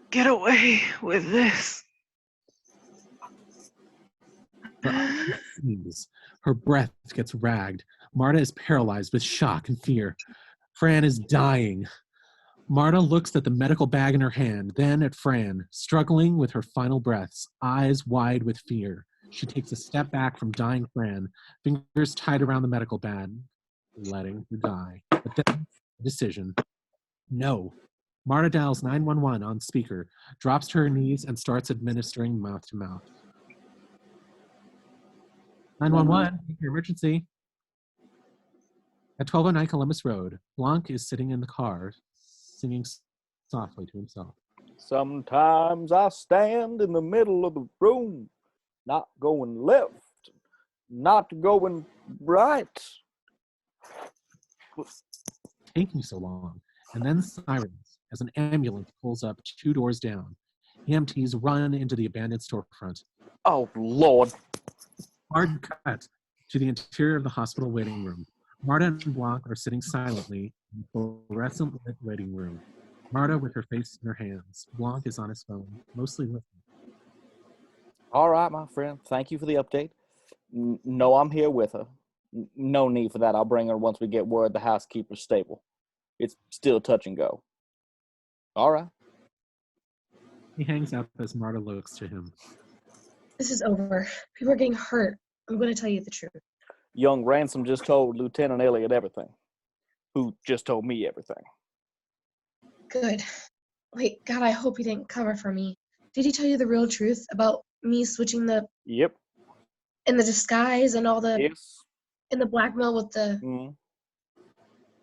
get away with this. Her eyes seize. Her breath gets ragged. Marta is paralyzed with shock and fear. Fran is dying. Marta looks at the medical bag in her hand, then at Fran, struggling with her final breaths, eyes wide with fear. She takes a step back from dying Fran, fingers tied around the medical bag, letting her die. But then, decision. No. Marta dials 911 on speaker, drops to her knees, and starts administering mouth to mouth. 911, emergency. At 1209 Columbus Road, Blanc is sitting in the car, singing softly to himself. Sometimes I stand in the middle of the room, not going left, not going right. Taking so long, and then sirens as an ambulance pulls up 2 doors down. EMTs run into the abandoned storefront. Oh, Lord. Hard cut to the interior of the hospital waiting room. Marta and Blanc are sitting silently in the fluorescent lit waiting room. Marta with her face in her hands. Blanc is on his phone, mostly listening. All right, my friend. Thank you for the update. No, I'm here with her. No need for that. I'll bring her once we get word the housekeeper's stable. It's still touch and go. All right. He hangs up as Marta looks to him. This is over. People are getting hurt. I'm going to tell you the truth. Young Ransom just told Lieutenant Elliott everything. Who just told me everything. Good. Wait, God, I hope he didn't cover for me. Did he tell you the real truth about me switching the... Yep. And the disguise and all the... Yes. And the blackmail with the... Mm.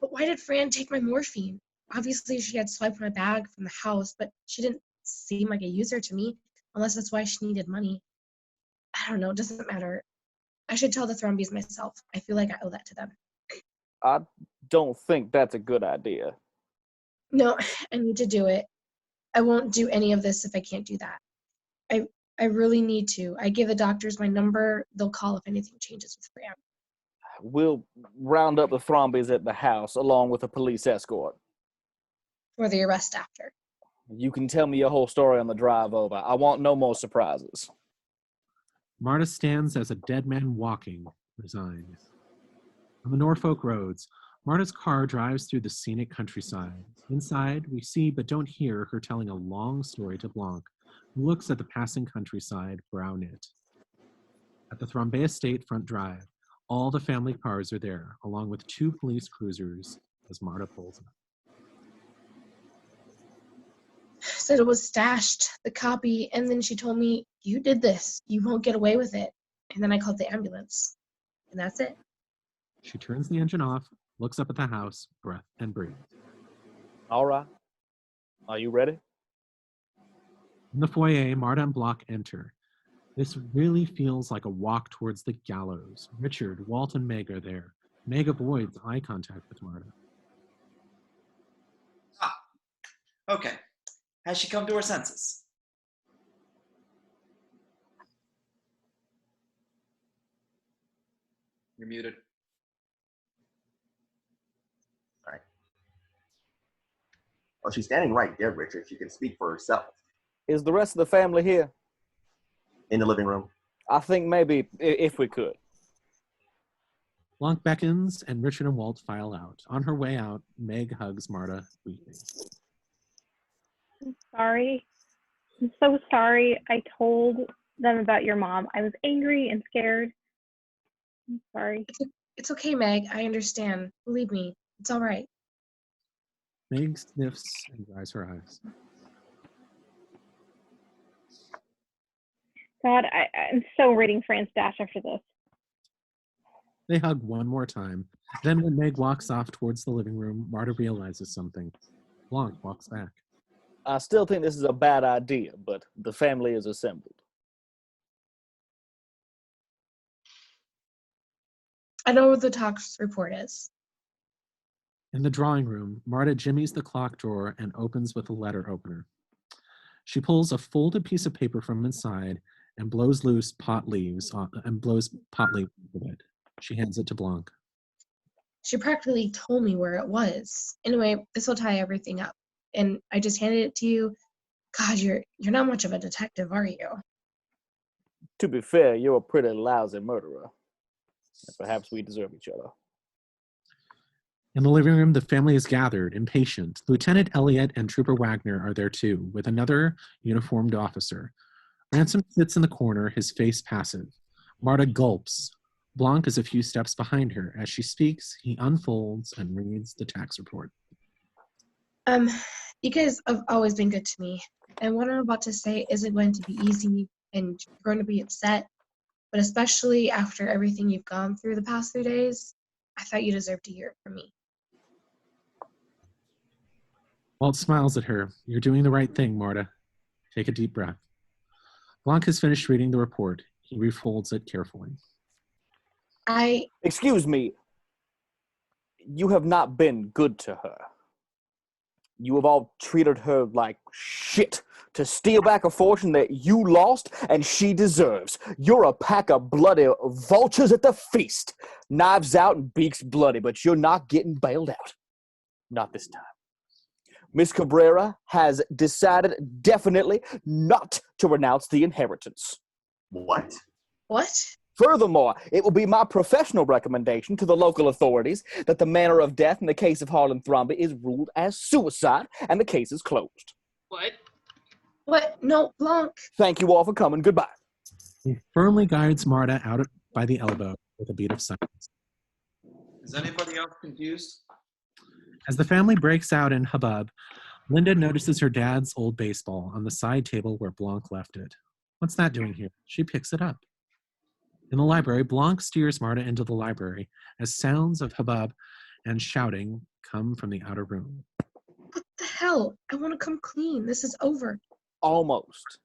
But why did Fran take my morphine? Obviously, she had swiped my bag from the house, but she didn't seem like a user to me, unless that's why she needed money. I don't know, it doesn't matter. I should tell the Thrombeys myself. I feel like I owe that to them. I don't think that's a good idea. No, I need to do it. I won't do any of this if I can't do that. I really need to. I gave the doctors my number. They'll call if anything changes with Fran. We'll round up the Thrombeys at the house along with a police escort. For the arrest after. You can tell me your whole story on the drive over. I want no more surprises. Marta stands as a dead man walking, resigned. On the Norfolk roads, Marta's car drives through the scenic countryside. Inside, we see but don't hear her telling a long story to Blanc, who looks at the passing countryside, brow knit. At the Thrombey Estate front drive, all the family cars are there, along with 2 police cruisers, as Marta pulls up. Said it was stashed, the copy, and then she told me, you did this. You won't get away with it. And then I called the ambulance. And that's it. She turns the engine off, looks up at the house, breath and breathe. All right. Are you ready? In the foyer, Marta and Blanc enter. This really feels like a walk towards the gallows. Richard, Walt, and Meg are there. Meg avoids eye contact with Marta. Ah, okay. Has she come to her senses? You're muted. All right. Well, she's standing right there, Richard. She can speak for herself. Is the rest of the family here? In the living room. I think maybe if we could. Blanc beckons, and Richard and Walt file out. On her way out, Meg hugs Marta, weeping. I'm sorry. I'm so sorry I told them about your mom. I was angry and scared. I'm sorry. It's okay, Meg. I understand. Believe me. It's all right. Meg sniffs and dries her eyes. God, I'm so rating Fran's dash after this. They hug one more time. Then when Meg walks off towards the living room, Marta realizes something. Blanc walks back. I still think this is a bad idea, but the family is assembled. I know what the tox report is. In the drawing room, Marta jimmies the clock drawer and opens with a letter opener. She pulls a folded piece of paper from inside and blows pot leaves with it. She hands it to Blanc. She practically told me where it was. Anyway, this will tie everything up. And I just handed it to you. God, you're not much of a detective, are you? To be fair, you're a pretty lousy murderer. And perhaps we deserve each other. In the living room, the family is gathered, impatient. Lieutenant Elliott and Trooper Wagner are there too, with another uniformed officer. Ransom sits in the corner, his face passive. Marta gulps. Blanc is a few steps behind her. As she speaks, he unfolds and reads the tax report. You guys have always been good to me. And what I'm about to say isn't going to be easy and you're going to be upset. But especially after everything you've gone through the past 3 days, I thought you deserved to hear it from me. Walt smiles at her. You're doing the right thing, Marta. Take a deep breath. Blanc has finished reading the report. He refolds it carefully. Excuse me. You have not been good to her. You have all treated her like shit to steal back a fortune that you lost and she deserves. You're a pack of bloody vultures at the feast. Knives out and beaks bloody, but you're not getting bailed out. Not this time. Miss Cabrara has decided definitely not to renounce the inheritance. What? What? Furthermore, it will be my professional recommendation to the local authorities that the manner of death in the case of Harlan Thrombey is ruled as suicide and the case is closed. What? What? No, Blanc. Thank you all for coming. Goodbye. He firmly guides Marta out by the elbow with a beat of silence. Is anybody else confused? As the family breaks out in hubbub, Linda notices her dad's old baseball on the side table where Blanc left it. What's that doing here? She picks it up. In the library, Blanc steers Marta into the library as sounds of hubbub and shouting come from the outer room. What the hell? I want to come clean. This is over. Almost.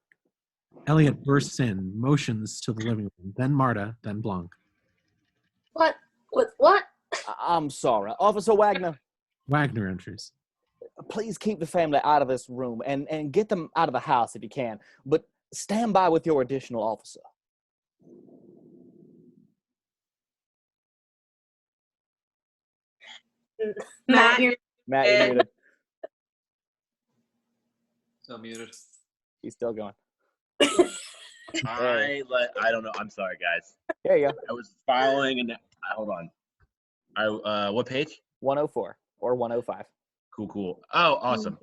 Elliot bursts in, motions to the living room, then Marta, then Blanc. What? What? I'm sorry. Officer Wagner. Wagner enters. Please keep the family out of this room and get them out of the house if you can, but stand by with your additional officer. Matt, you're muted. So muted. He's still going. I don't know. I'm sorry, guys. There you go. I was following and hold on. What page? 104 or 105. Cool. Oh, awesome.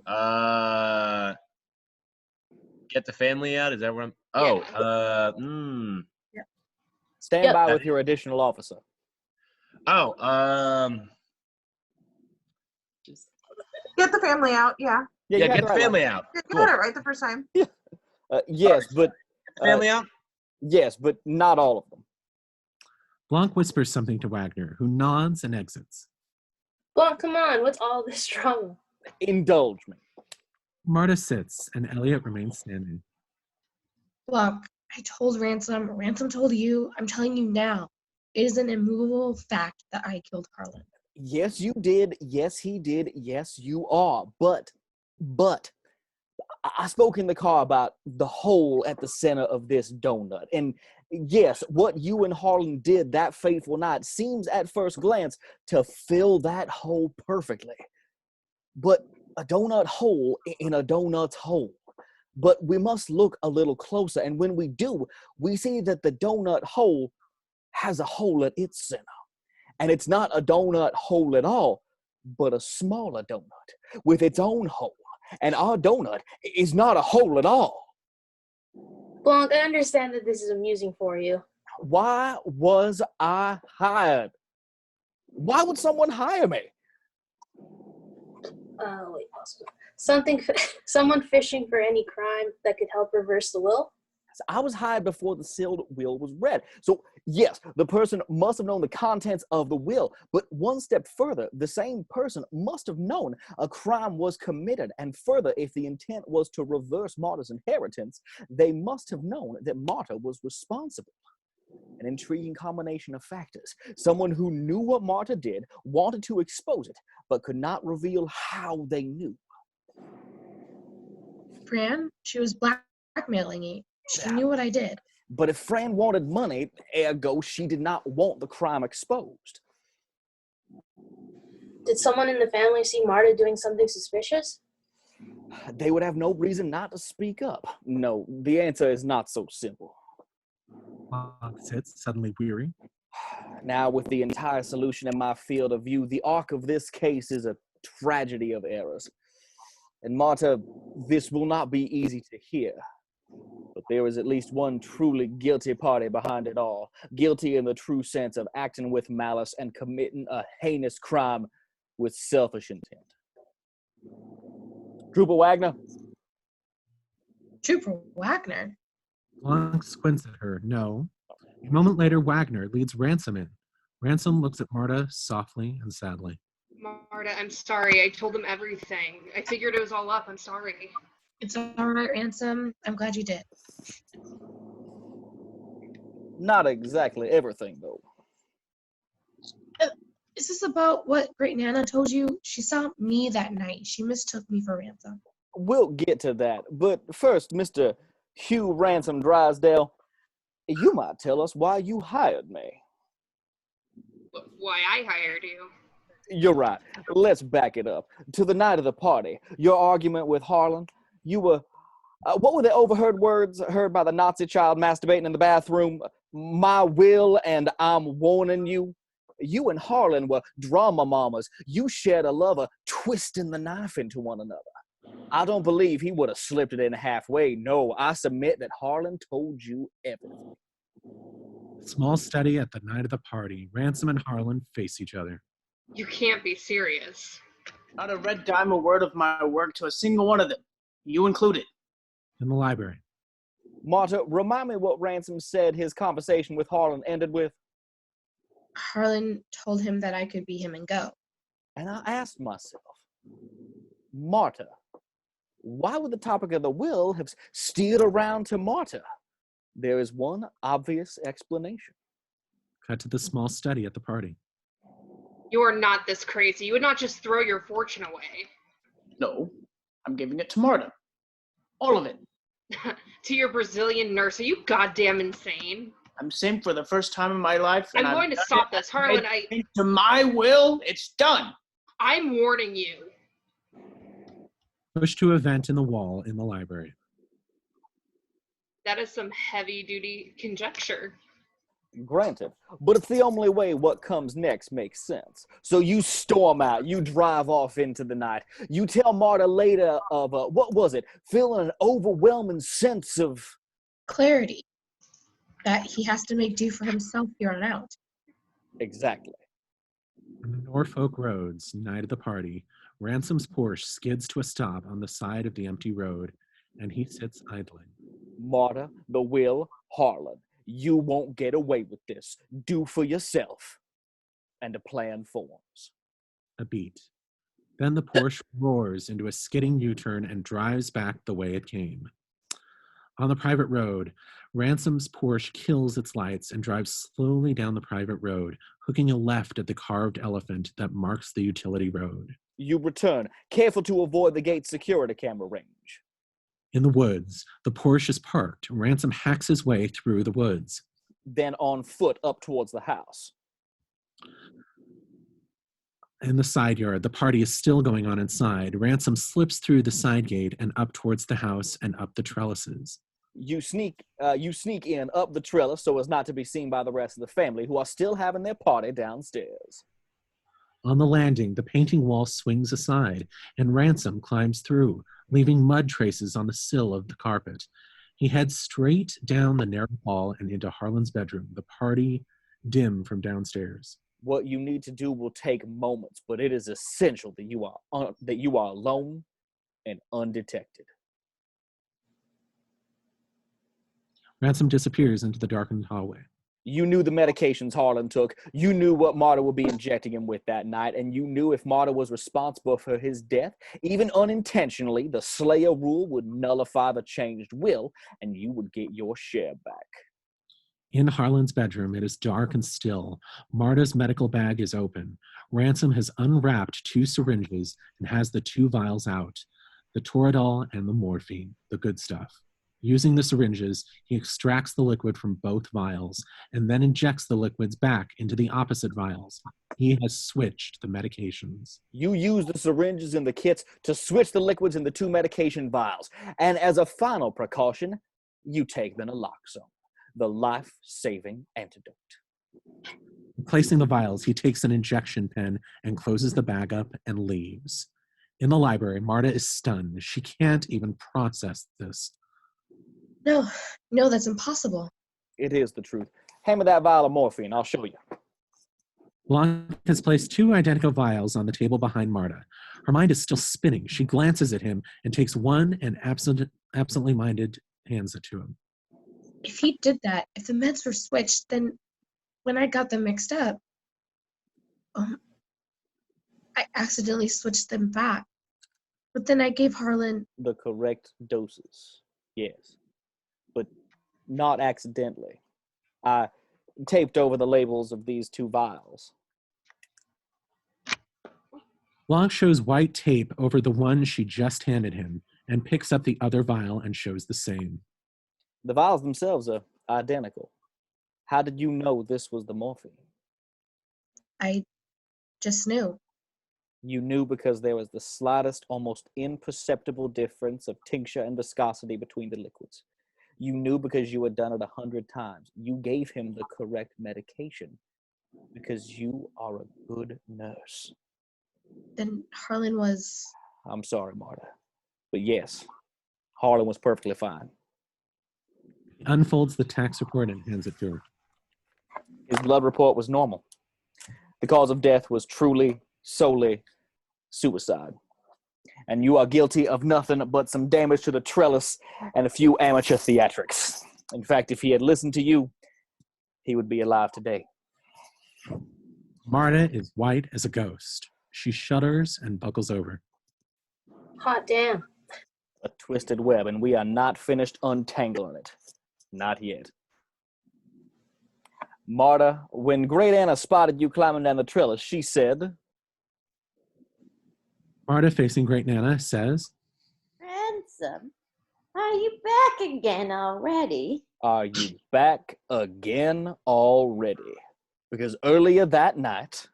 Get the family out. Is that where I'm? Stand by with your additional officer. Get the family out, yeah. Yeah, get the family out. You got it right the first time. Yes, but family out? Yes, but not all of them. Blanc whispers something to Wagner, who nods and exits. Blanc, come on. What's all this drama? Indulge me. Marta sits, and Elliot remains standing. Blanc, I told Ransom. Ransom told you. I'm telling you now. It is an immovable fact that I killed Harlan. Yes, you did. Yes, he did. Yes, you are. But I spoke in the car about the hole at the center of this donut. And yes, what you and Harlan did that fateful night seems at first glance to fill that hole perfectly. But a donut hole in a donut's hole. But we must look a little closer. And when we do, we see that the donut hole has a hole at its center. And it's not a donut hole at all, but a smaller donut with its own hole. And our donut is not a hole at all. Blanc, I understand that this is amusing for you. Why was I hired? Why would someone hire me? Wait, someone fishing for any crime that could help reverse the will? I was hired before the sealed will was read. So yes, the person must have known the contents of the will, but one step further, the same person must have known a crime was committed. And further, if the intent was to reverse Marta's inheritance, they must have known that Marta was responsible. An intriguing combination of factors. Someone who knew what Marta did, wanted to expose it, but could not reveal how they knew. Fran, she was blackmailing me. She knew what I did. But if Fran wanted money, ergo she did not want the crime exposed. Did someone in the family see Marta doing something suspicious? They would have no reason not to speak up. No, the answer is not so simple. Blanc sits, suddenly weary. Now, with the entire solution in my field of view, the arc of this case is a tragedy of errors. And Marta, this will not be easy to hear. But there is at least one truly guilty party behind it all. Guilty in the true sense of acting with malice and committing a heinous crime with selfish intent. Trooper Wagner? Trooper Wagner? Blanc squints at her. No. A moment later, Wagner leads Ransom in. Ransom looks at Marta softly and sadly. Marta, I'm sorry. I told them everything. I figured it was all up. I'm sorry. It's all right, Ransom. I'm glad you did. Not exactly everything, though. Is this about what Greatnana told you? She saw me that night. She mistook me for Ransom. We'll get to that, but first, Mr. Hugh Ransom Drysdale, you might tell us why you hired me. Why I hired you? You're right. Let's back it up. To the night of the party, your argument with Harlan, you were... what were the overheard words heard by the Nazi child masturbating in the bathroom? My will and I'm warning you. You and Harlan were drama mamas. You shared a love of twisting the knife into one another. I don't believe he would have slipped it in halfway. No, I submit that Harlan told you everything. Small study at the night of the party. Ransom and Harlan face each other. You can't be serious. Not a red dime a word of my work to a single one of them. You included. In the library. Marta, remind me what Ransom said his conversation with Harlan ended with. Harlan told him that I could be him and go. And I asked myself, Marta, why would the topic of the will have steered around to Marta? There is one obvious explanation. Cut to the small study at the party. You are not this crazy. You would not just throw your fortune away. No, I'm giving it to Marta. All of it. To your Brazilian nurse. Are you goddamn insane? I'm sane for the first time in my life. I'm going to stop this. Harlan, To my will, it's done. I'm warning you. Push to a vent in the wall in the library. That is some heavy-duty conjecture. Granted, but it's the only way what comes next makes sense. So you storm out, you drive off into the night. You tell Marta later of, what was it, feeling an overwhelming sense of... clarity. That he has to make do for himself here on out. Exactly. On the Norfolk roads, night of the party, Ransom's Porsche skids to a stop on the side of the empty road, and he sits idling. Marta, the will, Harlan. You won't get away with this. Do for yourself. And a plan forms. A beat. Then the Porsche roars into a skidding U-turn and drives back the way it came. On the private road, Ransom's Porsche kills its lights and drives slowly down the private road, hooking a left at the carved elephant that marks the utility road. You return, careful to avoid the gate's security camera range. In the woods, the Porsche is parked. Ransom hacks his way through the woods. Then on foot up towards the house. In the side yard, the party is still going on inside. Ransom slips through the side gate and up towards the house and up the trellises. You sneak in up the trellis so as not to be seen by the rest of the family, who are still having their party downstairs. On the landing, the painting wall swings aside, and Ransom climbs through, leaving mud traces on the sill of the carpet. He heads straight down the narrow hall and into Harlan's bedroom, the party dim from downstairs. What you need to do will take moments, but it is essential that you are alone and undetected. Ransom disappears into the darkened hallway. You knew the medications Harlan took. You knew what Marta would be injecting him with that night, and you knew if Marta was responsible for his death, even unintentionally, the Slayer rule would nullify the changed will, and you would get your share back. In Harlan's bedroom, it is dark and still. Marta's medical bag is open. Ransom has unwrapped 2 syringes and has the 2 vials out, the Toradol and the morphine, the good stuff. Using the syringes, he extracts the liquid from both vials and then injects the liquids back into the opposite vials. He has switched the medications. You use the syringes and the kits to switch the liquids in the 2 medication vials. And as a final precaution, you take the naloxone, the life-saving antidote. Placing the vials, he takes an injection pen and closes the bag up and leaves. In the library, Marta is stunned. She can't even process this. No, that's impossible. It is the truth. Hand me that vial of morphine. I'll show you. Blanc has placed 2 identical vials on the table behind Marta. Her mind is still spinning. She glances at him and takes one and absently minded hands it to him. If he did that, if the meds were switched, then when I got them mixed up, I accidentally switched them back. But then I gave Harlan the correct doses. Yes. But not accidentally. I taped over the labels of these 2 vials. Blanc shows white tape over the one she just handed him and picks up the other vial and shows the same. The vials themselves are identical. How did you know this was the morphine? I just knew. You knew because there was the slightest, almost imperceptible difference of tincture and viscosity between the liquids. You knew because you had done it 100 times. You gave him the correct medication because you are a good nurse. Then Harlan was... I'm sorry, Marta. But yes, Harlan was perfectly fine. He unfolds the tax report and hands it to her. His blood report was normal. The cause of death was truly, solely suicide. And you are guilty of nothing but some damage to the trellis and a few amateur theatrics. In fact, if he had listened to you, he would be alive today. Marta is white as a ghost. She shudders and buckles over. Hot damn. A twisted web, and we are not finished untangling it. Not yet. Marta, when Greatnana spotted you climbing down the trellis, she said... Marta, facing Greatnana, says... Ransom, are you back again already? Are you back again already? Because earlier that night...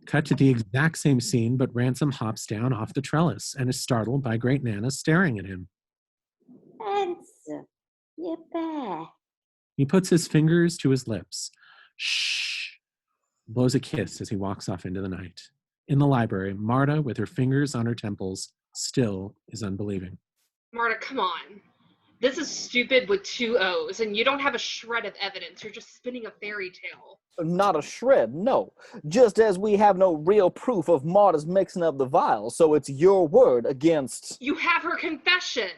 Cut to the exact same scene, but Ransom hops down off the trellis and is startled by Greatnana staring at him. Ransom, you're back. He puts his fingers to his lips. Shh. Blows a kiss as he walks off into the night. In the library, Marta, with her fingers on her temples, still is unbelieving. Marta, come on. This is stupid with 2 O's, and you don't have a shred of evidence. You're just spinning a fairy tale. Not a shred, no. Just as we have no real proof of Marta's mixing up the vials, so it's your word against... You have her confession.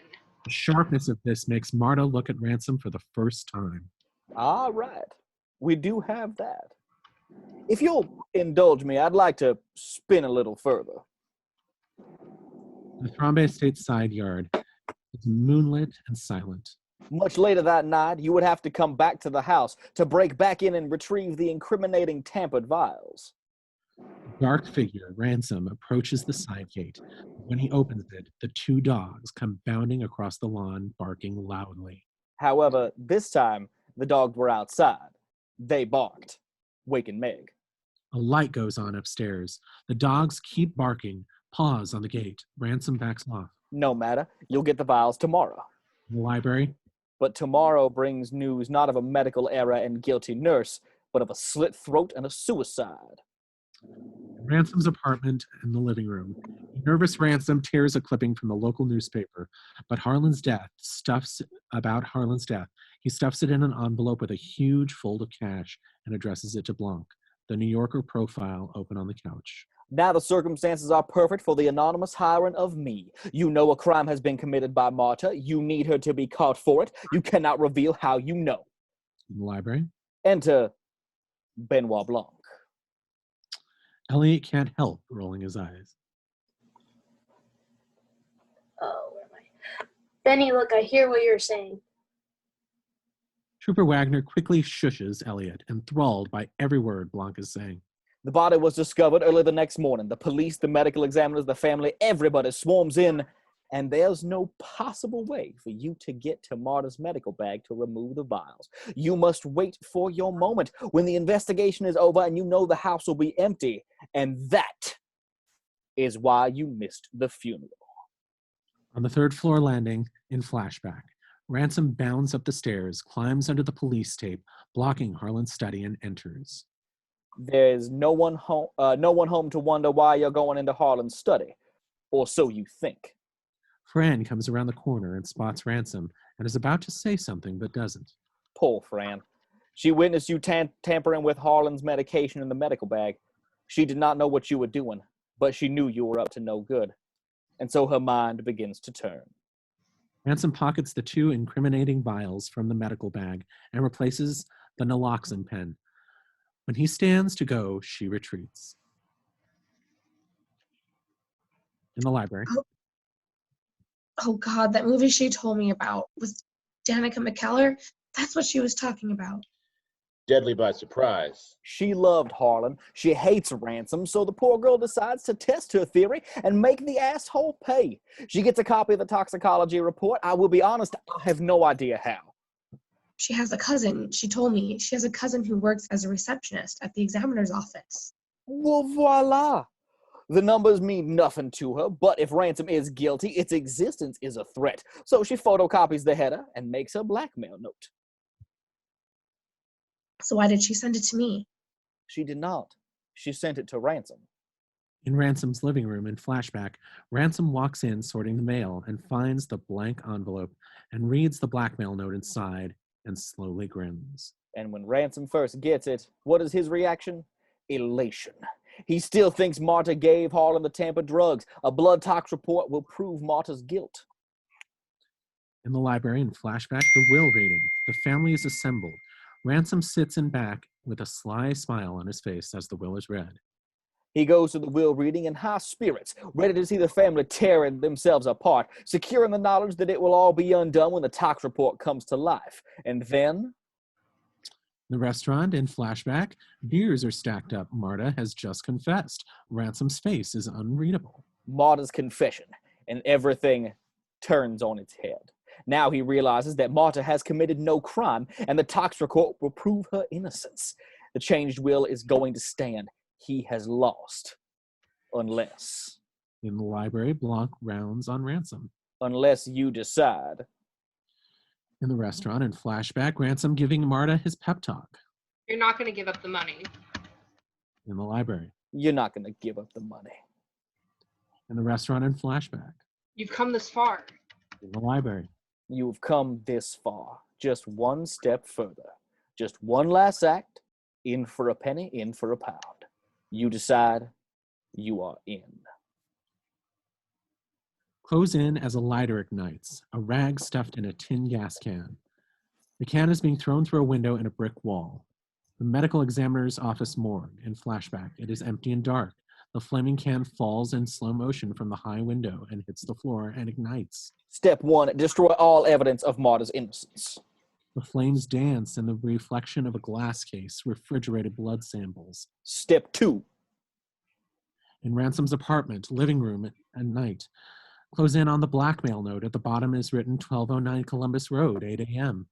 The sharpness of this makes Marta look at Ransom for the first time. All right. We do have that. If you'll indulge me, I'd like to spin a little further. The Thrombey Estate side yard is moonlit and silent. Much later that night, you would have to come back to the house to break back in and retrieve the incriminating tampered vials. A dark figure, Ransom, approaches the side gate. When he opens it, the 2 dogs come bounding across the lawn, barking loudly. However, this time, the dogs were outside. They barked, waking Meg. A light goes on upstairs. The dogs keep barking, paws on the gate. Ransom backs off. No matter, you'll get the vials tomorrow. In the library? But tomorrow brings news not of a medical error and guilty nurse, but of a slit throat and a suicide. Ransom's apartment in the living room. Nervous Ransom tears a clipping from the local newspaper, but Harlan's death he stuffs it in an envelope with a huge fold of cash and addresses it to Blanc, the New Yorker profile open on the couch. Now the circumstances are perfect for the anonymous hiring of me. You know a crime has been committed by Marta. You need her to be caught for it. You cannot reveal how you know. In the library? Enter Benoit Blanc. Elliot can't help rolling his eyes. Oh, where am I? Benny, look, I hear what you're saying. Trooper Wagner quickly shushes Elliot, enthralled by every word Blanc is saying. The body was discovered early the next morning. The police, the medical examiners, the family, everybody swarms in, and there's no possible way for you to get to Marta's medical bag to remove the vials. You must wait for your moment when the investigation is over and you know the house will be empty, and that is why you missed the funeral. On the 3rd floor landing, in flashback, Ransom bounds up the stairs, climbs under the police tape, blocking Harlan's study, and enters. There's no one home to wonder why you're going into Harlan's study, or so you think. Fran comes around the corner and spots Ransom and is about to say something but doesn't. Poor Fran. She witnessed you tampering with Harlan's medication in the medical bag. She did not know what you were doing, but she knew you were up to no good. And so her mind begins to turn. Ransom pockets the 2 incriminating vials from the medical bag and replaces the naloxone pen. When he stands to go, she retreats. In the library. Oh God, that movie she told me about was Danica McKellar. That's what she was talking about. Deadly by surprise. She loved Harlan. She hates Ransom, so the poor girl decides to test her theory and make the asshole pay. She gets a copy of the toxicology report. I will be honest, I have no idea how. She has a cousin. She told me she has a cousin who works as a receptionist at the examiner's office. Well, voila. The numbers mean nothing to her, but if Ransom is guilty, its existence is a threat. So she photocopies the header and makes her blackmail note. So why did she send it to me? She did not. She sent it to Ransom. In Ransom's living room in flashback, Ransom walks in sorting the mail and finds the blank envelope and reads the blackmail note inside and slowly grins. And when Ransom first gets it, what is his reaction? Elation. He still thinks Marta gave Harlan the tamper drugs. A blood tox report will prove Marta's guilt. In the library in flashback, the will reading. The family is assembled. Ransom sits in back with a sly smile on his face as the will is read. He goes to the will reading in high spirits, ready to see the family tearing themselves apart, secure in the knowledge that it will all be undone when the tox report comes to life. And then... The restaurant in flashback, beers are stacked up. Marta has just confessed. Ransom's face is unreadable. Marta's confession, and everything turns on its head. Now he realizes that Marta has committed no crime, and the tox report will prove her innocence. The changed will is going to stand. He has lost. Unless... In the library, Blanc rounds on Ransom. Unless you decide. In the restaurant, in flashback, Ransom giving Marta his pep talk. You're not going to give up the money. In the library. You're not going to give up the money. In the restaurant, in flashback. You've come this far. In the library. You've come this far. Just one step further. Just one last act. In for a penny, in for a pound. You decide, you are in. Close in as a lighter ignites, a rag stuffed in a tin gas can. The can is being thrown through a window in a brick wall. The medical examiner's office morgue. In flashback, it is empty and dark. The flaming can falls in slow motion from the high window and hits the floor and ignites. Step 1, destroy all evidence of Marta's innocence. The flames dance in the reflection of a glass case, refrigerated blood samples. Step 2. In Ransom's apartment, living room at night. Close in on the blackmail note. At the bottom is written 1209 Columbus Road, 8 a.m.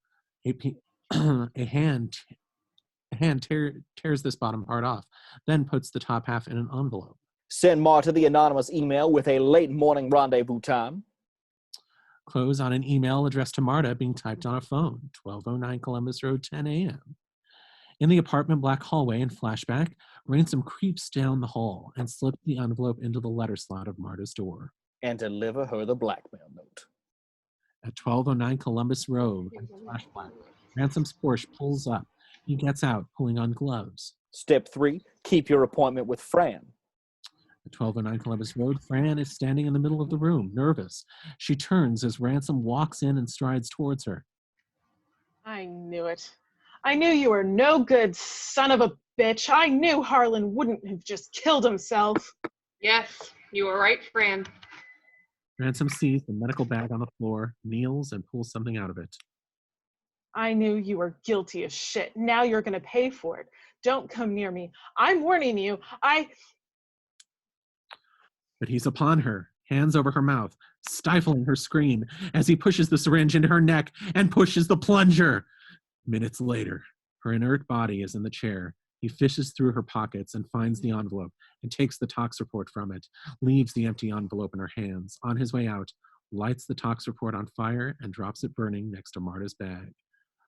A hand tears this bottom part off, then puts the top half in an envelope. Send Marta the anonymous email with a late morning rendezvous time. Close on an email addressed to Marta being typed on a phone, 1209 Columbus Road, 10 a.m. In the apartment black hallway in flashback, Ransom creeps down the hall and slips the envelope into the letter slot of Marta's door. And deliver her the blackmail note. At 1209 Columbus Road, in flashback, Ransom's Porsche pulls up. He gets out, pulling on gloves. Step 3, keep your appointment with Fran. At 1209 Columbus Road, Fran is standing in the middle of the room, nervous. She turns as Ransom walks in and strides towards her. I knew it. I knew you were no good, son of a bitch. I knew Harlan wouldn't have just killed himself. Yes, you were right, Fran. Ransom sees the medical bag on the floor, kneels, and pulls something out of it. I knew you were guilty as shit. Now you're going to pay for it. Don't come near me. I'm warning you. But he's upon her, hands over her mouth, stifling her scream as he pushes the syringe into her neck and pushes the plunger. Minutes later, her inert body is in the chair. He fishes through her pockets and finds the envelope and takes the tox report from it, leaves the empty envelope in her hands. On his way out, lights the tox report on fire and drops it burning next to Marta's bag.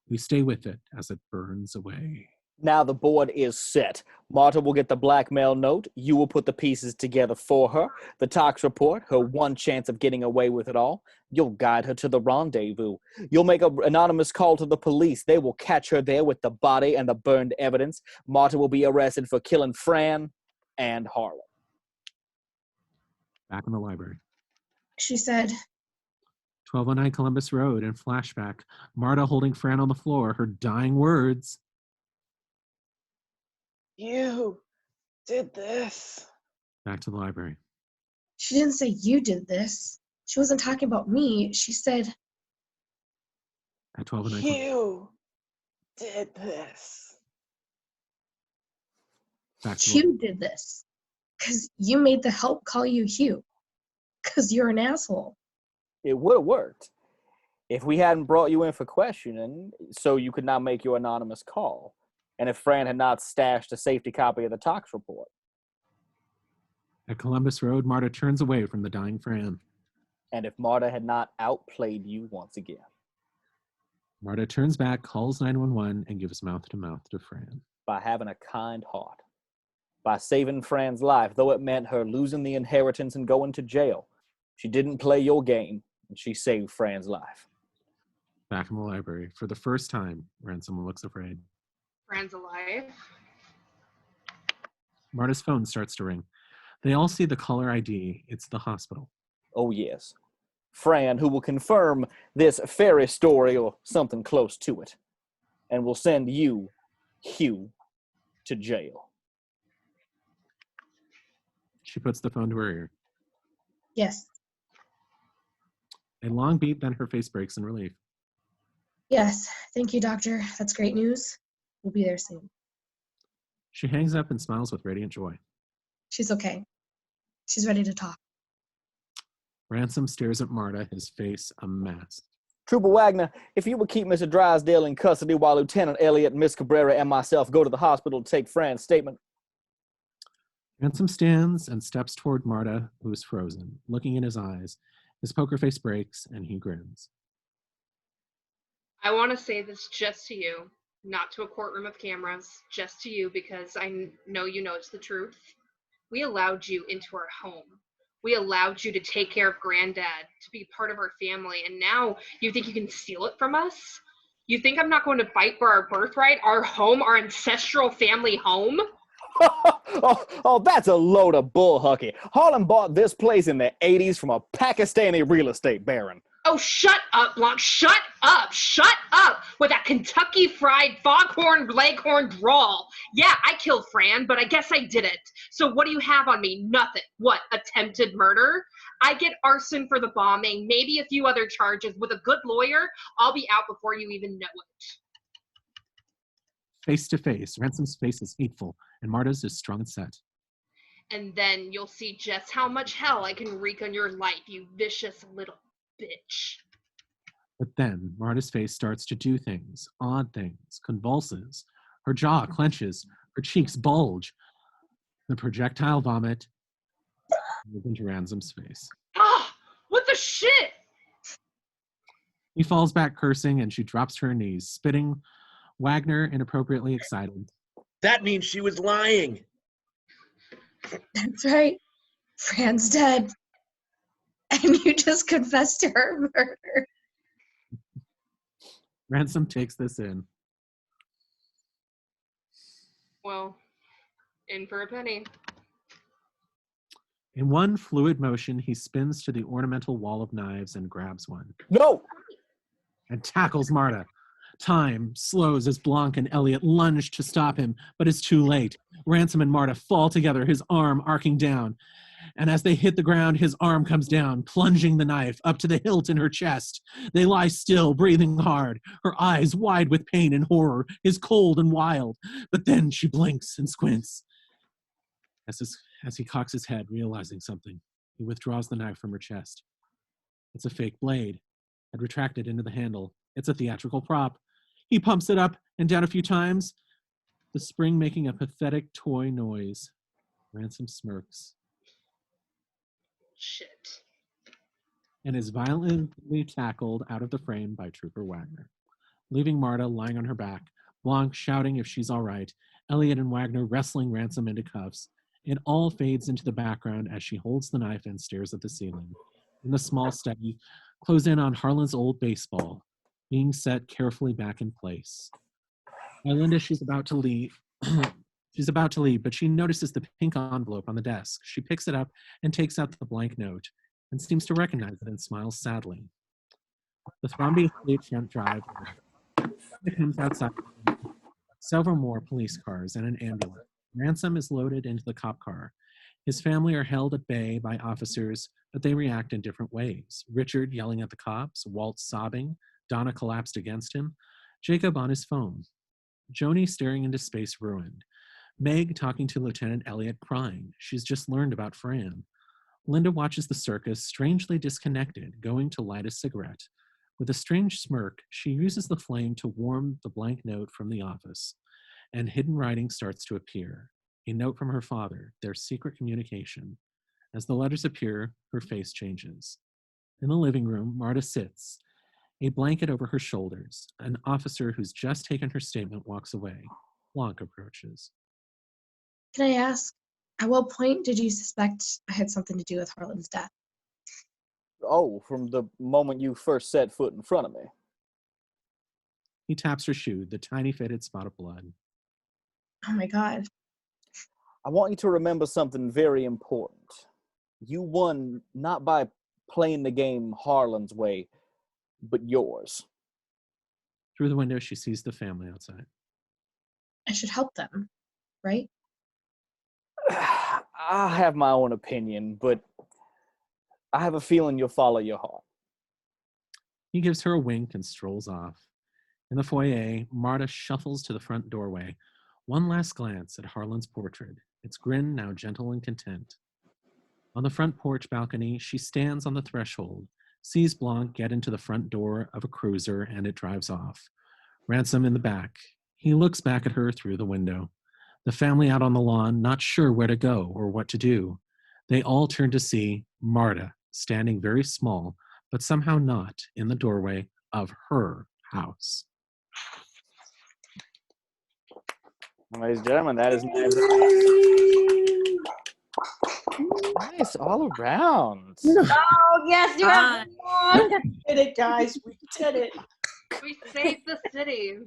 We stay with it as it burns away. Now the board is set. Marta will get the blackmail note. You will put the pieces together for her. The tox report, her one chance of getting away with it all. You'll guide her to the rendezvous. You'll make an anonymous call to the police. They will catch her there with the body and the burned evidence. Marta will be arrested for killing Fran and Harlan. Back in the library. She said, 1209 Columbus Road in flashback. Marta holding Fran on the floor, her dying words. You did this. Back to the library. she didn't say you did this. She wasn't talking about me. She said, at 1209. You did this. Hugh did this. Because you made the help call you Hugh. Because you're an asshole. It would have worked if we hadn't brought you in for questioning so you could not make your anonymous call. And if Fran had not stashed a safety copy of the tox report. At Columbus Road, Marta turns away from the dying Fran. And if Marta had not outplayed you once again. Marta turns back, calls 911, and gives mouth-to-mouth to Fran. By having a kind heart. By saving Fran's life, though it meant her losing the inheritance and going to jail. She didn't play your game, and she saved Fran's life. Back in the library. For the first time, Ransom looks afraid. Fran's alive. Marta's phone starts to ring. They all see the caller ID. It's the hospital. Oh, yes. Fran, who will confirm this fairy story or something close to it, and will send you, Hugh, to jail. She puts the phone to her ear. Yes. A long beat, then her face breaks in relief. Yes. Thank you, doctor. That's great news. We'll be there soon. She hangs up and smiles with radiant joy. She's okay. She's ready to talk. Ransom stares at Marta, his face a mask. Trooper Wagner, if you would keep Mr. Drysdale in custody while Lieutenant Elliot, Miss Cabrara, and myself go to the hospital to take Fran's statement. Ransom stands and steps toward Marta, who is frozen, looking in his eyes. His poker face breaks, and he grins. I want to say this just to you, not to a courtroom of cameras, just to you, because I know you know it's the truth. We allowed you into our home. We allowed you to take care of Granddad, to be part of our family, and now you think you can steal it from us? You think I'm not going to fight for our birthright, our home, our ancestral family home? Oh, that's a load of bull hucky. Harlan bought this place in the 80s from a Pakistani real estate baron. Oh, shut up, Blanc. Shut up. Shut up with that Kentucky Fried Foghorn Leghorn drawl. Yeah, I killed Fran, but I guess I didn't. So what do you have on me? Nothing. What, attempted murder? I get arson for the bombing, maybe a few other charges. With a good lawyer, I'll be out before you even know it. Face to face, Ransom's face is hateful, and Marta's is strong and set. And then you'll see just how much hell I can wreak on your life, you vicious little bitch. But then Marta's face starts to do things, odd things, convulses. Her jaw clenches, her cheeks bulge. The projectile vomit moves into Ransom's face. Ah, what the shit? He falls back cursing, and she drops to her knees, spitting. Wagner, inappropriately excited. That means she was lying. That's right. Fran's dead. And you just confessed to her murder. Ransom takes this in. Well, in for a penny. In one fluid motion, he spins to the ornamental wall of knives and grabs one. No! And tackles Marta. Time slows as Blanc and Elliot lunge to stop him, but it's too late. Ransom and Marta fall together, his arm arcing down. And as they hit the ground, his arm comes down, plunging the knife up to the hilt in her chest. They lie still, breathing hard, her eyes wide with pain and horror, his cold and wild. But then she blinks and squints. As he cocks his head, realizing something, he withdraws the knife from her chest. It's a fake blade, had retracted into the handle. It's a theatrical prop. He pumps it up and down a few times, the spring making a pathetic toy noise. Ransom smirks. Shit. And is violently tackled out of the frame by Trooper Wagner, leaving Marta lying on her back, Blanc shouting if she's all right, Elliot and Wagner wrestling Ransom into cuffs. It all fades into the background as she holds the knife and stares at the ceiling. In the small study, close in on Harlan's old baseball, being set carefully back in place. By Linda, she's about to leave. She's about to leave, but she notices the pink envelope on the desk. She picks it up and takes out the blank note and seems to recognize it and smiles sadly. The Thrombey Estate front drive comes outside. Several more police cars and an ambulance. Ransom is loaded into the cop car. His family are held at bay by officers, but they react in different ways. Richard yelling at the cops, Walt sobbing, Donna collapsed against him, Jacob on his phone, Joni staring into space ruined, Meg talking to Lieutenant Elliot crying. She's just learned about Fran. Linda watches the circus, strangely disconnected, going to light a cigarette. With a strange smirk, she uses the flame to warm the blank note from the office, and hidden writing starts to appear. A note from her father, their secret communication. As the letters appear, her face changes. In the living room, Marta sits, a blanket over her shoulders. An officer who's just taken her statement walks away. Blanc approaches. Can I ask, at what point did you suspect I had something to do with Harlan's death? Oh, from the moment you first set foot in front of me. He taps her shoe, the tiny faded spot of blood. Oh my God. I want you to remember something very important. You won not by playing the game Harlan's way, but yours. Through the window, she sees the family outside. I should help them, right? I have my own opinion, but I have a feeling you'll follow your heart. He gives her a wink and strolls off. In the foyer, Marta shuffles to the front doorway. One last glance at Harlan's portrait, its grin now gentle and content. On the front porch balcony, she stands on the threshold, sees Blanc get into the front door of a cruiser, and it drives off. Ransom in the back. He looks back at her through the window. The family out on the lawn, not sure where to go or what to do. They all turn to see Marta, standing very small, but somehow not, in the doorway of her house. Ladies and gentlemen, that is nice all around. Oh, yes, you have We did it, guys. We did it. We saved the city.